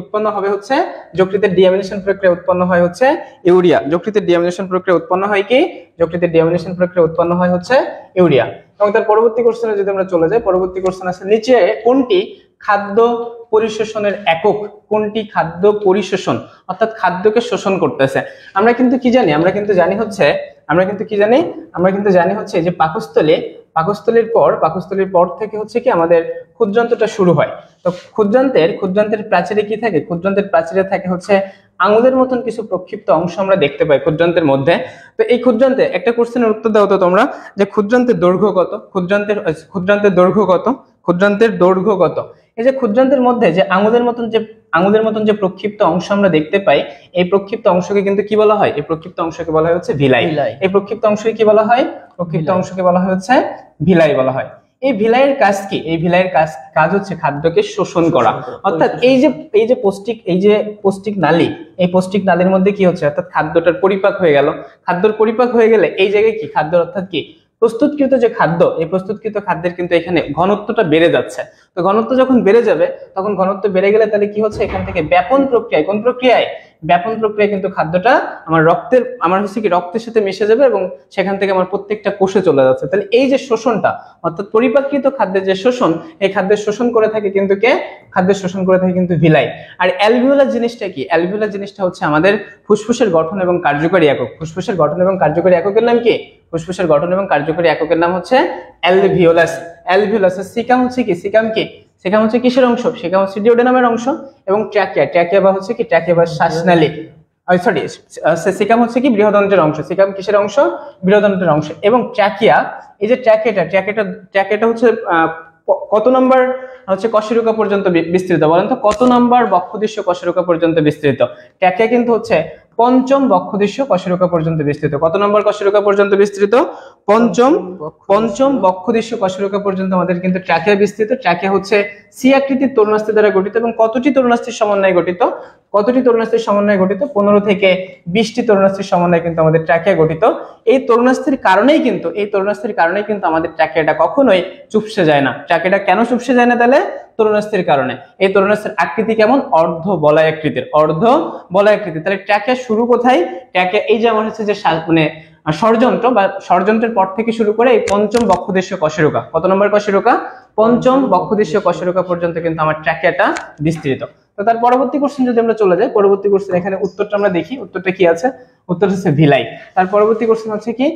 উৎপন্ন হবে হচ্ছে যকৃতের ডিঅ্যামিনেশন প্রক্রিয়া উৎপন্ন হয় হচ্ছে ইউরিয়া। যকৃতের ডিঅ্যামিনেশন প্রক্রিয়া উৎপন্ন হয় কি? যকৃতের ডিঅ্যামিনেশন প্রক্রিয়া উৎপন্ন হয় হচ্ছে ইউরিয়া। এবং তার পরবর্তী কোশ্চেনে যদি আমরা চলে যাই, পরবর্তী কোশ্চেন আছে নিচে কোনটি খাদ্য পরিশোষণের একক? কোনটি খাদ্য পরিশোষণ অর্থাৎ খাদ্যকে শোষণ করতেছে? আমরা কিন্তু কি জানি? আমরা কিন্তু জানি হচ্ছে যে পাকস্থলীর পর থেকে হচ্ছে কি আমাদের ক্ষুদ্রান্তটা শুরু হয়। তো ক্ষুদ্রান্তের প্রাচীরে কি থাকে? ক্ষুদ্রান্তের প্রাচীরে থাকে হচ্ছে আঙুলের মতন কিছু প্রক্ষিপ্ত অংশ আমরা দেখতে পাই ক্ষুদ্রান্তের মধ্যে। তো এই ক্ষুদ্রান্তে একটা কোশ্চেনের উত্তর দাও তো তোমরা, যে ক্ষুদ্রান্তের দৈর্ঘ্য কত? ক্ষুদ্রান্তের দৈর্ঘ্য কত? এই যে ক্ষুদ্রান্তের মধ্যে যে আঙুলের মতন যে প্রক্ষিপ্ত অংশ আমরা দেখতে পাই, এই প্রক্ষিপ্ত অংশকে কিন্তু কি বলা হয়? এই প্রক্ষিপ্ত অংশকে বলা হয় হচ্ছে ভিলাই। এই প্রক্ষিপ্ত অংশকে কি বলা হয়? প্রক্ষিপ্ত অংশকে বলা হয় হচ্ছে ভিলাই বলা হয়। এই ভিলাইয়ের কাজ কি? এই ভিলাইয়ের কাজ হচ্ছে খাদ্যকে শোষণ করা। অর্থাৎ এই যে পৌষ্টিক নালী, এই পৌষ্টিক নালীর মধ্যে কি হচ্ছে? অর্থাৎ খাদ্যটার পরিপাক হয়ে গেল। খাদ্যর পরিপাক হয়ে গেলে এই জায়গায় কি খাদ্য, অর্থাৎ কি প্রস্তুতকৃত যে খাদ্য, এই প্রস্তুতকৃত খাদ্যের কিন্তু এখানে ঘনত্বটা বেড়ে যাচ্ছে। তো ঘনত্ব যখন বেড়ে যাবে, তখন ঘনত্ব বেড়ে গেলে তাহলে কি হচ্ছে? এখান থেকে ব্যাপন প্রক্রিয়ায়, কোন প্রক্রিয়ায়? ব্যাপন প্রক্রিয়া কিন্তু খাদ্যটা আমার হচ্ছে কি রক্তের সাথে মিশে যাবে এবং সেখান থেকে আমার প্রত্যেকটা কোষে চলে যাচ্ছে। তাহলে এই যে শোষণটা, অর্থাৎ পরিপাকৃত খাদ্যের যে শোষণ, এই খাদ্যের শোষণ করে থাকে কিন্তু খাদ্যের শোষণ করে থাকে কিন্তু ভিলাই। আর অ্যালভিওলার জিনিসটা কি? অ্যালভিওলার জিনিসটা হচ্ছে আমাদের ফুসফুসের গঠন এবং কার্যকরী একক। ফুসফুসের গঠন এবং কার্যকরী এককের নাম কি? ফুসফুসের গঠন এবং কার্যকরী এককের নাম হচ্ছে অ্যালভিওলাস। অ্যালভিওলাস। সিকাম হচ্ছে কি? সিকাম কি? সিকাম হচ্ছে কিসের অংশ? সিকাম হচ্ছে ডিওডেনামের অংশ। এবং ট্র্যাকিয়া, ট্র্যাকিয়া বা হচ্ছে কি ট্র্যাকিয়া বা শ্বাসনালী, সরি সিকাম হচ্ছে কি বৃহদন্ত্রের অংশ। সিকাম কিসের অংশ? বৃহদন্ত্রের অংশ। এবং ট্র্যাকিয়া, এই যে ট্র্যাকিয়াটা হচ্ছে কত নম্বর হচ্ছে কশেরুকা পর্যন্ত বিস্তৃত? বলেন তো কত নম্বর বক্ষদেশীয় কশেরুকা পর্যন্ত বিস্তৃত? ট্র্যাকিয়া কিন্তু হচ্ছে পঞ্চম বক্ষদেশীয় কশেরুকা পর্যন্ত বিস্তৃত। কত নম্বর কশেরুকা পর্যন্ত বিস্তৃত? পঞ্চম বক্ষদেশীয় কশেরুকা পর্যন্ত আমাদের কিন্তু ট্র্যাকিয়া বিস্তৃত। ট্র্যাকিয়া হচ্ছে সি আকৃতির তরুণাস্থি দ্বারা গঠিত। এবং কতটি তরুণাস্থির সমন্বয়ে গঠিত? 15 থেকে 20টি তরুণাস্থির সমন্বয়ে কিন্তু আমাদের ট্র্যাকিয়া গঠিত। এই তরুণাস্থির কারণেই কিন্তু আমাদের ট্র্যাকিয়াটা কখনোই চুপসে যায় না। ট্র্যাকিয়াটা কেন চুপসে যায় না তাহলে? তরুণাস্থির কারণে। এই তরুণাস্থির আকৃতি কেমন? অর্ধ বলয় আকৃতির। তাহলে ট্র্যাকিয়া শুরু কোথায়? ট্র্যাকিয়া এই যে আমার হচ্ছে যে মানে ষড়যন্ত্র বা ষড়যন্ত্রের পর থেকে শুরু করে এই পঞ্চম বক্ষদেশীয় কশেরুকা, কত নম্বর কশেরুকা? পঞ্চম বক্ষদেশীয় কশেরুকা পর্যন্ত কিন্তু আমার ট্র্যাকিয়াটা বিস্তৃত। তো তার পরবর্তী কোশ্চেন যদি আমরা চলে যাই, পরবর্তী কোশ্চেন এখানে উত্তরটা আমরা দেখি, উত্তরটা কি আছে? উত্তর হচ্ছে ভিলাই। তার পরবর্তী কোশ্চেন হচ্ছে কি?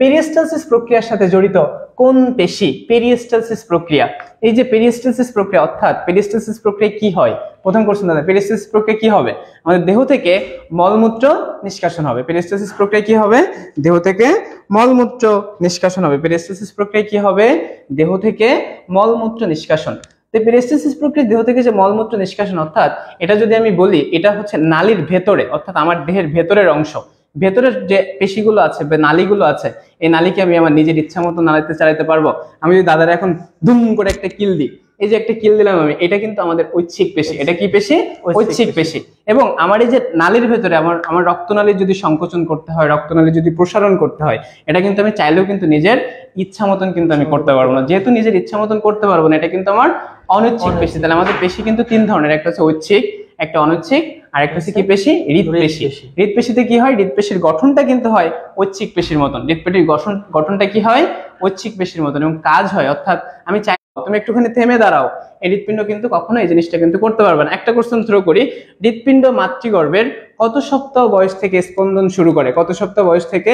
পেরিস্টালসিস প্রক্রিয়ার সাথে জড়িত কোন পেশি? পেরিস্টালসিস প্রক্রিয়া, এই যে পেরিস্টালসিস প্রক্রিয়া, অর্থাৎ পেরিস্টালসিস প্রক্রিয়া কি হয়? প্রথম কোশ্চেন দাদা, পেরিস্টালসিস প্রক্রিয়া কি হবে? আমাদের দেহ থেকে মলমূত্র নিষ্কাশন হবে। পেরিস্টালসিস প্রক্রিয়া কি হবে? দেহ থেকে মলমূত্র নিষ্কাশন হবে। পেরিস্টালসিস প্রক্রিয়া কি হবে? দেহ থেকে মলমূত্র নিষ্কাশন। পেরিস্টালসিস প্রক্রিয়া দেহ থেকে যে মলমূত্র নিষ্কাশন, অর্থাৎ এটা যদি আমি বলি, এটা হচ্ছে নালীর ভেতরে, অর্থাৎ আমার দেহের ভেতরের অংশ, ভেতরের যে পেশিগুলো আছে বা নালীগুলো আছে, এই নালীকে আমি আমার নিজের ইচ্ছা মতো নাড়াতে চালাতে পারবো। আমি যদি দাদারা এখন দুম করে একটা কিল দিই, এই যে একটা কিল দিলাম আমি, এটা কিন্তু আমাদের ঐচ্ছিক পেশি। এটা কি পেশি? ঐচ্ছিক পেশি। এবং আমার এই যে নালীর ভেতরে আমার রক্তনালী যদি সংকোচন করতে হয়, রক্তনালী যদি প্রসারণ করতে হয়, এটা কিন্তু আমি চাইলেও কিন্তু নিজের ইচ্ছা মতন কিন্তু আমি করতে পারবো না। যেহেতু নিজের ইচ্ছা মতন করতে পারবো না, এটা কিন্তু আমার অনৈচ্ছিক পেশি। তাহলে আমাদের পেশি কিন্তু তিন ধরনের, একটা হচ্ছে ঐচ্ছিক, একটা অনৈচ্ছিক, আর একটা হচ্ছে কি পেশি? হৃদপেশি। হৃদপেশিতে কি হয়? হৃদপেশির গঠনটা কিন্তু হয় ঐচ্ছিক পেশির মতন। হৃদপেশির গঠনটা কি হয়? ঐচ্ছিক পেশির মতন। এবং কাজ হয়, অর্থাৎ আমি চাই তুমি একটুখানি থেমে দাঁড়াও, এই হৃদপিণ্ড কিন্তু কখনো এই জিনিসটা কিন্তু করতে পারবে না। একটা কোশ্চেন থ্রো করি, হৃদপিণ্ড মাতৃগর্ভের কত সপ্তাহ বয়স থেকে স্পন্দন শুরু করে? কত সপ্তাহ বয়স থেকে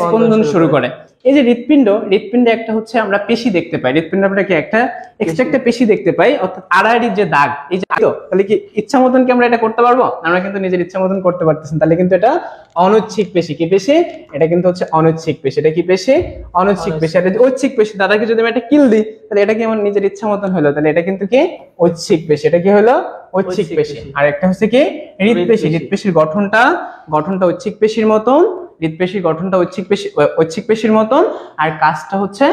স্পন্দন শুরু করে? এই যে হৃদপিণ্ডে একটা হচ্ছে আমরা পেশি দেখতে পাই, হৃদপিণ্ডে আমরা কি একটা এক্সট্রা পেশি দেখতে পাই, অর্থাৎ আড়াআড়ির যে দাগ, এই যে তাহলে কি ইচ্ছা মতন কি আমরা এটা করতে পারবো? আমরা কিন্তু নিজের ইচ্ছা মতন করতে পারতেছি। তাহলে কিন্তু এটা অনৈচ্ছিক পেশি। কি পেশি? এটা কিন্তু হচ্ছে অনৈচ্ছিক পেশি। এটা কি পেশি? অনৈচ্ছিক পেশি। এটা ঐচ্ছিক পেশি। দাদাকে যদি আমি একটা কিল দিই, তাহলে এটা কি আমার নিজের ইচ্ছা মতন হলো? তাহলে এটা কিন্তু কি? ঐচ্ছিক পেশি। এটা কি হলো? ঐচ্ছিক পেশি। আর একটা হচ্ছে কি? হৃদপেশি। হৃদপেশির গঠনটা ঐচ্ছিক পেশির মতন, হৃদপেশির গঠনটা ঐচ্ছিক পেশির মতন, আর কাজটা হচ্ছে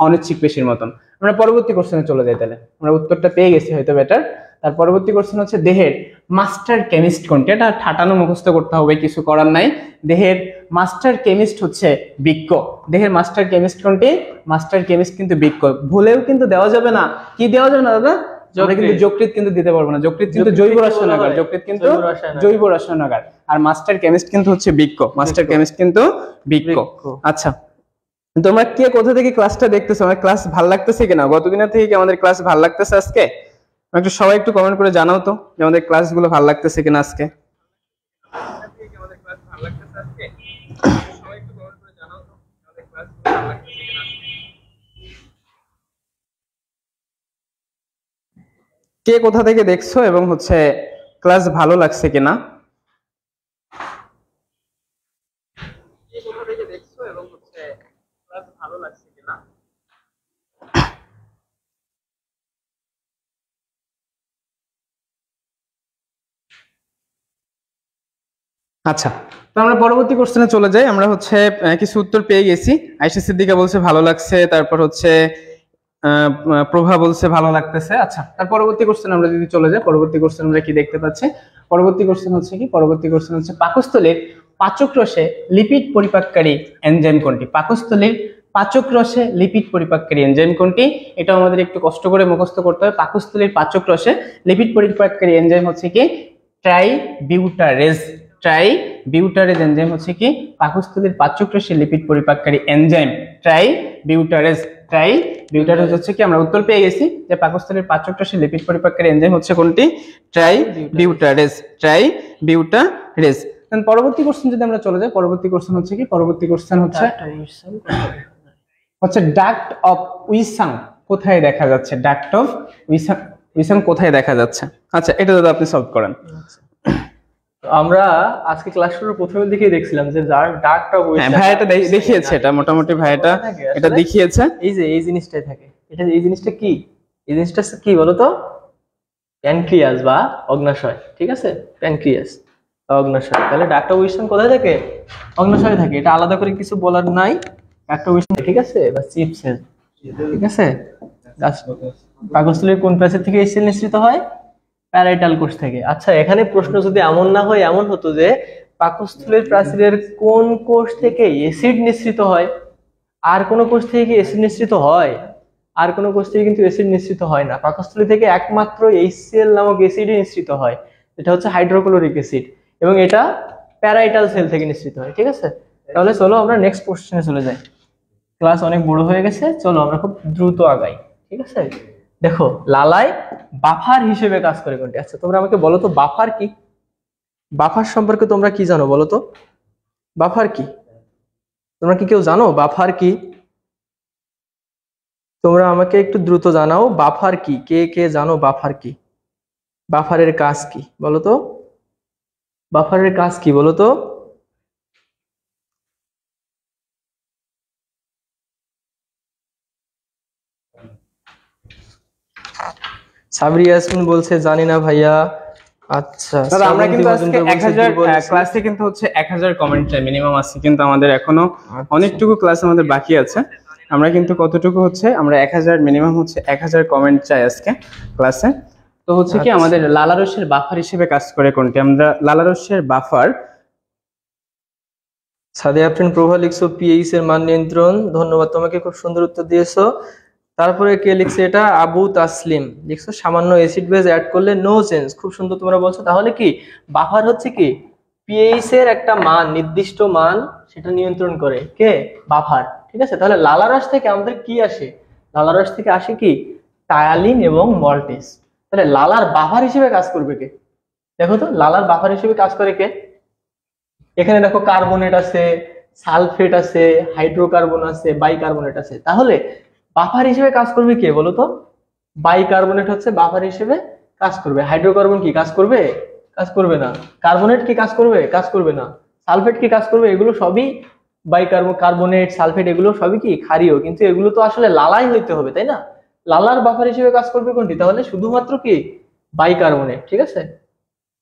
অনৈচ্ছিক পেশির মতন। আমরা পরবর্তী কোশ্চেনে চলে যাই। তাহলে আমরা উত্তরটা পেয়ে গেছি হয়তো বেটার। তার পরবর্তী কোশ্চেন হচ্ছে দেহের মাস্টার কেমিস্ট কোনটি? এটা ঠাটানো মুখস্থ করতে হবে, কিছু করার নাই। দেহের মাস্টার কেমিস্ট হচ্ছে বৃক্ক। দেহের মাস্টার কেমিস্ট কোনটি? মাস্টার কেমিস্ট কিন্তু বৃক্ক। ভুলেও কিন্তু দেওয়া যাবে না। কি দেওয়া যাবে না দাদা? আমরা কিন্তু যকৃৎ কিন্তু দিতে পারবো না। যকৃৎ কিন্তু জৈব রসায়নাগার, যকৃৎ কিন্তু জৈব রসায়নাগার। আর মাস্টার কেমিস্ট কিন্তু হচ্ছে বৃক্ক। মাস্টার কেমিস্ট কিন্তু বৃক্ক। আচ্ছা, তোমরা কে কোথা থেকে ক্লাসটা দেখতেছো? আমার ক্লাস ভালো লাগতেছে কিনা? গতদিনের থেকে কি আমাদের ক্লাস ভালো লাগতেছে আজকে? একটু সবাই একটু কমেন্ট করে জানাও তো যে আমাদের ক্লাসগুলো ভালো লাগতেছে কিনা আজকে। কে কোথা থেকে দেখছো এবং হচ্ছে ক্লাস ভালো লাগছে কিনা? কে কোথা থেকে দেখছো এবং হচ্ছে ক্লাস ভালো লাগছে কিনা? আচ্ছা, তো আমরা পরবর্তী কোশ্চেনে চলে যাই। আমরা হচ্ছে কিছু উত্তর পেয়ে গেছি। আয়েশা সিদ্দিকা বলছে ভালো লাগছে, তারপর হচ্ছে প্রভা বলছে ভালো লাগতেছে। আচ্ছা, তার পরবর্তী কোশ্চেন আমরা যদি চলে যাই, পরবর্তী কোশ্চেন আমরা কি দেখতে পাচ্ছি? পরবর্তী কোশ্চেন হচ্ছে কি? পরবর্তী কোশ্চেন হচ্ছে পাকস্থলীর পাচক রসে লিপিড পরিপাককারী এনজাইম কোনটি? পাকস্থলীর পাচক রসে লিপিড পরিপাককারী এনজাইম কোনটি? এটা আমাদের একটু কষ্ট করে মুখস্থ করতে হবে। পাকস্থলীর পাচক রসে লিপিড পরিপাককারী এনজাইম হচ্ছে কি? ট্রাইবিউটারেজ। ট্রাই বিউটারেজ এনজাইম হচ্ছে কি পাকস্থলীর পাচ্যকোষী লিপিড পরিপাককারী এনজাইম। ট্রাই বিউটারেজ হচ্ছে কি আমরা উত্তর পেয়ে গেছি যে পাকস্থলীর পাচ্যকোষী লিপিড পরিপাককারী এনজাইম হচ্ছে কোনটি? ট্রাই বিউটারেজ। পরবর্তী কোশ্চেন যদি আমরা চলে যাই, পরবর্তী কোশ্চেন হচ্ছে কি? পরবর্তী কোশ্চেন হচ্ছে ডাক্ট অফ উইসাং কোথায় দেখা যাচ্ছে? ডাক্ট অফ উইসাং কোথায় দেখা যাচ্ছে? আচ্ছা, এটা যদি আপনি সলভ করেন। আমরা আজকে ক্লাস শুরুর প্রথমের দিকেই দেখছিলাম যে ডাক্ট অফ উইসাং, ভাই এটা দেখিয়েছে, এটা মোটামুটি ভাই এটা দেখিয়েছে। এই যে এই জিনিসটাই থাকে, এই জিনিসটা কি? এই জিনিসটা কি বলতো? প্যানক্রিয়াস বা অগ্নাশয়। ঠিক আছে, প্যানক্রিয়াস বা অগ্নাশয়। তাহলে ডাক্ট অফ উইসাং কোথায় থাকে? অগ্নাশয়ে থাকে। এটা আলাদা করে কিছু বলার নাই। ডাক্ট অফ উইসাং, ঠিক আছে, বা চিপ সেল। ঠিক আছে, পাকস্থলীর কোন প্রাচীর থেকে এই সেল নিঃসৃত হয়? প্যারাইটাল কোষ থেকে। আচ্ছা, এখানে প্রশ্ন যদি এমন না হয়, এমন হতো যে পাকস্থলীর প্রাচীরের কোন কোষ থেকে অ্যাসিড নিঃসৃত হয়, আর কোন কোষ থেকে কি অ্যাসিড নিঃসৃত হয়? আর কোন কোষ থেকে কিন্তু অ্যাসিড নিঃসৃত হয় না। পাকস্থলী থেকে একমাত্র HCl নামক অ্যাসিডই নিঃসৃত হয়, এটা হচ্ছে হাইড্রোক্লোরিক অ্যাসিড, এবং এটা প্যারাইটাল সেল থেকে নিঃসৃত হয়। ঠিক আছে, তাহলে চলো আমরা নেক্সট কোশ্চেনে চলে যাই। ক্লাস অনেক বড় হয়ে গেছে, চলো আমরা খুব দ্রুত আগাই। ঠিক আছে, দেখো লালায় বাফার হিসেবে কাজ করে কোনটি? আচ্ছা, তোমরা আমাকে বলো তো বাফার কি? বাফার সম্পর্কে তোমরা কি জানো বলো তো? বাফার কি? তোমরা কি কেউ জানো বাফার কি? তোমরা আমাকে একটু দ্রুত জানাও বাফার কি। কে কে জানো বাফার কি? বাফারের কাজ কি বলো তো? বাফারের কাজ কি বলো তো? সাবরি ইয়াসমিন বলছে জানি না ভাইয়া। আচ্ছা, দাদা আমরা কিন্তু আজকে 1000 ক্লাসে কিন্তু হচ্ছে 1000 কমেন্ট চাই মিনিমাম আছে, কিন্তু আমাদের এখনো অনেকটুকু ক্লাস আমাদের বাকি আছে। আমরা কিন্তু কতটুকু হচ্ছে আমরা 1000 মিনিমাম হচ্ছে 1000 কমেন্ট চাই আজকে ক্লাসে। তো হচ্ছে কি আমাদের লালারসের বাফার হিসেবে কাজ করে কোনটি? আমরা লালারসের বাফার। সাদিয়া আফরিন প্রভা লিখছো পিএইচ এর মান নিয়ন্ত্রণ। ধন্যবাদ তোমাকে, খুব সুন্দর উত্তর দিয়েছো। তারপরে কে লিখছে এটা? আবু তাসলিম লিখছো সামান্য অ্যাসিড বেজ অ্যাড করলে নো চেঞ্জ। খুব সুন্দর তোমরা বলছো। তাহলে কি বাফার হচ্ছে কি পিএইচ এর একটা মান, নির্দিষ্ট মান, সেটা নিয়ন্ত্রণ করে কে? বাফার। ঠিক আছে, তাহলে লালারস থেকে আমাদের কি আসে? লালারস থেকে আসে কি টায়ালিন এবং মল্টেস। তাহলে লালার বাফার হিসেবে কাজ করবে কে? দেখো তো লালার বাফার হিসেবে কাজ করে কে? এখানে দেখো কার্বনেট আছে, সালফেট আছে, হাইড্রোকার্বন আছে, বাইকার্বনেট আছে। তাহলে বাফার হিসেবে কাজ করবে কে বলো তো? বাইকার্বনেট হচ্ছে বাফার হিসেবে কাজ করবে। হাইড্রোকার্বন কি কাজ করবে? কাজ করবে না। কার্বনেট কি কাজ করবে? কাজ করবে না। সালফেট কি কাজ করবে? এগুলো সবই কার্বনেট, সালফেট এগুলো সবই কি ক্ষারীয়, কিন্তু এগুলো তো আসলে লালাই হইতে হবে, তাই না? লালার বাফার হিসেবে কাজ করবে কোনটি? তাহলে শুধুমাত্র কি বাইকার্বনেট। ঠিক আছে,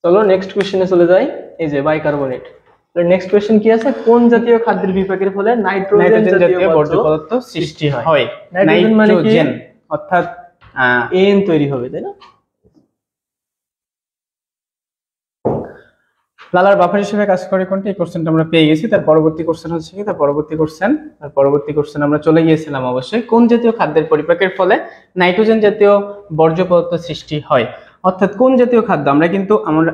চলো নেক্সট কোশ্চেনে চলে যাই। এই যে বাইকার্বনেট। নেক্সট কোশ্চেন কি আছে? কোন জাতীয় খাদ্যের বিপাকের ফলে নাইট্রোজেন জাতীয় বর্জ্য পদার্থ সৃষ্টি হয়? নাইট্রোজেন মানে কি? অর্থাৎ এন তৈরি হবে, তাই না? লালার বাফার হিসেবে কাজ করে কোনটি? এই কোশ্চেনটা আমরা পেয়ে গেছি। তার পরবর্তী কোশ্চেন হচ্ছে কি? তার পরবর্তী কোশ্চেন আমরা চলে গিয়েছিলাম অবশ্যই কোন জাতীয় খাদ্যের পরিপাকের ফলে নাইট্রোজেন জাতীয় বর্জ্য পদার্থ সৃষ্টি হয়। অর্থাৎ কোন জাতীয় খাদ্য?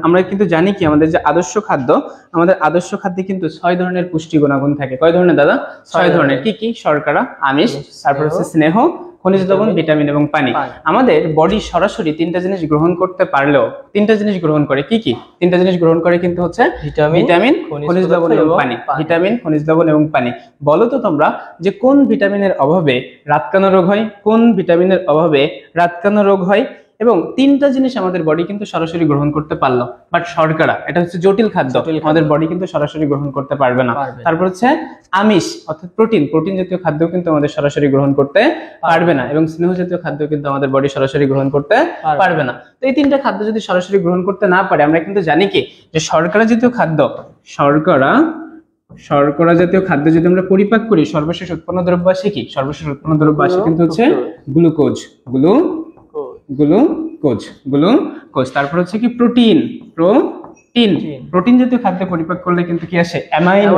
আমরা কিন্তু জানি কি আমাদের যে আদর্শ খাদ্য, আমাদের আদর্শ খাদ্যে কিন্তু 6 ধরনের পুষ্টি গুণাগুণ থাকে। কয় ধরনের দাদা? 6 ধরনের। কি কি? শর্করা, আমিষ, তারপর হচ্ছে স্নেহ, খনিজ লবণ, ভিটামিন এবং পানি। আমাদের বডি সরাসরি 3টা জিনিস গ্রহণ করতে পারলেও 3টা জিনিস গ্রহণ করে। কি কি 3টা জিনিস গ্রহণ করে? কিন্তু হচ্ছে ভিটামিন, খনিজ লবণ এবং পানি। ভিটামিন, খনিজ লবণ এবং পানি। বলো তো তোমরা যে কোন ভিটামিনের অভাবে রাতকানা রোগ হয়? কোন ভিটামিনের অভাবে রাতকানা রোগ হয়? এবং 3টা জিনিস আমাদের বডি কিন্তু সরাসরি গ্রহণ করতে পারলো, বাট শর্করা এটা হচ্ছে জটিল খাদ্য, আমাদের বডি কিন্তু সরাসরি গ্রহণ করতে পারবে না। তারপর হচ্ছে আমিষ অর্থাৎ প্রোটিন জাতীয় খাদ্য কিন্তু আমাদের সরাসরি গ্রহণ করতে পারবে না, এবং স্নেহ জাতীয় খাদ্য কিন্তু আমাদের বডি সরাসরি গ্রহণ করতে পারবে না। তো এই 3টা খাদ্য যদি সরাসরি গ্রহণ করতে না পারে, আমরা কিন্তু জানি কি যে শর্করা জাতীয় খাদ্য, শর্করা জাতীয় খাদ্য যদি আমরা পরিপাক করি, সর্বশেষ উৎপন্ন দ্রব্য আসে কি? সর্বশেষ উৎপন্ন দ্রব্য আসে কিন্তু হচ্ছে গ্লুকোজ। তারপর হচ্ছে কি প্রোটিন জাতীয় খাদ্য পরিপাক করলে কিন্তু কি আসে? অ্যামাইনো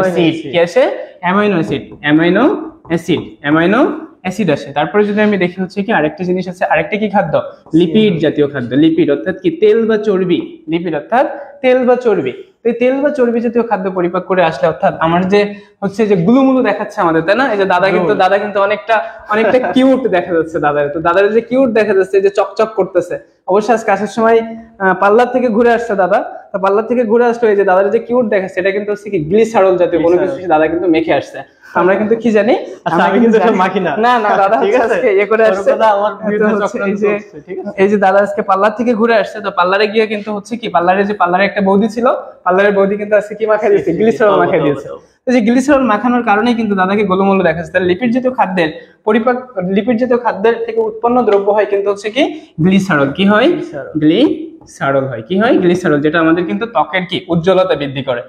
অ্যাসিড আসে। তারপরে যদি আমি দেখি হচ্ছে কি আরেকটা জিনিস আছে, আরেকটা কি খাদ্য? লিপিড জাতীয় খাদ্য। লিপিড অর্থাৎ কি? তেল বা চর্বি। লিপিড অর্থাৎ তেল বা চর্বি। তো এই তেল বা চর্বি জাতীয় খাদ্য পরিপাক করে আসলে, অর্থাৎ আমার যে হচ্ছে যে গুলুমুলু দেখাচ্ছে আমাদের, তাই না? এই যে দাদা কিন্তু অনেকটা কিউট দেখা যাচ্ছে দাদার, তো দাদার যে কিউট দেখা যাচ্ছে, যে চকচক করতেছে। অবশ্যই আজকে আসার সময় পার্লার থেকে ঘুরে আসছে দাদা, তো পার্লার থেকে ঘুরে আসলে এই যে দাদার যে কিউট দেখাচ্ছে, এটা কিন্তু হচ্ছে কি গ্লিসারল জাতীয় কোনো কিছু দাদা কিন্তু মেখে আসছে। আমরা কিন্তু কি জানি, আমি কিন্তু মাখি না, না দাদা আজকে ইয়ে করে আসছে। এই যে দাদা আজকে পার্লার থেকে ঘুরে আসছে, তো পার্লারে গিয়ে কিন্তু হচ্ছে কি, পার্লারে একটা বৌদি ছিল, পার্লারের বৌদি কিন্তু আজকে কি মাখাই দিয়েছে, গ্লিসারল মাখাই দিয়েছে। তো যে গ্লিসারল মাখানোর কারণেই কিন্তু দাদাকে গোলমোল দেখাচ্ছে। তাহলে লিপিড জাতীয় খাদ্যের থেকে উৎপন্ন দ্রব্য হয় কিন্তু হচ্ছে কি গ্লিসারল। কি হয়? গ্লিসারল হয়। কি হয়? গ্লিসারল, যেটা আমাদের কিন্তু ত্বকের কি উজ্জ্বলতা বৃদ্ধি করে।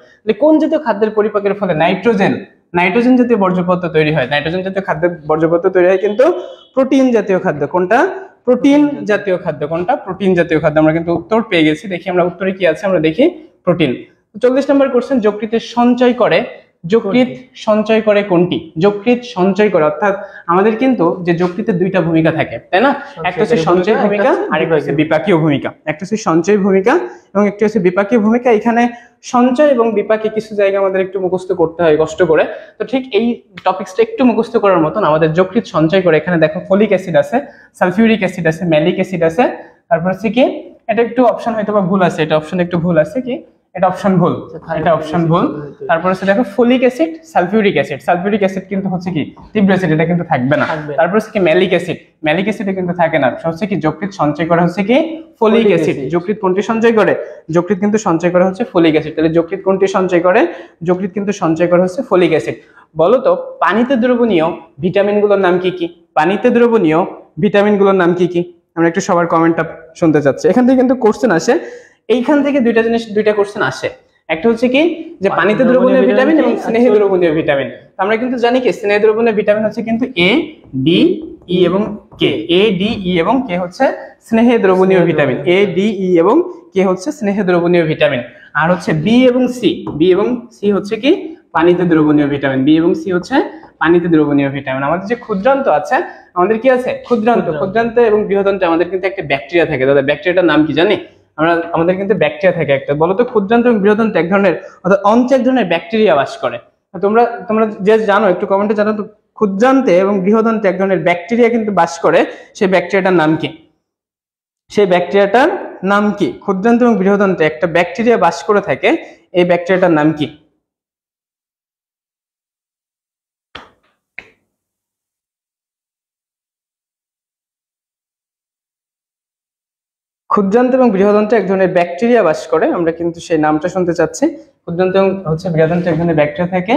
কোন জাতীয় খাদ্যের পরিপাকের ফলে নাইট্রোজেন জাতীয় বর্জ্যপদার্থ তৈরি হয়? নাইট্রোজেন জাতীয় খাদ্যের বর্জ্যপদার্থ তৈরি হয় কিন্তু প্রোটিন জাতীয় খাদ্য। কোনটা? প্রোটিন জাতীয় খাদ্য। কোনটা? প্রোটিন জাতীয় খাদ্য। আমরা কিন্তু উত্তর পেয়ে গেছি। দেখি আমরা উত্তরে কি আছে, আমরা দেখি প্রোটিন। 40 নম্বর কোশ্চেন, যকৃতের সঞ্চয় করে কোনটি? যকৃৎ সঞ্চয় করে, অর্থাৎ আমাদের কিন্তু যে যকৃতের দুইটা ভূমিকা থাকে, তাই না? একটা হচ্ছে সঞ্চয় ভূমিকা আর একটা হচ্ছে বিপাকীয় ভূমিকা। একটা হচ্ছে সঞ্চয় ভূমিকা এবং একটা হচ্ছে বিপাকীয় ভূমিকা। এখানে সঞ্চয় এবং বিপাকে কিছু জায়গা আমাদের একটু মুখস্থ করতে হয় কষ্ট করে, তো ঠিক এই টপিকসটা একটু মুখস্থ করার মতন। আমাদের যকৃৎ সঞ্চয় করে, এখানে দেখো ফলিক অ্যাসিড আছে, সালফিউরিক অ্যাসিড আছে, ম্যালিক অ্যাসিড আছে, তারপর হচ্ছে কি, এটা একটু অপশন হয়তো বা ভুল আছে, এটা অপশন একটু ভুল আছে, কি এটা অপশন ভুল, তারপর হচ্ছে দেখো ফলিক অ্যাসিড, সালফিউরিক অ্যাসিড কিন্তু হচ্ছে কি তীব্র অ্যাসিড, এটা কিন্তু থাকবে না। তারপর হচ্ছে কি ম্যালিক অ্যাসিড কিন্তু থাকে না। হচ্ছে কি যকৃৎ সঞ্চয় করে হচ্ছে কি ফলিক অ্যাসিড। যকৃৎ কোনটি সঞ্চয় করে? যকৃৎ কিন্তু সঞ্চয় করে হচ্ছে ফলিক অ্যাসিড। তাহলে যকৃৎ কোনটি সঞ্চয় করে? যকৃৎ কিন্তু সঞ্চয় করে হচ্ছে ফলিক অ্যাসিড। বলো তো পানিতে দ্রবণীয় ভিটামিনগুলোর নাম কি কি? পানিতে দ্রবণীয় ভিটামিনগুলোর নাম কি কি? আমরা একটু সবার কমেন্টটা শুনতে চাচ্ছি। এখান থেকে কিন্তু কোশ্চেন আসে, এইখান থেকে দুইটা কোশ্চেন আসে। একটা হচ্ছে কি যে পানিতে দ্রবণীয় ভিটামিন এবং স্নেহে দ্রবণীয় ভিটামিন। আমরা কিন্তু জানি কি স্নেহে দ্রবণীয় ভিটামিন হচ্ছে কিন্তু এ, ডি, ই এবং কে। এ, ডি, ই এবং কে হচ্ছে স্নেহে দ্রবণীয় ভিটামিন। এ, ডি, ই এবং কে হচ্ছে স্নেহে দ্রবণীয় ভিটামিন। আর হচ্ছে বি এবং সি হচ্ছে কি পানিতে দ্রবণীয় ভিটামিন। বি এবং সি হচ্ছে পানিতে দ্রবণীয় ভিটামিন। আমাদের যে ক্ষুদ্রান্ত আছে, আমাদের কি আছে ক্ষুদ্রান্ত এবং বৃহদান্তে আমাদের কিন্তু একটা ব্যাকটেরিয়া থাকে। দাদা ব্যাকটেরিয়াটার নাম কি জানি? আমাদের কিন্তু ব্যাকটেরিয়া থাকে একটা। বলতো ক্ষুদ্রান্ত এবং বৃহদান্তে এক ধরনের, অর্থাৎ অঞ্চে এক ধরনের ব্যাকটেরিয়া বাস করে। তোমরা যে জানো একটু কমেন্টে জানো তো, ক্ষুদ্রান্তে এবং বৃহদান্তে এক ধরনের ব্যাকটেরিয়া কিন্তু বাস করে। সেই ব্যাকটেরিয়াটার নাম কি? ক্ষুদ্রান্ত এবং বৃহদান্তে একটা ব্যাকটেরিয়া বাস করে থাকে, এই ব্যাকটেরিয়াটার নাম কি? ক্ষুদ্রান্ত এবং বৃহদান্তে এক ধরনের ব্যাকটেরিয়া বাস করে, আমরা কিন্তু সেই নামটা শুনতে চাচ্ছি। ক্ষুদ্রান্ত এবং হচ্ছে বৃহদান্তে এক ধরনের ব্যাকটেরিয়া থাকে,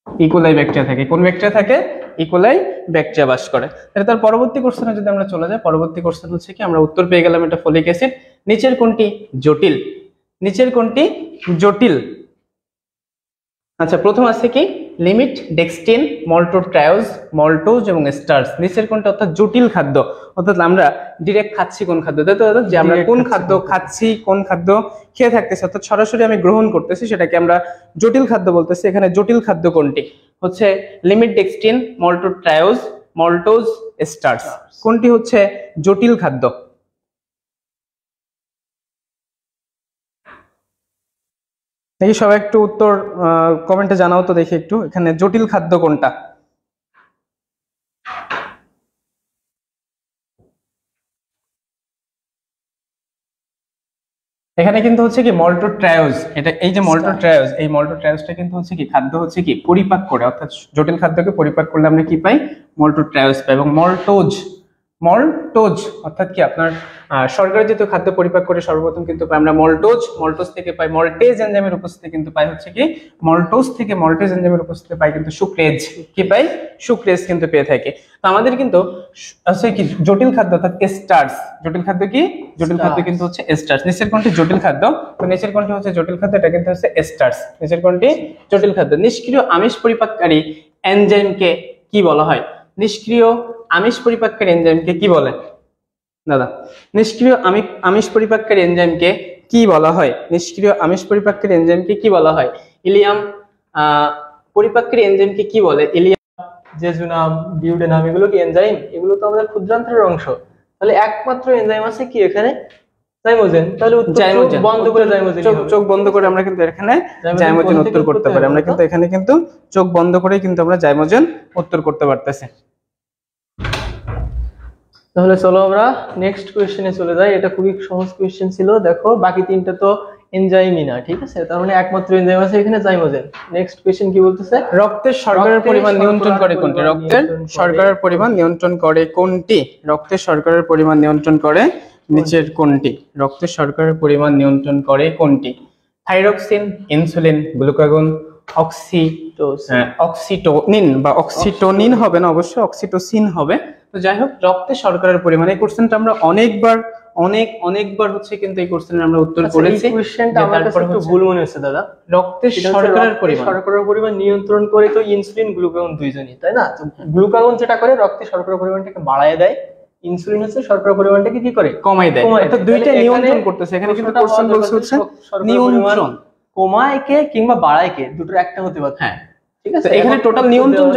ইকোলাই ব্যাকটেরিয়া থাকে। কোন ব্যাকটেরিয়া থাকে? ইকোলাই ব্যাকটেরিয়া বাস করে। তাহলে তার পরবর্তী কোশ্চেনে যদি আমরা চলে যাই, পরবর্তী কোশ্চেন হচ্ছে কি, আমরা উত্তর পেয়ে গেলাম এটা ফলিক অ্যাসিড। নিচের কোনটি জটিল? আচ্ছা, প্রথম আছে কি লিমিট, ডেক্সটিন, মল্টোজ এবং স্টার্চ। নিচের কোনটা অর্থাৎ জটিল খাদ্য? অর্থাৎ আমরা ডিরেক্ট খাচ্ছি কোন খাদ্য, তাই তো? যে আমরা কোন খাদ্য খাচ্ছি, কোন খাদ্য খেয়ে থাকতেছি, অর্থাৎ সরাসরি আমি গ্রহণ করতেছি, সেটাকে আমরা জটিল খাদ্য বলতেছি। এখানে জটিল খাদ্য কোনটি? হচ্ছে লিমিট, ডেক্সটিন, মল্টোজ, স্টার্চ। কোনটি হচ্ছে জটিল খাদ্য? দেখি সবাই একটু উত্তর কমেন্টে জানাও তো, দেখি একটু এখানে জটিল খাদ্য কোনটা? এখানে কিন্তু হচ্ছে কি মল্টোট্রায়োজ। এটা এই যে মল্টোট্রায়োজ, এই মল্টোট্রায়োজটা কিন্তু হচ্ছে কি খাদ্য হচ্ছে কি পরিপাক করে, অর্থাৎ জটিল খাদ্যকে পরিপাক করলে আমরা কি পাই? মল্টোট্রায়োজ পাই। এবং মল্টোজ অর্থাৎ কি আপনার শর্করা জাতীয় খাদ্য পরিপাক করে সর্বপ্রথম কিন্তু পাই আমরা মল্টোজ থেকে পাই মল্টেজ এনজাইমের উপস্থিতি কিন্তু পাই হচ্ছে কি মল্টেজ এনজাইমের উপস্থিতি পাই কিন্তু সুক্রেজ। কি পাই? সুক্রেজ কিন্তু পেয়ে থাকি। তো আমাদের কিন্তু আছে কি জটিল খাদ্য অর্থাৎ স্টার্চ। জটিল খাদ্য কি? জটিল খাদ্য কিন্তু হচ্ছে স্টার্চ। নিচের কোনটি জটিল খাদ্য? তো নিচের কোনটি হচ্ছে জটিল খাদ্য? এটা কিন্তু হচ্ছে স্টার্চ। নিচের কোনটি জটিল খাদ্য? নিষ্ক্রিয় আমিষ পরিপাককারী এনজাইমকে কি বলা হয়? নিষ্ক্রিয় আমিষ পরিপাককারী এনজাইমকে কি বলে দাদা? নিষ্ক্রিয় আমিষ পরিপাককারী এনজাইমকে কি বলা হয়? নিষ্ক্রিয় আমিষ পরিপাককারী এনজাইমকে কি বলা হয়? ইলিয়াম পরিপাককারী এনজাইমকে কি বলে? ইলিয়াম, জেজুনাম, ডিউডেনাম, এগুলো কি এনজাইম? এগুলো তো আমাদের ক্ষুদ্রান্তের অংশ। তাহলে একমাত্র এনজাইম আছে কি এখানে? জাইমোজেন। তাহলে উত্তর চোখ বন্ধ করে জাইমোজেন, চোখ বন্ধ করে আমরা কিন্তু এখানে জাইমোজেন উত্তর করতে পারি। আমরা কিন্তু এখানে কিন্তু চোখ বন্ধ করে কিন্তু আমরা জাইমোজেন উত্তর করতে পারতেছি। তাহলে চলো আমরা নেক্সট কোয়েশ্চেনে চলে যাই। এটা খুবই সহজ কোয়েশ্চেন ছিল। দেখো বাকি তিনটা তো এনজাইমই না, ঠিক আছে? তার মানে একমাত্র এনজাইম আছে এখানে, জাইমোজেন। নেক্সট কোয়েশ্চেন কি বলতেছে? রক্তের শর্করার পরিমাণ নিয়ন্ত্রণ করে কোনটি? রক্তের শর্করার পরিমাণ নিয়ন্ত্রণ করে কোনটি? রক্তের শর্করার পরিমাণ নিয়ন্ত্রন করে নিচের কোনটি? রক্তের শর্করার পরিমাণ নিয়ন্ত্রণ করে কোনটি? থাইরক্সিন, ইনসুলিন, গ্লুকাগন, অক্সিটোনিন বা অক্সিটোনিন হবে না, অবশ্যই অক্সিটোসিন হবে। তো যাই হোক, রক্তের শর্করার পরিমাণ, এই কোশ্চেনটা আমরা অনেকবার হচ্ছে কিন্তু এই কোশ্চেনের আমরা উত্তর করেছি। এই কোশ্চেনটা আমার কাছে একটু ভুল মনে হচ্ছে দাদা। রক্তের শর্করার পরিমাণ নিয়ন্ত্রণ করে তো ইনসুলিন, গ্লুকাগন দুইজনই, তাই না? তো গ্লুকাগন যেটা করে রক্তের শর্করার পরিমাণটাকে বাড়ায় দেয়, ইনসুলিন হচ্ছে শর্করার পরিমাণটাকে কি করে? কমায় দেয়। অর্থাৎ দুইটা নিয়ন্ত্রণ করতেছে। এখানে কিন্তু কোশ্চেন বলছে হচ্ছে নিয়ন্ত্রণ, কমায় কে কিংবা বাড়ায় কে, দুটোর একটা হতে পারে। হ্যাঁ, ঠিক আছে। এখানে টোটাল নিয়ন্ত্রণ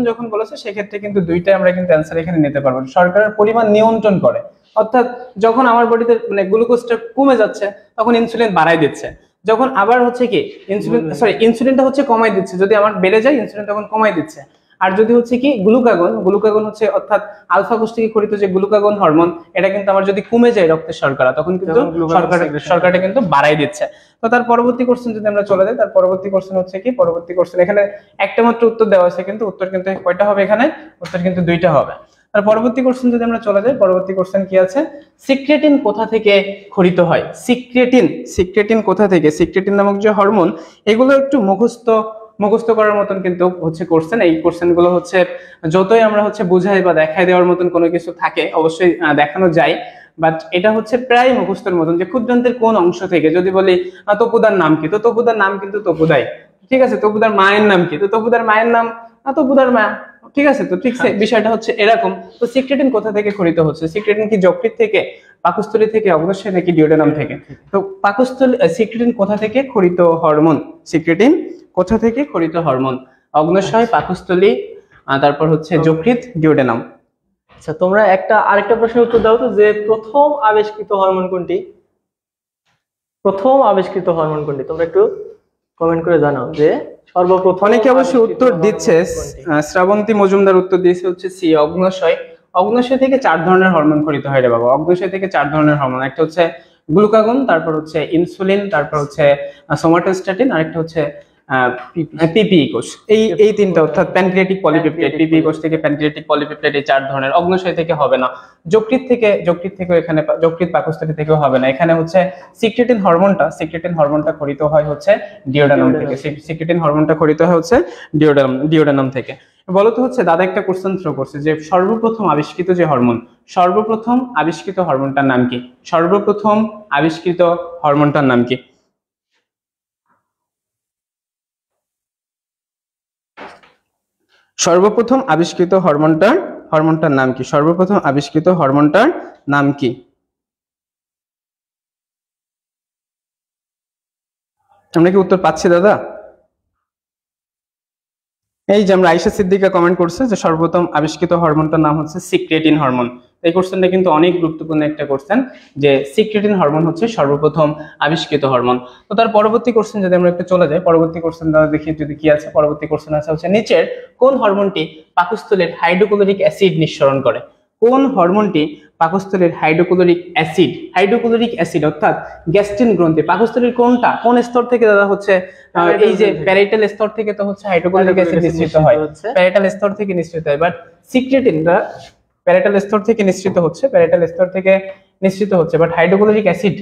যখন বলেছে সেক্ষেত্রে কিন্তু দুইটাই আমরা কিন্তু অ্যানসার এখানে নিতে পারবো। শর্করার পরিমাণ নিয়ন্ত্রণ করে, অর্থাৎ যখন আমার বডিতে মানে গ্লুকোজটা কমে যাচ্ছে তখন ইনসুলিন বাড়ায় দিচ্ছে, যখন আবার হচ্ছে কি ইনসুলিনটা হচ্ছে কমাই দিচ্ছে, যদি আমার বেড়ে যায় ইনসুলিন তখন কমাই দিচ্ছে। আর যদি হচ্ছে কি গ্লুকাগন হচ্ছে অর্থাৎ আলফা কোষ থেকে খরিত যে গ্লুকাগন হরমোন, এটা কিন্তু আমার যদি কমে যায় রক্তের শর্করা, তখন কিন্তু শর্করাটা কিন্তু বাড়াই দিচ্ছে। তো তার পরবর্তী কোশ্চেন যদি আমরা চলে যাই, তার পরবর্তী কোশ্চেন হচ্ছে কি, পরবর্তী কোশ্চেন এখানে একটা মাত্র উত্তর দেওয়া আছে, কিন্তু উত্তর কিন্তু কয়টা হবে? এখানে উত্তর কিন্তু দুইটা হবে। তার পরবর্তী কোশ্চেন যদি আমরা চলে যাই, পরবর্তী কোশ্চেন কি আছে? সিক্রেটিন কোথা থেকে খরিত হয়? সিক্রেটিন কোথা থেকে? সিক্রেটিন নামক যে হরমোন, এগুলো একটু মুখস্থ করার মতন কিন্তু হচ্ছে কোশ্চেন। এই কোশ্চেন গুলো হচ্ছে যতই আমরা হচ্ছে বুঝাই বা দেখাই দেওয়ার মতন কোনো কিছু থাকে, অবশ্যই দেখানো যায়, বাট এটা হচ্ছে প্রায় মুখস্থের মতন। যে ক্ষুদ্রান্তের কোন অংশ থেকে, যদি বলি তপুদার নাম কি, তো তপুদার নাম কিন্তু তপুদাই, ঠিক আছে। তপুদার মায়ের নাম কি, তো তপুদার মায়ের নাম তপুদার মা, ঠিক আছে। তো ঠিক বিষয়টা হচ্ছে এরকম। তো সিক্রেটিন কোথা থেকে খরিত হচ্ছে? সিক্রেটিন কি যকৃৎ থেকে, পাকস্থলী থেকে, অগ্ন্যাশয় নাকি ডিওডেনাম থেকে? তো সিক্রেটিন কোথা থেকে খরিত হরমোন? সিক্রেটিন কোথা থেকে খরিত হরমোন? অগ্ন্যাশয়, পাকস্থলী, তারপর হচ্ছে যকৃৎ, ডিওডেনাম। আচ্ছা, তোমরা আরেকটা প্রশ্নের উত্তর দাও তো, যে প্রথম আবিষ্কৃত হরমোন কোনটি? তোমরা একটু কমেন্ট করে জানাও যে সর্বপ্রথম। অনেকে অবশ্যই উত্তর দিচ্ছে। শ্রাবন্তী মজুমদার উত্তর দিয়েছে হচ্ছে সি, অগ্ন্যাশয়। অগ্ন্যাশয় থেকে 4 ধরনের হরমোন খরিত হয় রে বাবা। অগ্ন্যাশয় থেকে 4 ধরনের হরমোন, একটা হচ্ছে গ্লুকাগন, তারপর হচ্ছে ইনসুলিন, তারপর হচ্ছে সোমাটোস্ট্যাটিন, আরেকটা হচ্ছে পিপিই কোষ। এই তিনটা, অর্থাৎ প্যানক্রিয়াটিক পলিপেপটাইড, পিপিই কোষ থেকে প্যানক্রিয়াটিক পলিপেপটাইড, এই 4 ধরনের। অগ্ন্যাশয় থেকে হবে না, যকৃৎ থেকে এখানে যকৃৎ, পাকস্থলী থেকেও হবে না। এখানে হচ্ছে সিক্রেটিন হরমোনটা খরিত হয় হচ্ছে ডিওডেনাম থেকে। সিক্রেটিন হরমোনটা খরিত হয় হচ্ছে ডিওডেনাম থেকে। বলতো হচ্ছে দাদা একটা কোশ্চেন থ্রো করছে যে সর্বপ্রথম আবিষ্কৃত যে হরমোন, সর্বপ্রথম আবিষ্কৃত হরমোনটার নাম কি? সর্বপ্রথম আবিষ্কৃত হরমোনটার নাম কি? সর্বপ্রথম আবিষ্কৃত হরমোনটার নাম কি? সর্বপ্রথম আবিষ্কৃত হরমোনটার নাম কি? আমরা কি উত্তর পাচ্ছি দাদা? এই যে আমরা আয়েশা সিদ্দিকা কমেন্ট করছে যে সর্বপ্রথম আবিষ্কৃত হরমোনটার নাম হচ্ছে সিক্রেটিন হরমোন। এই কোশ্চেনটা কিন্তু অনেক গুরুত্বপূর্ণ একটা কোশ্চেন, যে সিক্রেটিন হরমোন হচ্ছে সর্বপ্রথম আবিষ্কৃত হরমোন। তো তার পরবর্তী কোশ্চেন যদি আমরা একটু চলে যাই, পরবর্তী কোশ্চেন দেখি যদি কি আছে। পরবর্তী কোশ্চেন আছে হচ্ছে নিচের কোন হরমোনটি পাকস্থলীর হাইড্রোক্লোরিক অ্যাসিড নিঃসরণ করে? কোন হরমোনটি পাকস্থলীর হাইড্রোক্লোরিক অ্যাসিড অর্থাৎ গ্যাস্ট্রিন গ্রন্থি, পাকস্থলীর কোন স্তর থেকে দাদা হচ্ছে? এই যে প্যারাইটাল স্তর থেকে তো হচ্ছে হাইড্রোক্লোরিক অ্যাসিড নিঃসৃত হয়, প্যারাইটাল স্তর থেকে নিঃসৃত হয়। বাট সিক্রেটিনটা প্যারাইটাল স্তর থেকে নিঃসৃত হচ্ছে, বাট হাইড্রোক্লোরিক অ্যাসিড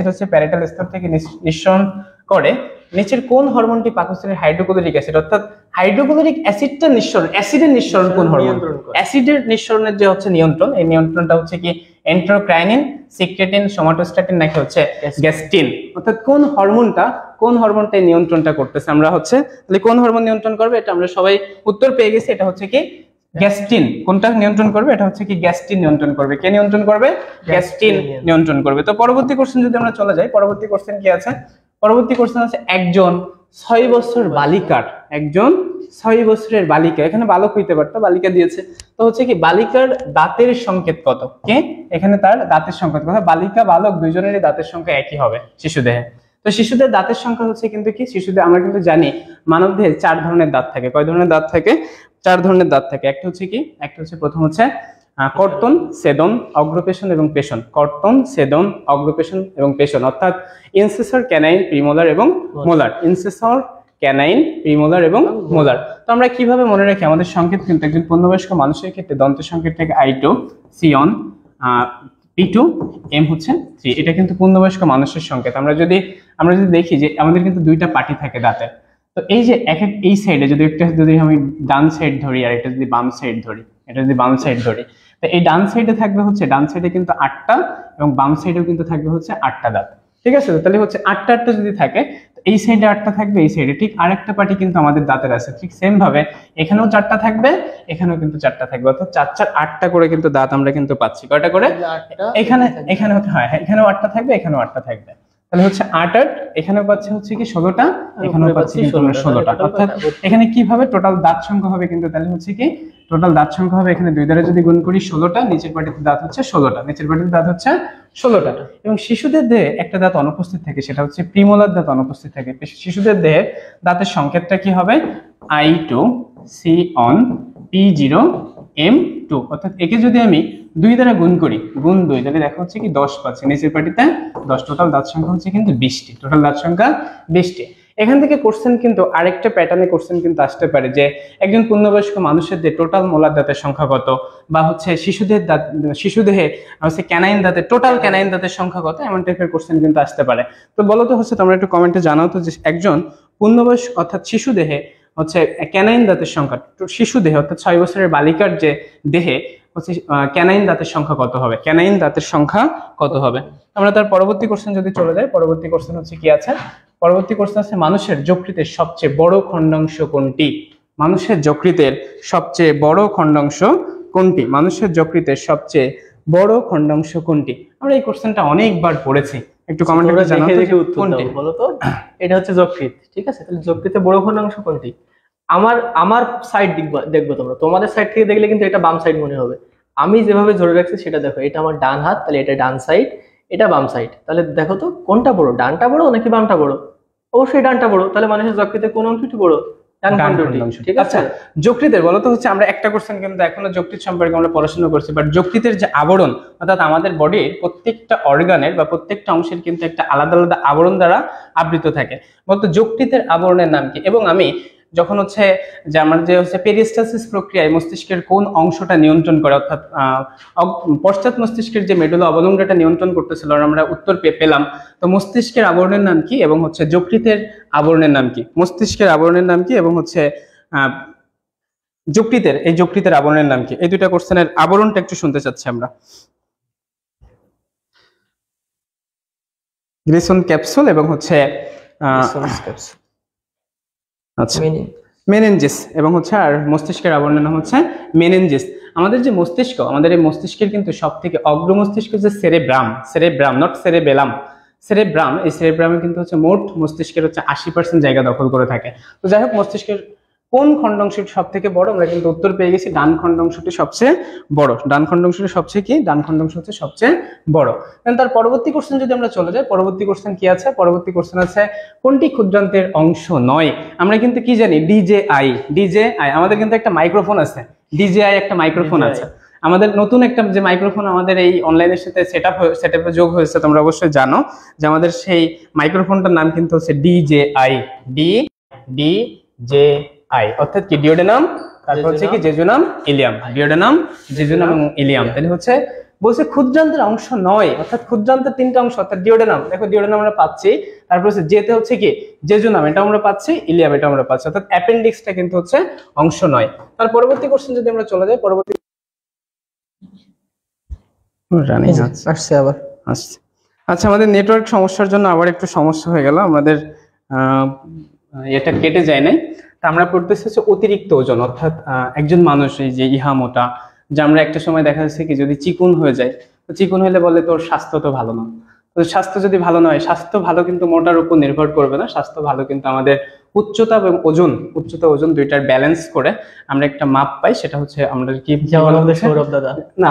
হচ্ছে প্যারাইটাল স্তর থেকে নিঃসরণ করে। নিচের কোন হরমোনটি পাকস্থলীর হাইড্রোক্লোরিক অ্যাসিড অর্থাৎ হাইড্রোক্লোরিক অ্যাসিডের নিঃসরণ কোন হরমোন? অ্যাসিডের নিঃসরণের যে হচ্ছে নিয়ন্ত্রণ, এই নিয়ন্ত্রণটা হচ্ছে কি এন্ডোক্রাইনিন, সিক্রেটিন, সোমাটোস্ট্যাটিন নাকি হচ্ছে গ্যাস্ট্রিন? অর্থাৎ কোন হরমোনটা নিয়ন্ত্রণটা করতেছে? আমরা হচ্ছে তাহলে কোন হরমোন নিয়ন্ত্রণ করবে, এটা আমরা সবাই উত্তর পেয়ে গেছি। এটা হচ্ছে কি গ্যাস্ট্রিন। কোনটা নিয়ন্ত্রণ করবে? এটা হচ্ছে কি গ্যাস্ট্রিন নিয়ন্ত্রণ করবে। কে নিয়ন্ত্রণ করবে? গ্যাস্ট্রিন নিয়ন্ত্রণ করবে। তো পরবর্তী কোশ্চেন যদি আমরা চলে যাই, পরবর্তী কোশ্চেন কি আছে? পরবর্তী কোশ্চেন আছে একজন 6 বছর বালিকার 6 বছরের বালিকা, এখানে বালক হইতে পারতো, বালিকা দিয়েছে, তো হচ্ছে কি বালিকার দাঁতের সংকেত কত, কে এখানে তার দাঁতের সংকেত কত, বালিকা বালক দুইজনেরই দাঁতের সংখ্যা একই হবে শিশুদেহে। তো শিশুদের দাঁতের সংখ্যা হচ্ছে কিন্তু কি, শিশুদের আমরা কিন্তু জানি মানবদেহে 4 ধরনের দাঁত থাকে। কয় ধরনের দাঁত থাকে? 4 ধরনের দাঁত থাকে। একটা হচ্ছে কি, একটা হচ্ছে প্রথম হচ্ছে কর্তন, ছেদন, অগ্রপেশন এবং পেশন। কর্তন, ছেদন, অগ্রপেশন এবং পেশন, অর্থাৎ ইনসেসর, ক্যানাইন, প্রিমোলার এবং মোলার। ইনসেসর, ক্যানাইন, প্রিমোলার এবং মোলার। তো আমরা কিভাবে মনে রাখি, আমাদের সংকেত কিন্তু একজন পূর্ণবয়স্ক মানুষের ক্ষেত্রে দন্ত সংকেত থেকে I2, C on, P2, M হচ্ছে 3। এটা কিন্তু পূর্ণবয়স্ক মানুষের সংকেত। আমরা যদি দেখি যে আমাদের কিন্তু 2টা পাটি থাকে দাঁতের, তো এই যে এই সাইডে যদি আমি ডান সাইড ধরি আর এটা যদি বাম সাইড ধরি, তো এই ডান সাইডে থাকবে হচ্ছে, ডান সাইডে কিন্তু 8টা এবং বাম সাইডেও কিন্তু থাকবে হচ্ছে 8টা দাঁত, ঠিক আছে? তো তাহলে হচ্ছে 8টা যদি থাকে, তো এই সাইডে 8টা থাকবে, এই সাইডে ঠিক আরেকটা পার্টি কিন্তু আমাদের দাঁতের আছে, ঠিক সেম ভাবে এখানেও 4টা থাকবে, এখানেও কিন্তু 4টা থাকবে, অর্থাৎ 4 4 8টা করে কিন্তু দাঁত আমরা কিন্তু পাচ্ছি। কয়টা করে? এখানেও হ্যাঁ, এখানেও 8টা থাকবে, এখানেও 8টা থাকবে, তাহলে হচ্ছে 8 8, এখানেও পাচ্ছি হচ্ছে কি 16টা, এখানেও পাচ্ছি কিন্তু 16টা। অর্থাৎ এখানে কিভাবে টোটাল দাঁত সংখ্যা হবে কিন্তু, তাহলে হচ্ছে কি টোটাল দাঁত সংখ্যা হবে এখানে 2 দ্বারা যদি গুণ করি 16টা, নিচের পাটিতে দাঁত হচ্ছে 16টা, নিচের পাটিতে দাঁত হচ্ছে 16টা। এবং শিশুদের দেহে একটা দাঁত অনুপস্থিত থাকে, সেটা হচ্ছে প্রিমোলার দাঁত অনুপস্থিত থাকে। শিশুদের দেহে দাঁতের সংকেতটা কি হবে? I2, C on, P0, M2। অর্থাৎ একে যদি আমি 2 দ্বারা গুণ করি, গুণ 2, তাহলে দেখা হচ্ছে কি 10 পাচ্ছি, নিচের পাটিতে 10। টোটাল দাঁত সংখ্যা হচ্ছে কিন্তু 20টি, টোটাল দাঁত সংখ্যা 20টি। এখান থেকে কোশ্চেন কিন্তু আরেকটা প্যাটার্নে কোশ্চেন কিন্তু আসতে পারে যে একজন পূর্ণবয়স্ক মানুষের যে টোটাল মোলার দাঁতের সংখ্যা কত, বা হচ্ছে শিশুদেহে হচ্ছে ক্যানাইন দাঁতের টোটাল ক্যানাইন দাঁতের সংখ্যা কত, এমন টাইপের কোশ্চেন কিন্তু আসতে পারে। তো বলো তো হচ্ছে তোমরা একটু কমেন্টে জানাও তো যে একজন পূর্ণবয়স্ক অর্থাৎ শিশুদেহে হচ্ছে ক্যানাইন দাঁতের সংখ্যা, শিশুদেহে অর্থাৎ 6 বছরের বালিকার যে দেহে হচ্ছে ক্যানাইন দাঁতের সংখ্যা কত হবে, ক্যানাইন দাঁতের সংখ্যা কত হবে। আমরা তার পরবর্তী কোশ্চেন যদি চলে যাই, পরবর্তী কোশ্চেন হচ্ছে কি আছে, পরবর্তী কোশ্চেন আছে মানুষের যকৃতের সবচেয়ে বড় খণ্ডাংশ কোনটি? মানুষের যকৃতের সবচেয়ে বড় খণ্ডাংশ কোনটি? মানুষের যকৃতের সবচেয়ে বড় খণ্ডাংশ কোনটি? আমরা এই কোশ্চেনটা অনেকবার পড়েছি, একটু কমেন্টে জানাও দেখে উত্তর দাও, বলো তো। এটা হচ্ছে যকৃৎ, ঠিক আছে? তাহলে যকৃতের বড় খণ্ডাংশ কোনটি? আমার সাইড দেখবো, তোমরা তোমাদের সাইড থেকে দেখলে কিন্তু এটা বাম সাইড মনে হবে। আমি যেভাবে ধরে রাখছি সেটা দেখো, এটা আমার ডান হাত, তাহলে এটা ডান সাইড, এটা বাম সাইড। তাহলে দেখো তো কোনটা বড়, ডানটা বড় নাকি বামটা বড়? অবশ্যই ডানটা বড়। তাহলে মানুষের যকৃতের কোন অংশটি বড়? ডান খণ্ডটি, ঠিক আছে? যকৃতের বলো তো হচ্ছে, আমরা একটা কোশ্চেন কিন্তু এখনো যকৃৎ সম্পর্কে আমরা পড়াশোনা করছি, বাট যকৃতের যে আবরণ, অর্থাৎ আমাদের বডির প্রত্যেকটা অর্গানের বা প্রত্যেকটা অংশের কিন্তু একটা আলাদা আলাদা আবরণ দ্বারা আবৃত থাকে। বলতো যকৃতের আবরণের নাম কি? এবং আমি যখন হচ্ছে যে আমার যে হচ্ছে পেরিস্টালসিস প্রক্রিয়ায় মস্তিষ্কের কোন অংশটা নিয়ন্ত্রণ করে, অর্থাৎ পশ্চাৎ মস্তিষ্কের যে মেডুলা অবলঙ্গটা নিয়ন্ত্রণ করতেছিল, আমরা উত্তর পেলাম। তো মস্তিষ্কের আবরণের নাম কি এবং হচ্ছে যকৃতের আবরণের নাম কি? মস্তিষ্কের আবরণের নাম কি এবং হচ্ছে যকৃতের আবরণের নাম কি? এই দুইটা কোশ্চেনের আবরণটা একটু শুনতে চাচ্ছি আমরা। গ্রিসন ক্যাপসুল এবং হচ্ছে আচ্ছা মেনেনজিস, এবং হচ্ছে আর মস্তিষ্কের আবরণের নাম হচ্ছে মেনেনজিস। আমাদের যে মস্তিষ্ক, আমাদের এই মস্তিষ্কের কিন্তু সব থেকে অগ্র মস্তিষ্ক যে সেরেব্রাম নট সেরেবেলাম, সেরেব্রাম, এই সেরেব্রামে কিন্তু হচ্ছে মোট মস্তিষ্কের হচ্ছে 80% জায়গা দখল করে থাকে। তো যাই হোক, মস্তিষ্কের কোন খণ্ডাংশটি সব থেকে বড়? আমরা কিন্তু উত্তর পেয়ে গেছি, ডান খণ্ডাংশটি সবচেয়ে বড়। ডান খণ্ডাংশটি সবচেয়ে কি? ডান খণ্ডাংশ হচ্ছে সবচেয়ে বড়। তার পরবর্তী কোশ্চেন যদি আমরা চলে যাই, পরবর্তী কোশ্চেন কি আছে? পরবর্তী কোশ্চেন আছে কোনটি ক্ষুদ্রান্তের অংশ নয়? আমরা কিন্তু কি জানি? ডিজেআই। আমাদের কিন্তু একটা মাইক্রোফোন আছে, ডিজেআই একটা মাইক্রোফোন আছে। আমাদের নতুন একটা যে মাইক্রোফোন আমাদের এই অনলাইনের সাথে সেটআপে যোগ হয়েছে, তোমরা অবশ্যই জানো যে আমাদের সেই মাইক্রোফোনটার নাম কিন্তু হচ্ছে ডিজেআই, ডিজেআই, অর্থাৎ কি ডিওডেনাম, তারপর হচ্ছে কি জেজুনাম, ইলিয়াম। ডিওডেনাম, জেজুনাম এবং ইলিয়াম। তাহলে হচ্ছে বলছে ক্ষুদ্রান্তের অংশ নয়, অর্থাৎ ক্ষুদ্রান্তের 3টা অংশ, অর্থাৎ ডিওডেনাম, দেখো ডিওডেনাম আমরা পাচ্ছি, তারপর হচ্ছে জেতে হচ্ছে কি জেজুনাম, এটা আমরা পাচ্ছি, ইলিয়াম এটা আমরা পাচ্ছি, অর্থাৎ অ্যাপেন্ডিক্সটা কিন্তু হচ্ছে অংশ নয়। তার পরবর্তী কোশ্চেন যদি আমরা চলে যাই, পরবর্তী আসছে আবার আসছে। আচ্ছা, আমাদের নেটওয়ার্ক সমস্যার জন্য আবার একটু সমস্যা হয়ে গেল, আমাদের এটা কেটে যায় নাই। তা আমরা পড়তেছি হচ্ছে অতিরিক্ত ওজন, অর্থাৎ একজন মানুষ এই যে ইহা মোটা, যে আমরা একটা সময় দেখা যাচ্ছে কি যদি চিকুন হয়ে যায়, তো চিকুন হলে বলে তোর স্বাস্থ্য তো ভালো না। তো স্বাস্থ্য যদি ভালো নয়, স্বাস্থ্য ভালো কিন্তু মোটার উপর নির্ভর করবে না, স্বাস্থ্য ভালো কিন্তু আমাদের উচ্চতা এবং ওজন, উচ্চতা ওজন দুইটার ব্যালেন্স করে আমরা একটা মাপ পাই, সেটা হচ্ছে আমরা কি যেমন আমাদের সৌরভ দাদা। না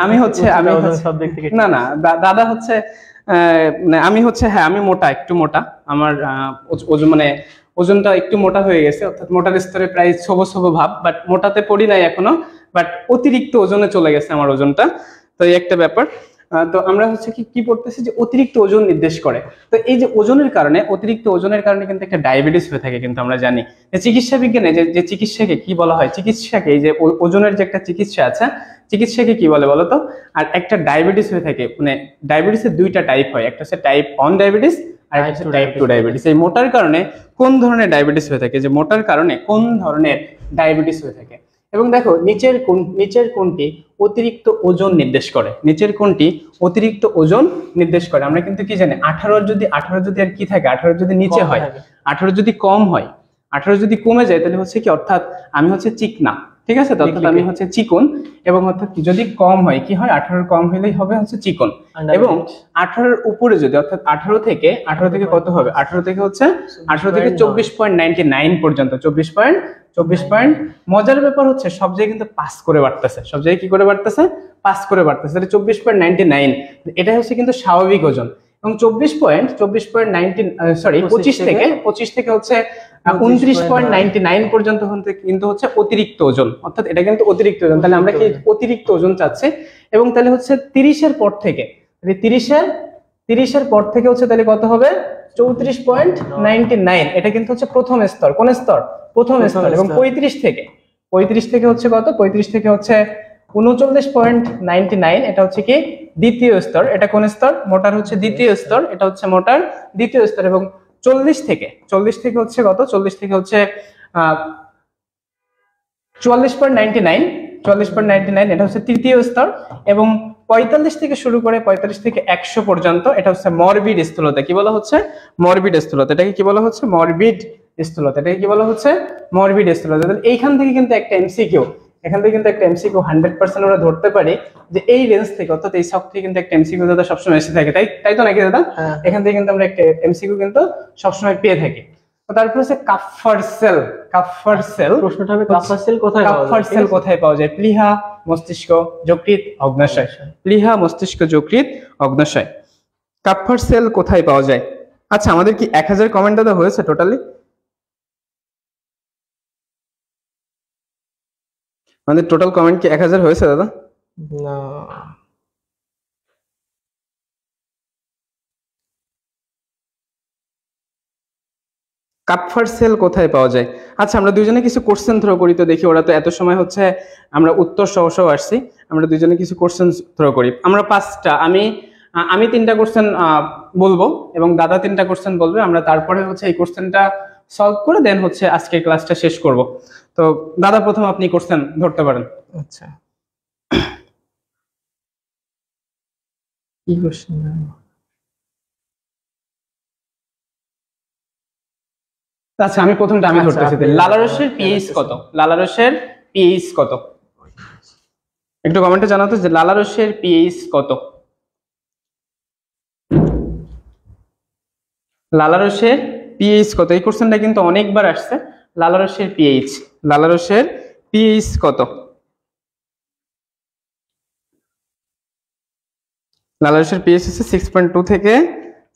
আমি হচ্ছে সব দিক থেকে না দাদা হচ্ছে মানে আমি হচ্ছে, হ্যাঁ আমি মোটা, একটু মোটা, আমার ওজন মানে ওজনটা একটু মোটা হয়ে গেছে, অর্থাৎ মোটার স্তরে প্রায় ছোবো ছোবো ভাব, বাট মোটাতে পড়ি নাই এখনো, বাট অতিরিক্ত ওজনে চলে গেছে আমার ওজনটা। তো এই একটা ব্যাপার। তো আমরা হচ্ছে কি পড়তেছি যে অতিরিক্ত ওজন নির্দেশ করে। তো এই যে ওজনের কারণে, অতিরিক্ত ওজনের কারণে কিন্তু একটা ডায়াবেটিস হয়ে থাকে, কিন্তু আমরা জানি যে চিকিৎসা বিজ্ঞানে যে চিকিৎসাকে কি বলা হয়, চিকিৎসাকে এই যে ওজনের যে একটা চিকিৎসা আছে, চিকিৎসাকে কি বলে বলতো? আর একটা ডায়াবেটিস হয়ে থাকে, মানে ডায়াবেটিসের দুইটা টাইপ হয়, একটা হচ্ছে টাইপ 1 ডায়াবেটিস আর একটা হচ্ছে টাইপ 2 ডায়াবেটিস। এই মোটার কারণে কোন ধরনের ডায়াবেটিস হয়ে থাকে, যে মোটার কারণে কোন ধরনের ডায়াবেটিস হয়ে থাকে। এবং দেখো নিচের কোনটি অতিরিক্ত ওজন নির্দেশ করে, নিচের কোনটি অতিরিক্ত ওজন নির্দেশ করে। আমরা কিন্তু কি জানি 18 যদি আর কি থাকে, 18 যদি নিচে হয়, 18 যদি কম হয়, 18 যদি কমে যায়, তাহলে হচ্ছে কি, অর্থাৎ আমি হচ্ছে চিকনা, ঠিক আছে, অর্থাৎ আমি হচ্ছে চিকন। এবং অর্থাৎ যদি কম হয়, কি হয়, 18 কম হলেই হবে হচ্ছে চিকন। এবং 18 উপরে যদি, অর্থাৎ 18 থেকে কত হবে, 18 থেকে হচ্ছে 18 থেকে 24.99 পর্যন্ত, 24 মজার ব্যাপার হচ্ছে সব জায়গায় কিন্তু পাস করে বাড়তেছে, সব জায়গায় কি করে বাড়তেছে, পাস করে বাড়তেছে। তাহলে 24.99 এটা হচ্ছে কিন্তু স্বাভাবিক ওজন। এবং 25 থেকে হচ্ছে 29.99 পর্যন্ত কিন্তু হচ্ছে অতিরিক্ত ওজন, অর্থাৎ এটা কিন্তু অতিরিক্ত ওজন। তাহলে আমরা কি অতিরিক্ত ওজন চাচ্ছি। এবং তাহলে হচ্ছে 30-এর পর থেকে, 30-এর পর থেকে হচ্ছে তাহলে কত হবে, 34.99। এটা কিন্তু হচ্ছে প্রথম স্তর। কোন স্তর? প্রথম স্তর। এবং 35 থেকে হচ্ছে কত, 35 থেকে হচ্ছে 39.99, এটা হচ্ছে কি দ্বিতীয় স্তর। এটা কোন স্তর? মোটার হচ্ছে দ্বিতীয় স্তর, এটা হচ্ছে মোটার দ্বিতীয় স্তর। এবং 40 থেকে হচ্ছে কত, 40 থেকে হচ্ছে 44.99, এটা হচ্ছে তৃতীয় স্তর। এবং 45 থেকে শুরু করে 45 থেকে 100 পর্যন্ত, এটা হচ্ছে মরবিড স্থূলতা। কি বলা হচ্ছে? মরবিড স্থূলতা। এটাকে কি বলা হচ্ছে? মরবিড স্থূলতা। এটাকে কি বলা হচ্ছে? মরবিড স্থূলতা। এইখান থেকে কিন্তু একটা এমসিকিউ, 100% আমরা ধরতে পারি যে এই রেঞ্জ থেকে, অর্থাৎ এই ছক থেকে কিন্তু একটা এমসিকিউ দাদা সবসময় এসে থাকে, তাই তো নাকি দাদা? এখান থেকে কিন্তু আমরা একটা এমসিকিউ কিন্তু সবসময় পেয়ে থাকি। তারপর হচ্ছে কাফার সেল। প্রশ্নটা হবে কাফার সেল কোথায় পাওয়া যায়? প্লীহা, মস্তিষ্ক, যকৃৎ, অগ্ন্যাশয়। প্লীহা, মস্তিষ্ক, যকৃৎ, অগ্ন্যাশয়। কাফার সেল কোথায় পাওয়া যায়? আচ্ছা, আমাদের কি 1000 কমেন্ট দাদা হয়েছে টোটালি? আমাদের টোটাল কমেন্ট কি 1000 হয়েছে দাদা? না, কাপফার সেল কোথায় পাওয়া যায়? আচ্ছা, আমরা দুইজনে কিছু কোশ্চেন থ্রো করি তো দেখি, ওরা তো এত সময় হচ্ছে আমরা উত্তর সহ আসছি, আমরা দুইজনে কিছু কোশ্চেন থ্রো করি। আমরা 5টা, আমি 3টা কোশ্চেন বলবো এবং দাদা 3টা কোশ্চেন বলবে। আমরা তারপরে হচ্ছে এই কোশ্চেনটা সলভ করে দেন হচ্ছে আজকের ক্লাসটা শেষ করব। তো দাদা প্রথম আপনি কোশ্চেন ধরতে পারেন। আচ্ছা, কি কোশ্চেন? আচ্ছা, আমি প্রথমটা ধরতেছি। লালারসের পিএইচ কত? লালারসের পিএইচ কত? একটু কমেন্টে জানাতো যে লালারসের পিএইচ কত? লালারসের পিএইচ কত? এই কোশ্চেনটা কিন্তু অনেকবার আসছে। লালারসের পিএইচ কত? লালারসের পিএইচ হচ্ছে 6.2 থেকে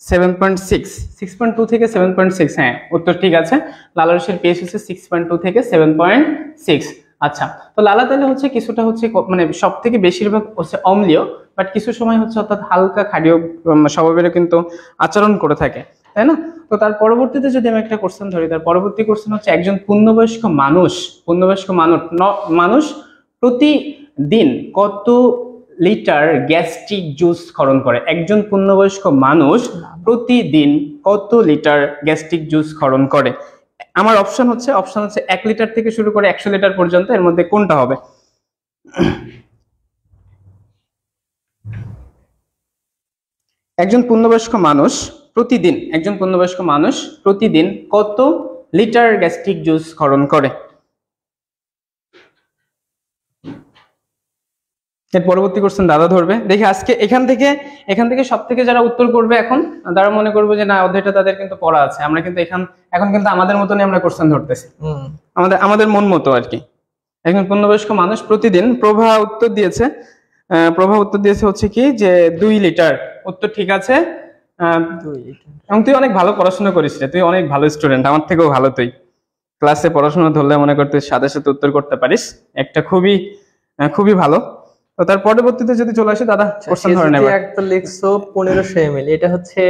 7.6। 6.2 থেকে 7.6, হ্যাঁ উত্তর ঠিক আছে। লালারসের পিএইচ হচ্ছে 6.2 থেকে 7.6। আচ্ছা, তো লালা তাহলে হচ্ছে কিছুটা হচ্ছে মানে সব থেকে বেশিরভাগ হচ্ছে অম্লীয়, বাট কিছু সময় হচ্ছে অর্থাৎ হালকা ক্ষারীয় স্বভাবের কিন্তু আচরণ করে থাকে, তাই না? তো তার পরবর্তীতে যদি আমি একটা কোশ্চেন ধরি, তার পরবর্তী কোশ্চেন হচ্ছে একজন পূর্ণবয়স্ক মানুষ প্রতিদিন কত লিটার গ্যাস্ট্রিক জুস ক্ষরণ করে? একজন পূর্ণবয়স্ক মানুষ প্রতিদিন কত লিটার গ্যাস্ট্রিক জুস ক্ষরণ করে? আমার অপশন হচ্ছে 1 লিটার থেকে শুরু করে 100 লিটার পর্যন্ত, এর মধ্যে কোনটা হবে? একজন পূর্ণবয়স্ক মানুষ প্রতিদিন কত লিটার গ্যাস্ট্রিক জুস ক্ষরণ করে? এর পরবর্তী কোশ্চেন দাদা ধরবে। দেখি আজকে এখান থেকে সব থেকে যারা উত্তর করবে এখন তারা মনে করবে যে না অধ্যায়টা তাদের কিন্তু পড়া আছে, আমরা কিন্তু এখন কিন্তু আমাদের মতনই আমরা কোশ্চেন ধরতেছি, আমাদের মন মতো আর কি। একজন পূর্ণবয়স্ক মানুষ প্রতিদিন প্রভা উত্তর দিয়েছে হচ্ছে কি যে 2 লিটার। উত্তর ঠিক আছে। এবং তুই অনেক ভালো পড়াশোনা করিস রে, তুই অনেক ভালো স্টুডেন্ট, আমার থেকেও ভালো। তুই ক্লাসে পড়াশোনা ধরলে মনে কর তুই সাথে সাথে উত্তর করতে পারিস, একটা খুবই ভালো। তো তার পরবর্তীতে যদি চলে আসে দাদা কোশ্চেন ধরে নেবে। একটা লিখছো 1500 ml, এটা হচ্ছে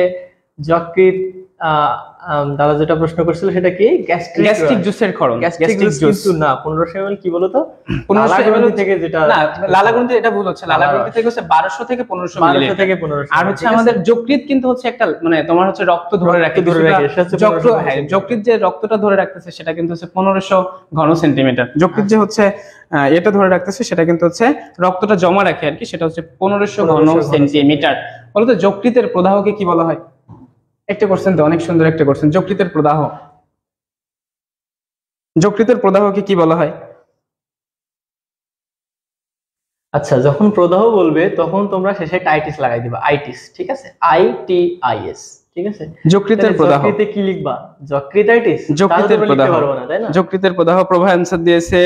যকৃৎ। দাদা যেটা প্রশ্ন করছিল সেটা কি গ্যাস্ট্রিক জুসের ক্ষরণ। গ্যাস্ট্রিক জুস কিন্তু না, 1500 ml কি বলতো, 1500 ml থেকে যেটা না, লালাগ্রন্থি এটা ভুল হচ্ছে। লালাগ্রন্থি থেকে হচ্ছে 1200 থেকে 1500 ml, 1200 থেকে 1500। আর হচ্ছে আমাদের যকৃৎ কিন্তু হচ্ছে একটা মানে তোমার হচ্ছে রক্ত ধরে রাখে, হ্যাঁ যকৃৎ যে রক্তটা ধরে রাখতেছে সেটা কিন্তু হচ্ছে 1500 ঘন সেন্টিমিটার। যকৃৎ যে হচ্ছে এটা ধরে রাখতেছে সেটা কিন্তু হচ্ছে রক্তটা জমা রাখে আর কি, সেটা হচ্ছে 1500 ঘন সেন্টিমিটার। বলতো যকৃতের প্রদাহকে কি বলা হয়? একটা কোশ্চেন তো অনেক সুন্দর একটা কোশ্চেন। যকৃতের প্রদাহকে কি বলা হয়? আচ্ছা, যখন প্রদাহ বলবে তখন তোমরা শেষে টাইটিস লাগাই দিবা, আইটিস, ঠিক আছে, ITIS, ঠিক আছে। যকৃতের প্রদাহ যকৃতে কি লিখবা? যকৃতাইটিস। যকৃতের প্রদাহ, তাই না? যকৃতের প্রদাহ। প্রভা অ্যানসার দিয়েছে,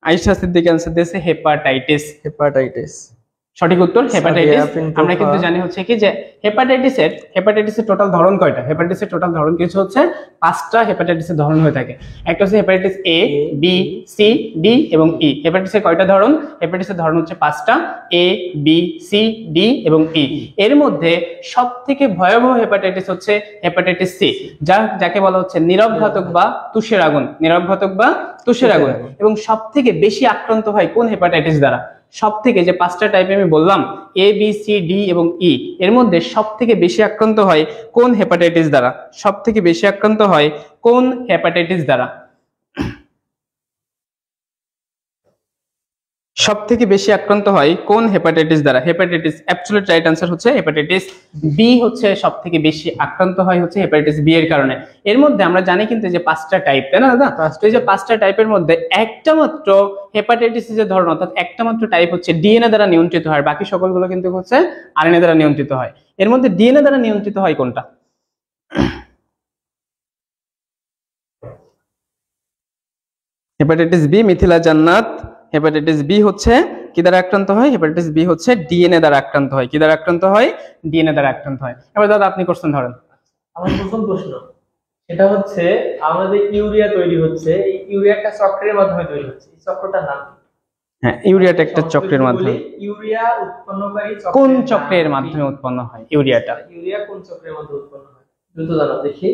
আয়েশা সিদ্দিক অ্যানসার দিয়েছে হেপাটাইটিস। সঠিক উত্তর হেপাটাইটিস। আমরা কিন্তু জানি হচ্ছে কি যে হেপাটাইটিসের টোটাল ধরন কয়টা? হেপাটাইটিসের টোটাল ধরন কিছু হচ্ছে 5টা হেপাটাইটিসের ধরন হয়ে থাকে। একটা হচ্ছে hepatitis A, B, C, D এবং E। হেপাটাইটিসের কয়টা ধরন? হেপাটাইটিসের ধরন হচ্ছে 5টা, A, B, C, D এবং E। এর মধ্যে সবথেকে ভয়াবহ হেপাটাইটিস হচ্ছে হেপাটাইটিস C, যাকে বলা হচ্ছে নীরবঘাতক বা তুষের আগুন, এবং সবথেকে বেশি আক্রান্ত হয় কোন হেপাটাইটিস দ্বারা? সবথেকে যে 5টা টাইপে আমি বললাম A, B, C, D এবং E, এর মধ্যে সবথেকে বেশি আক্রান্ত হয় কোন হেপাটাইটিস দ্বারা? সবথেকে বেশি আক্রান্ত হয় কোন হেপাটাইটিস দ্বারা? সবথেকে বেশি আক্রান্ত হয় কোন হেপাটাইটিস দ্বারা? হেপাটাইটিস, অ্যাবসলিউট রাইট আনসার হচ্ছে হেপাটাইটিস বি হচ্ছে সবথেকে বেশি আক্রান্ত হয় হচ্ছে হেপাটাইটিস বি এর কারণে। এর মধ্যে আমরা জানি কিন্তু যে 5টা টাইপ, তাই না দাদা? তো এই যে 5টা টাইপের মধ্যে একটা মাত্র হেপাটাইটিসের যে ধরন, অর্থাৎ একটা মাত্র টাইপ হচ্ছে ডিএনএ দ্বারা নিয়ন্ত্রিত হয়, বাকি সকলগুলো কিন্তু হচ্ছে আরএনএ দ্বারা নিয়ন্ত্রিত হয়। এর মধ্যে ডিএনএ দ্বারা নিয়ন্ত্রিত হয় কোনটা? হেপাটাইটিস বি, মিথিলা জান্নাত। হেপাটাইটিস বি হচ্ছে কি দ্বারা আক্রান্ত হয়? হেপাটাইটিস বি হচ্ছে ডিএনএ দ্বারা আক্রান্ত হয়। কি দ্বারা আক্রান্ত হয়? ডিএনএ দ্বারা আক্রান্ত হয়। এবার দাদা আপনি কোশ্চেন ধরেন। আমার প্রথম প্রশ্ন এটা হচ্ছে, আমাদের ইউরিয়া তৈরি হচ্ছে, এই ইউরিয়াটা চক্রের মাধ্যমে তৈরি হচ্ছে, এই চক্রটার নাম কি? হ্যাঁ, ইউরিয়াটা একটা চক্রের মাধ্যমে। ইউরিয়া উৎপন্নকারী কোন চক্রের মাধ্যমে উৎপন্ন হয় ইউরিয়াটা? ইউরিয়া কোন চক্রের মাধ্যমে উৎপন্ন হয়? দ্রুত জানাও দেখি।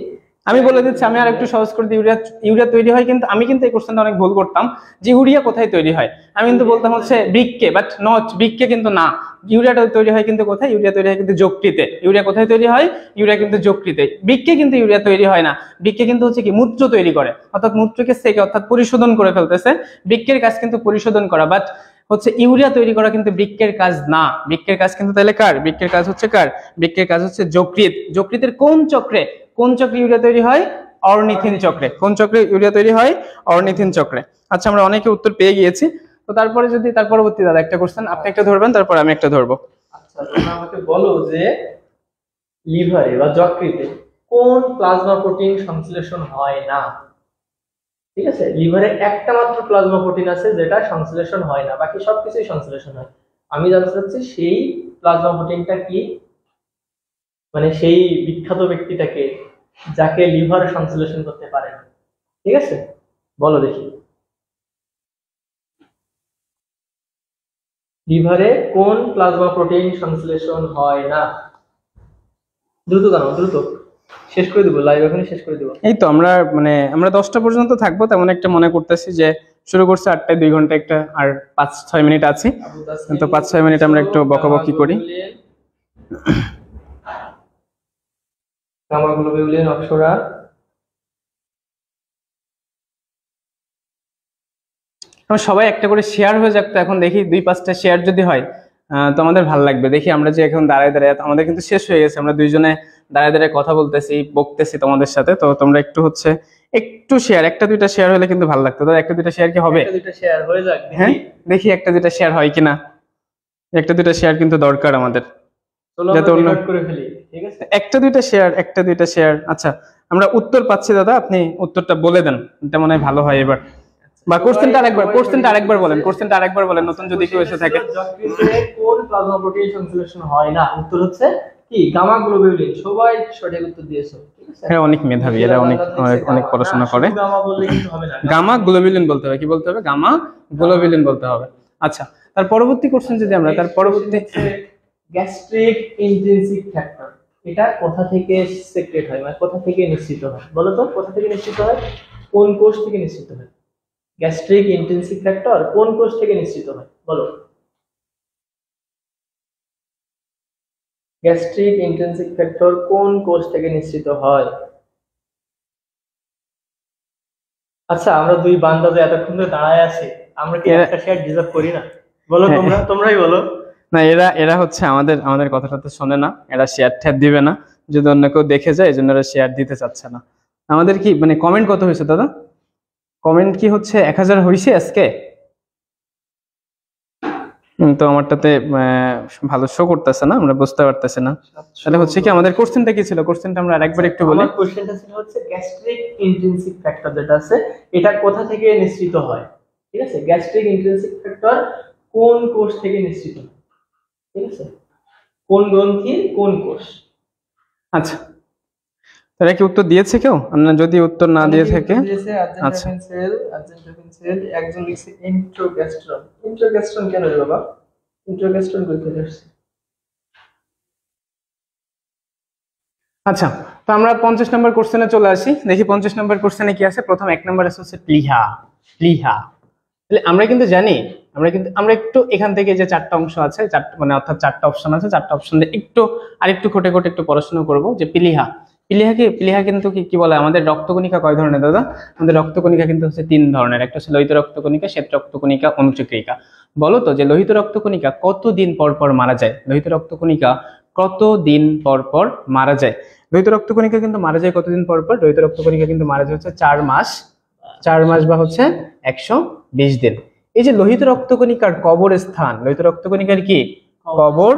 আমি বলে দিচ্ছি, আমি আর একটু সহজ করে দিই। ইউরিয়া তৈরি হয়, কিন্তু আমি কিন্তু এই কোশ্চেনটা অনেক ভুল করতাম যে ইউরিয়া কোথায় তৈরি হয়। আমি কিন্তু বলতাম হচ্ছে বৃক্কে, বাট নট, বৃক্কে কিন্তু না। ইউরিয়াটা তৈরি হয় কিন্তু কোথায়? ইউরিয়া তৈরি হয় কিন্তু যকৃতে। ইউরিয়া কোথায় তৈরি হয়? ইউরিয়া কিন্তু যকৃতে। বৃক্কে কিন্তু ইউরিয়া তৈরি হয় না। বৃক্কে কিন্তু হচ্ছে কি মূত্র তৈরি করে, অর্থাৎ মূত্রকে সেকে অর্থাৎ পরিশোধন করে ফেলতেছে। বৃক্কের কাজ কিন্তু পরিশোধন করা, বাট হচ্ছে ইউরিয়া তৈরি করা কিন্তু বৃক্কের কাজ না। বৃক্কের কাজ কিন্তু তাহলে কার? বৃক্কের কাজ হচ্ছে কার? বৃক্কের কাজ হচ্ছে যকৃৎ। যকৃতের কোন চক্রে ইউরিয়া তৈরি হয়? অর্নিথিন চক্রে। কোন চক্রে ইউরিয়া তৈরি হয়? অর্নিথিন চক্রে। আচ্ছা, আমরা অনেকে উত্তর পেয়ে গিয়েছি। তো তারপরে যদি তার পরবর্তী দাদা একটা কোশ্চেন, আপনি একটা ধরবেন, তারপর আমি একটা ধরবো। আচ্ছা, তোমরা আমাকে বলো যে লিভারে বা যকৃতে কোন প্লাজমা প্রোটিন সংশ্লেষণ হয় না? ঠিক আছে, লিভারে একটা মাত্র প্লাজমা প্রোটিন আছে যেটা সংশ্লেষণ হয় না, বাকি সবকিছুই সংশ্লেষণ হয়। আমি জানতে চাচ্ছি সেই প্লাজমা প্রোটিনটা কি, মানে সেই বিখ্যাত ব্যক্তিটাকে যাকে লিভার সংশ্লেষণ করতে পারে না। ঠিক আছে, বলো দেখি লিভারে কোন প্লাজমা প্রোটিন সংশ্লেষণ হয় না? দ্রুত জানাও, দ্রুত শেষ করে দেবো, লাইভ এখনই শেষ করে দেবো। এই তো আমরা 10টা পর্যন্ত থাকবো, তেমন একটা মনে করতেছি যে শুরু করছে 8টায়, 2 ঘন্টা একটা আর 5-6 মিনিট আছে, তো 5-6 মিনিট আমরা একটু বকাবকি করি। গামা-গ্লোবিউলিন, অপসরা। সবাই একটা করে শেয়ার হয়ে যাক তো, এখন দেখি 2-5টা শেয়ার যদি হয় তো আমাদের ভালো লাগবে। দেখি আমরা যে এখন দাঁড়ায় আমাদের কিন্তু শেষ হয়ে গেছে, আমরা দুইজনে দাঁড়ায় কথা বলতেছি, বকতেছি তোমাদের সাথে। তো তোমরা একটু শেয়ার, 1-2টা শেয়ার হলে কিন্তু ভালো লাগতো। দাদা 1-2টা শেয়ার কি হবে? 1-2টা শেয়ার হয়ে যাক, হ্যাঁ দেখি 1-2টা শেয়ার হয় কিনা। একটা দুইটা শেয়ার কিন্তু দরকার আমাদের, চলো যাতে আমরা অন্য রেকর্ড করে ফেলি, ঠিক আছে? একটা দুইটা শেয়ার। আচ্ছা, আমরা উত্তর পাচ্ছি দাদা, আপনি উত্তরটা বলে দেন, এটা মনে হয় ভালো হয় এবার। বা কোশ্চেনটা আরেকবার বলেন, নতুন যদি কেউ এসে থাকে। যকৃতে কোন প্লাজমা প্রোটিন সংশ্লেষণ হয় না? উত্তর হচ্ছে কি? Gamma globulin. সবাই সঠিক উত্তর দিয়েছো, ঠিক আছে? হ্যাঁ, অনেক মেধাবী, এরা অনেক অনেক পড়াশোনা করে। গামা বললে কিন্তু হবে না, গামা গ্লোবিউলিন বলতে হবে। কি বলতে হবে? গামা গ্লোবিউলিন বলতে হবে। আচ্ছা, তার পরবর্তী কোশ্চেন যদি আমরা তার পরবর্তী গ্যাস্ট্রিক ইন্টেনসিভ ফ্যাক্টর, এটা কোথা থেকে সেক্রেট হয়, মানে কোথা থেকে নিঃসৃত হয়? বলো তো, কোথা থেকে নিঃসৃত হয়? কোন কোষ থেকে নিঃসৃত হয়? গ্যাস্ট্রিক ইন্টেনসিভ ফ্যাক্টর কোন কোষ থেকে নিঃসৃত হয়? বলো। গ্যাস্ট্রিক ইন্টেনসিভ ফ্যাক্টর কোন কোষ থেকে নিঃসৃত হয়? আচ্ছা, আমরা দুই বান্দা যে এতক্ষণ ধরে দাঁড়ায় আছি, আমরা কি একটা শেয়ার ডিজার্ভ করি না? বলো, তোমরাই বলো। না, এরা হচ্ছে আমাদের কথাটা তো শোনে না, এরা শেয়ার ট্যাপ দিবে না, যদি অন্য কেউ দেখে যায় এই জন্য এরা শেয়ার দিতে চাচ্ছে না। আমাদের কি মানে কমেন্ট কত হয়েছে দাদা? কমেন্ট কি হচ্ছে 1000 হয়েছে আজকে? তো আমারটাতে ভালো শো করতেছে না, আমরা বুঝতে পারতেছি না। তাহলে হচ্ছে কি আমাদের কোশ্চেনটা কি ছিল? কোশ্চেনটা আমরা আরেকবার একটু বলি। আমার কোশ্চেনটা ছিল হচ্ছে গ্যাস্ট্রিক ইন্টেনসিভ ফ্যাক্টর যেটা আছে, এটা কোথা থেকে নিঃসৃত হয়? ঠিক আছে, গ্যাস্ট্রিক ইন্টেনসিভ ফ্যাক্টর কোন কোষ থেকে নিঃসৃত হয়? ঠিক আছে, কোন গ্রন্থির কোন কোষ? আচ্ছা, তারা কি উত্তর দিয়েছে কেউ? যদি উত্তর না দিয়ে থাকে, আচ্ছা, সেল একজন লিখছে ইন্ট্রোগ্যাস্ট্রন। ইন্ট্রোগ্যাস্ট্রন কেন রে বাবা? ইন্ট্রোগ্যাস্ট্রন কই থেকে আসছে? আচ্ছা, তো আমরা 50 নম্বর কোশ্চেনে চলে আসি। দেখি 50 নম্বর কোশ্চেনে কি আছে। প্রথম 1 নম্বর আছে হচ্ছে প্লিহা। তাহলে আমরা কিন্তু জানি, আমরা একটু এখান থেকে যে 4টা অংশ আছে, মানে অর্থাৎ 4টা অপশন আছে, 4টা অপশন দিয়ে আরেকটু খোটে একটু পড়াশোনা করব যে প্লিহা কিন্তু কি বলে? আমাদের রক্তকণিকা কয় ধরনের দাদা? আমাদের রক্তকণিকা কিন্তু হচ্ছে 3 ধরনের। একটা হচ্ছে লোহিত রক্তকণিকা, শ্বেত রক্তকণিকা, অনুচক্রিকা। বলো তো যে লোহিত রক্তকণিকা কতদিন পর পর মারা যায়? লোহিত রক্তকণিকা কতদিন পর পর মারা যায়? লোহিত রক্তকণিকা কিন্তু মারা যায় কতদিন পর পর? লোহিত রক্তকণিকা কিন্তু মারা যায় হচ্ছে 4 মাস বা হচ্ছে 120 দিন। এই যে লোহিত রক্তকণিকার কবর স্থান, লোহিত রক্তকণিকার কি কবর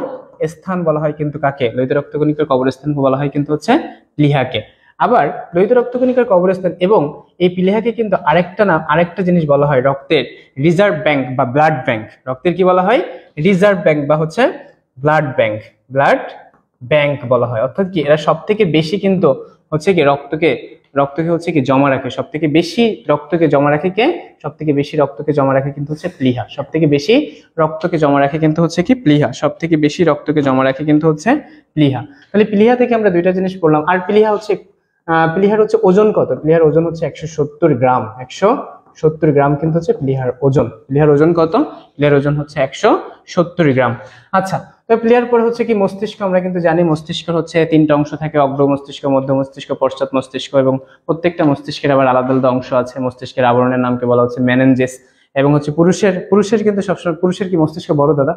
স্থান বলা হয় কিন্তু কাকে? লোহিত রক্তকণিকার কবরস্থান বলা হয় কিন্তু হচ্ছে প্লিহাকে। আবার লোহিত রক্তকণিকার কবরস্থান এবং এই প্লিহাকে কিন্তু আরেকটা জিনিস বলা হয় রক্তের রিজার্ভ ব্যাংক বা ব্লাড ব্যাংক। রক্তের কি বলা হয়? রিজার্ভ ব্যাংক বা হচ্ছে ব্লাড ব্যাংক বলা হয়। অর্থাৎ কি এরা সব থেকে বেশি কিন্তু হচ্ছে কি রক্তকে হচ্ছে কি জমা রাখে। সব থেকে বেশি রক্তকে জমা রাখে কে? সব থেকে বেশি রক্তকে জমা রাখে কিন্তু হচ্ছে প্লিহা। সব থেকে বেশি রক্তকে জমা রাখে কিন্তু হচ্ছে কি প্লিহা। সব থেকে বেশি রক্তকে জমা রাখে কিন্তু হচ্ছে প্লিহা। তাহলে প্লিহা থেকে আমরা দুইটা জিনিস পড়লাম। আর প্লিহার হচ্ছে ওজন কত? প্লিহার ওজন হচ্ছে 170 গ্রাম। 170 গ্রাম কিন্তু হচ্ছে প্লিহার ওজন। প্লিহার ওজন কত? প্লিহার ওজন হচ্ছে 170 গ্রাম। আচ্ছা, তো প্লেয়ার পরে হচ্ছে কি মস্তিষ্ক। আমরা কিন্তু জানি মস্তিষ্ক হচ্ছে 3টা অংশ থাকে, অগ্র মস্তিষ্ক, মধ্য মস্তিষ্ক, পশ্চাৎ মস্তিষ্ক, এবং প্রত্যেকটা মস্তিষ্কের আবার আলাদা আলাদা অংশ আছে। মস্তিষ্কের আবরণের নামকে বলা হচ্ছে মেনেনজেস। এবং হচ্ছে পুরুষের কিন্তু সবসময় পুরুষের কি মস্তিষ্ক বড় দাদা?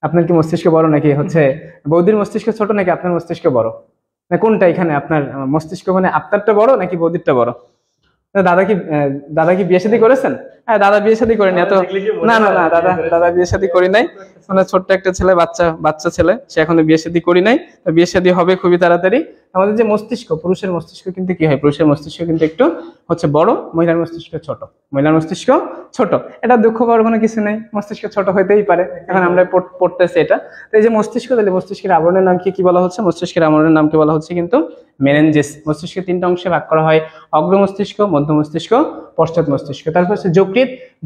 আপনার কি মস্তিষ্ক বড় নাকি হচ্ছে বৌদির মস্তিষ্ক ছোট নাকি আপনার মস্তিষ্ক বড়? না কোনটা এখানে আপনার মস্তিষ্ক, মানে আপনারটা বড় নাকি বৌদিরটা বড়? দাদা কি বিয়ে শাদী করেছেন? হ্যাঁ, দাদা বিয়ে শাদী করেনি। না, দাদা বিয়ে শাদী করি নাই। মানে ছোট্ট একটা ছেলে, বাচ্চা ছেলে, সে এখনো বিয়ে শাদী করি নাই। তো বিয়ে শাদী হবে খুবই তাড়াতাড়ি। আমাদের যে মস্তিষ্ক, পুরুষের মস্তিষ্ক কিন্তু কি হয়? পুরুষের মস্তিষ্ক কিন্তু একটু হচ্ছে বড়, মহিলার মস্তিষ্ক ছোট। এটা দুঃখ পাওয়ার কোনো কিছু নেই, মস্তিষ্ক ছোট হইতেই পারে। এখন আমরা পড়তেছি এটা। তো এই যে মস্তিষ্ক, তাহলে মস্তিষ্কের আবরণের নাম কি বলা হচ্ছে? মস্তিষ্কের আবরণের নামকে বলা হচ্ছে কিন্তু মেনেনজেস। মস্তিষ্কের 3টা অংশে ভাগ করা হয়, অগ্র মস্তিষ্ক, মধ্য মস্তিষ্ক, পশ্চাৎ মস্তিষ্ক। তারপর হচ্ছে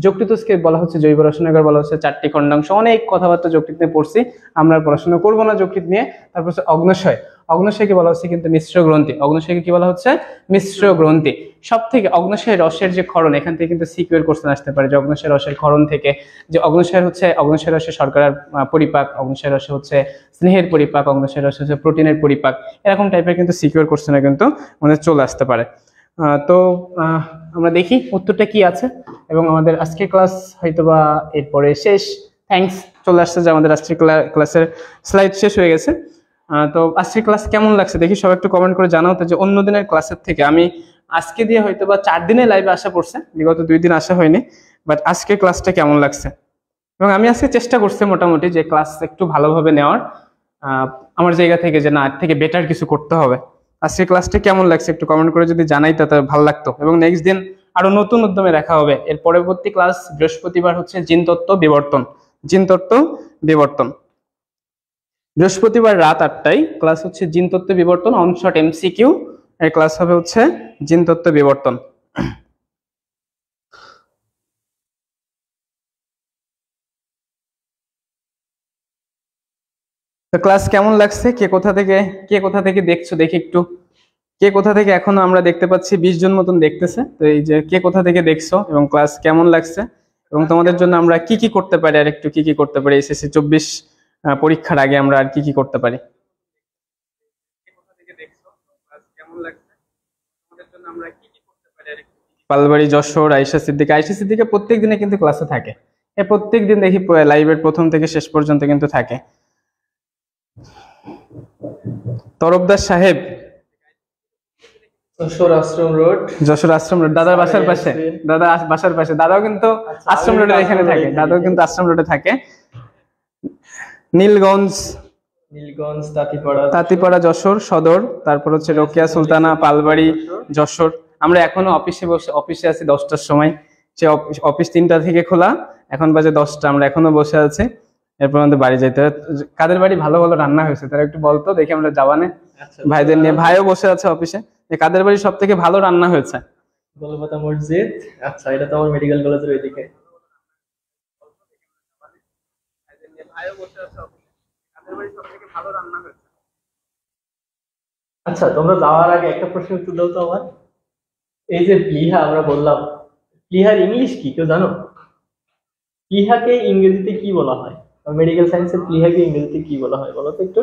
যকৃতকে বলা হচ্ছে জৈব রসায়নিক, বলা হচ্ছে 4টি খণ্ডাংশ। অনেক কথাবার্তা যকৃত নিয়ে পড়ছি, আমরা পড়াশোনা করবো না যকৃত নিয়ে। তারপর হচ্ছে অগ্ন্যাশয়কে বলা হচ্ছে কিন্তু মিশ্র গ্রন্থি। অগ্ন্যাশয়কে কি বলা হচ্ছে? মিশ্র গ্রন্থি। সব থেকে অগ্ন্যাশয় রসের যে ক্ষরণ, এখান থেকে কিন্তু সিকিউর কোশ্চেন আসতে পারে যে অগ্ন্যাশয় রসের ক্ষরণ থেকে, যে অগ্ন্যাশয় রসে শর্করার পরিপাক, অগ্ন্যাশয় রসে হচ্ছে স্নেহের পরিপাক, অগ্ন্যাশয় রসে হচ্ছে প্রোটিনের পরিপাক, এরকম টাইপের কিন্তু সিকিউর কোশ্চেনে কিন্তু আমাদের চলে আসতে পারে। তো আমরা দেখি উত্তরটা কি আছে, এবং আমাদের আজকের ক্লাস হয়তোবা এরপরে শেষ। থ্যাঙ্কস, চলে আসছে যে আমাদের আজকের ক্লাসের স্লাইড শেষ হয়ে গেছে। তো আজকের ক্লাস কেমন লাগছে দেখি, সবাই একটু কমেন্ট করে জানাও তো। যে অন্য দিনের ক্লাসের থেকে আমি আজকে দিয়ে হয়তোবা 4 দিনে লাইভে আসা পড়ছে, বিগত 2 দিন আসা হয়নি, বাট আজকের ক্লাসটা কেমন লাগছে? এবং আমি আজকে চেষ্টা করছি মোটামুটি যে ক্লাস একটু ভালোভাবে নেওয়ার, আমার জায়গা থেকে, যে না এর থেকে বেটার কিছু করতে হবে। আজকে ক্লাসটা কেমন লাগছে একটু কমেন্ট করে যদি জানাই তাতে ভালো লাগতো। এবং নেক্সট দিন আরো নতুন উদ্যমে দেখা হবে। এর পরবর্তী ক্লাস বৃহস্পতিবার হচ্ছে জিনতত্ত্ব বিবর্তন, জিনতত্ত্ব বিবর্তন। বৃহস্পতিবার রাত 8টায় ক্লাস হচ্ছে জিনতত্ত্ব বিবর্তন, অনশট এমসিকিউ এর ক্লাস হবে হচ্ছে জিনতত্ত্ব বিবর্তন। তো ক্লাস কেমন লাগছে, কে কোথা থেকে দেখছো দেখি একটু, কে কোথা থেকে এখনো আমরা দেখতে পাচ্ছি 20 জন মতন দেখতেছে। তো এই যে কে কোথা থেকে দেখছো এবং ক্লাস কেমন লাগছে এবং তোমাদের জন্য আমরা কি কি করতে পারি, আর একটু কি কি করতে পারি এসএসসি 24 পরীক্ষার আগে আমরা আর কি কি করতে পারি। পালবাড়ি, যশোর, আয়েশা সিদ্দিকা প্রত্যেক দিনে কিন্তু ক্লাসে থাকে। প্রত্যেক দিন দেখি লাইভের প্রথম থেকে শেষ পর্যন্ত কিন্তু থাকে। তরফদার সাহেব, যশোর আশ্রম রোড, দাদার বাসার পাশে, দাদাও কিন্তু আশ্রম রোডে এখানে থাকে, দাদাও কিন্তু আশ্রম রোডে থাকে। নীলগঞ্জ, তাঁতিপাড়া যশোর সদর, তারপর হচ্ছে রোকেয়া সুলতানা, পালবাড়ি, যশোর। আমরা এখনো অফিসে আছি 10টার সময়, সে অফিস 3টা থেকে খোলা, এখন বাজে 10টা, আমরা এখনো বসে আছি। এরপর আমাদের বাড়ি যেতে হবে। কাদের বাড়ি ভালো ভালো রান্না হয়েছে তারা একটু বলতো দেখি, আমরা যাবানে ভাইদের নিয়ে, ভাইও বসে আছে অফিসে, যে কাদের বাড়ি সব থেকে ভালো রান্না হয়েছে। গোলপাতা মসজিদ, আচ্ছা এটা তো আমার মেডিকেল কলেজের ওইদিকে। আচ্ছা তোমরা যাওয়ার আগে একটা প্রশ্ন উত্তর দাও তো আমার, এই যে প্লিহা আমরা বললাম, প্লিহার ইংলিশ কি কেউ জানো? প্লিহাকে ইংরেজিতে কি বলা হয়? মেডিকেল সায়েন্সের প্লিহাকে ইংরেজিতে কি বলা হয় বলো তো একটু।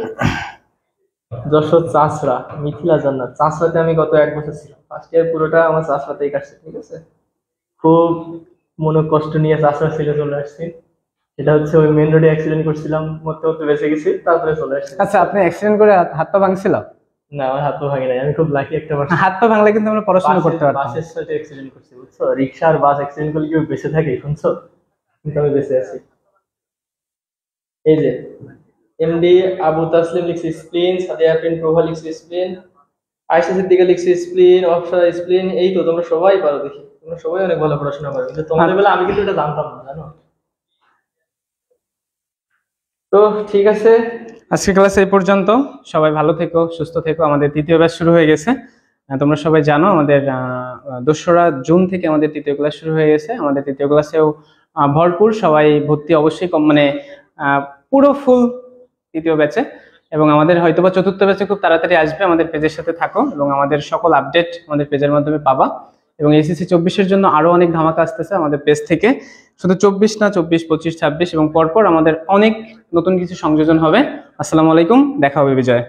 যশোর চাষরা, মিথিলা জান্নাত। চাষরাতে আমি গত 1 বছর ছিলাম, ফার্স্ট ইয়ার পুরোটা আমার চাষরাতেই কাটছে, ঠিক আছে। খুব মনে কষ্ট নিয়ে চাষরা ছেড়ে চলে আসছি। এটা হচ্ছে ওই মেন রোডে অ্যাক্সিডেন্ট করছিলাম, মরতে মরতে বেঁচে গেছি, তারপরে চলে আসছি। আচ্ছা আপনি অ্যাক্সিডেন্ট করে হাত পা ভাঙছিল? না আমার হাত পা ভাঙে নাই, আমি খুব লাকি একটা মানুষ। হাত পা ভাঙলে কিন্তু আমরা পড়াশোনা করতে পারতাম। বাসের সাথে অ্যাক্সিডেন্ট করছি বুঝছো, রিক্সা আর বাস অ্যাক্সিডেন্ট করলে কেউ বেঁচে থাকে শুনছো, কিন্তু আমি বেঁচে আছি। এই যে এমডি আবু তাসলিম লিখছে স্প্লিন, সাদিয়া আফরিন প্রভা লিখছে স্প্লিন, আয়েশা সিদ্দিকা লিখছে স্প্লিন, অপসরা স্প্লিন। এই তো তোমরা সবাই পারো, দেখি তোমরা সবাই অনেক ভালো পড়াশোনা করো, কিন্তু তোমাদের বেলা আমি কিন্তু এটা জানতাম না জানো। তো ঠিক আছে, আজকে ক্লাস এই পর্যন্ত। সবাই ভালো থেকো, সুস্থ থেকো। আমাদের 3য় ব্যাচ শুরু হয়ে গেছে, তোমরা সবাই জানো। আমাদের 2রা জুন থেকে আমাদের 3য় ক্লাস শুরু হয়ে গেছে। আমাদের 3য় ক্লাসেও ভরপুর, সবাই ভর্তি অবশ্যই মানে পুরো ফুল 3য় ব্যাচে। এবং আমাদের হয়তোবা 4র্থ ব্যাচে খুব তাড়াতাড়ি আসবে। আমাদের পেজের সাথে থাকো এবং আমাদের সকল আপডেট আমাদের পেজের মাধ্যমে পাবা। এবং এসএসসি 24-এর জন্য আরো অনেক ধামাকা আসতেছে আমাদের পেজ থেকে, শুধু 24 না, 24, 25, 26 এবং পরপর আমাদের অনেক নতুন কিছু সংযোজন হবে। আসসালামু আলাইকুম, দেখা হবে বিজয়।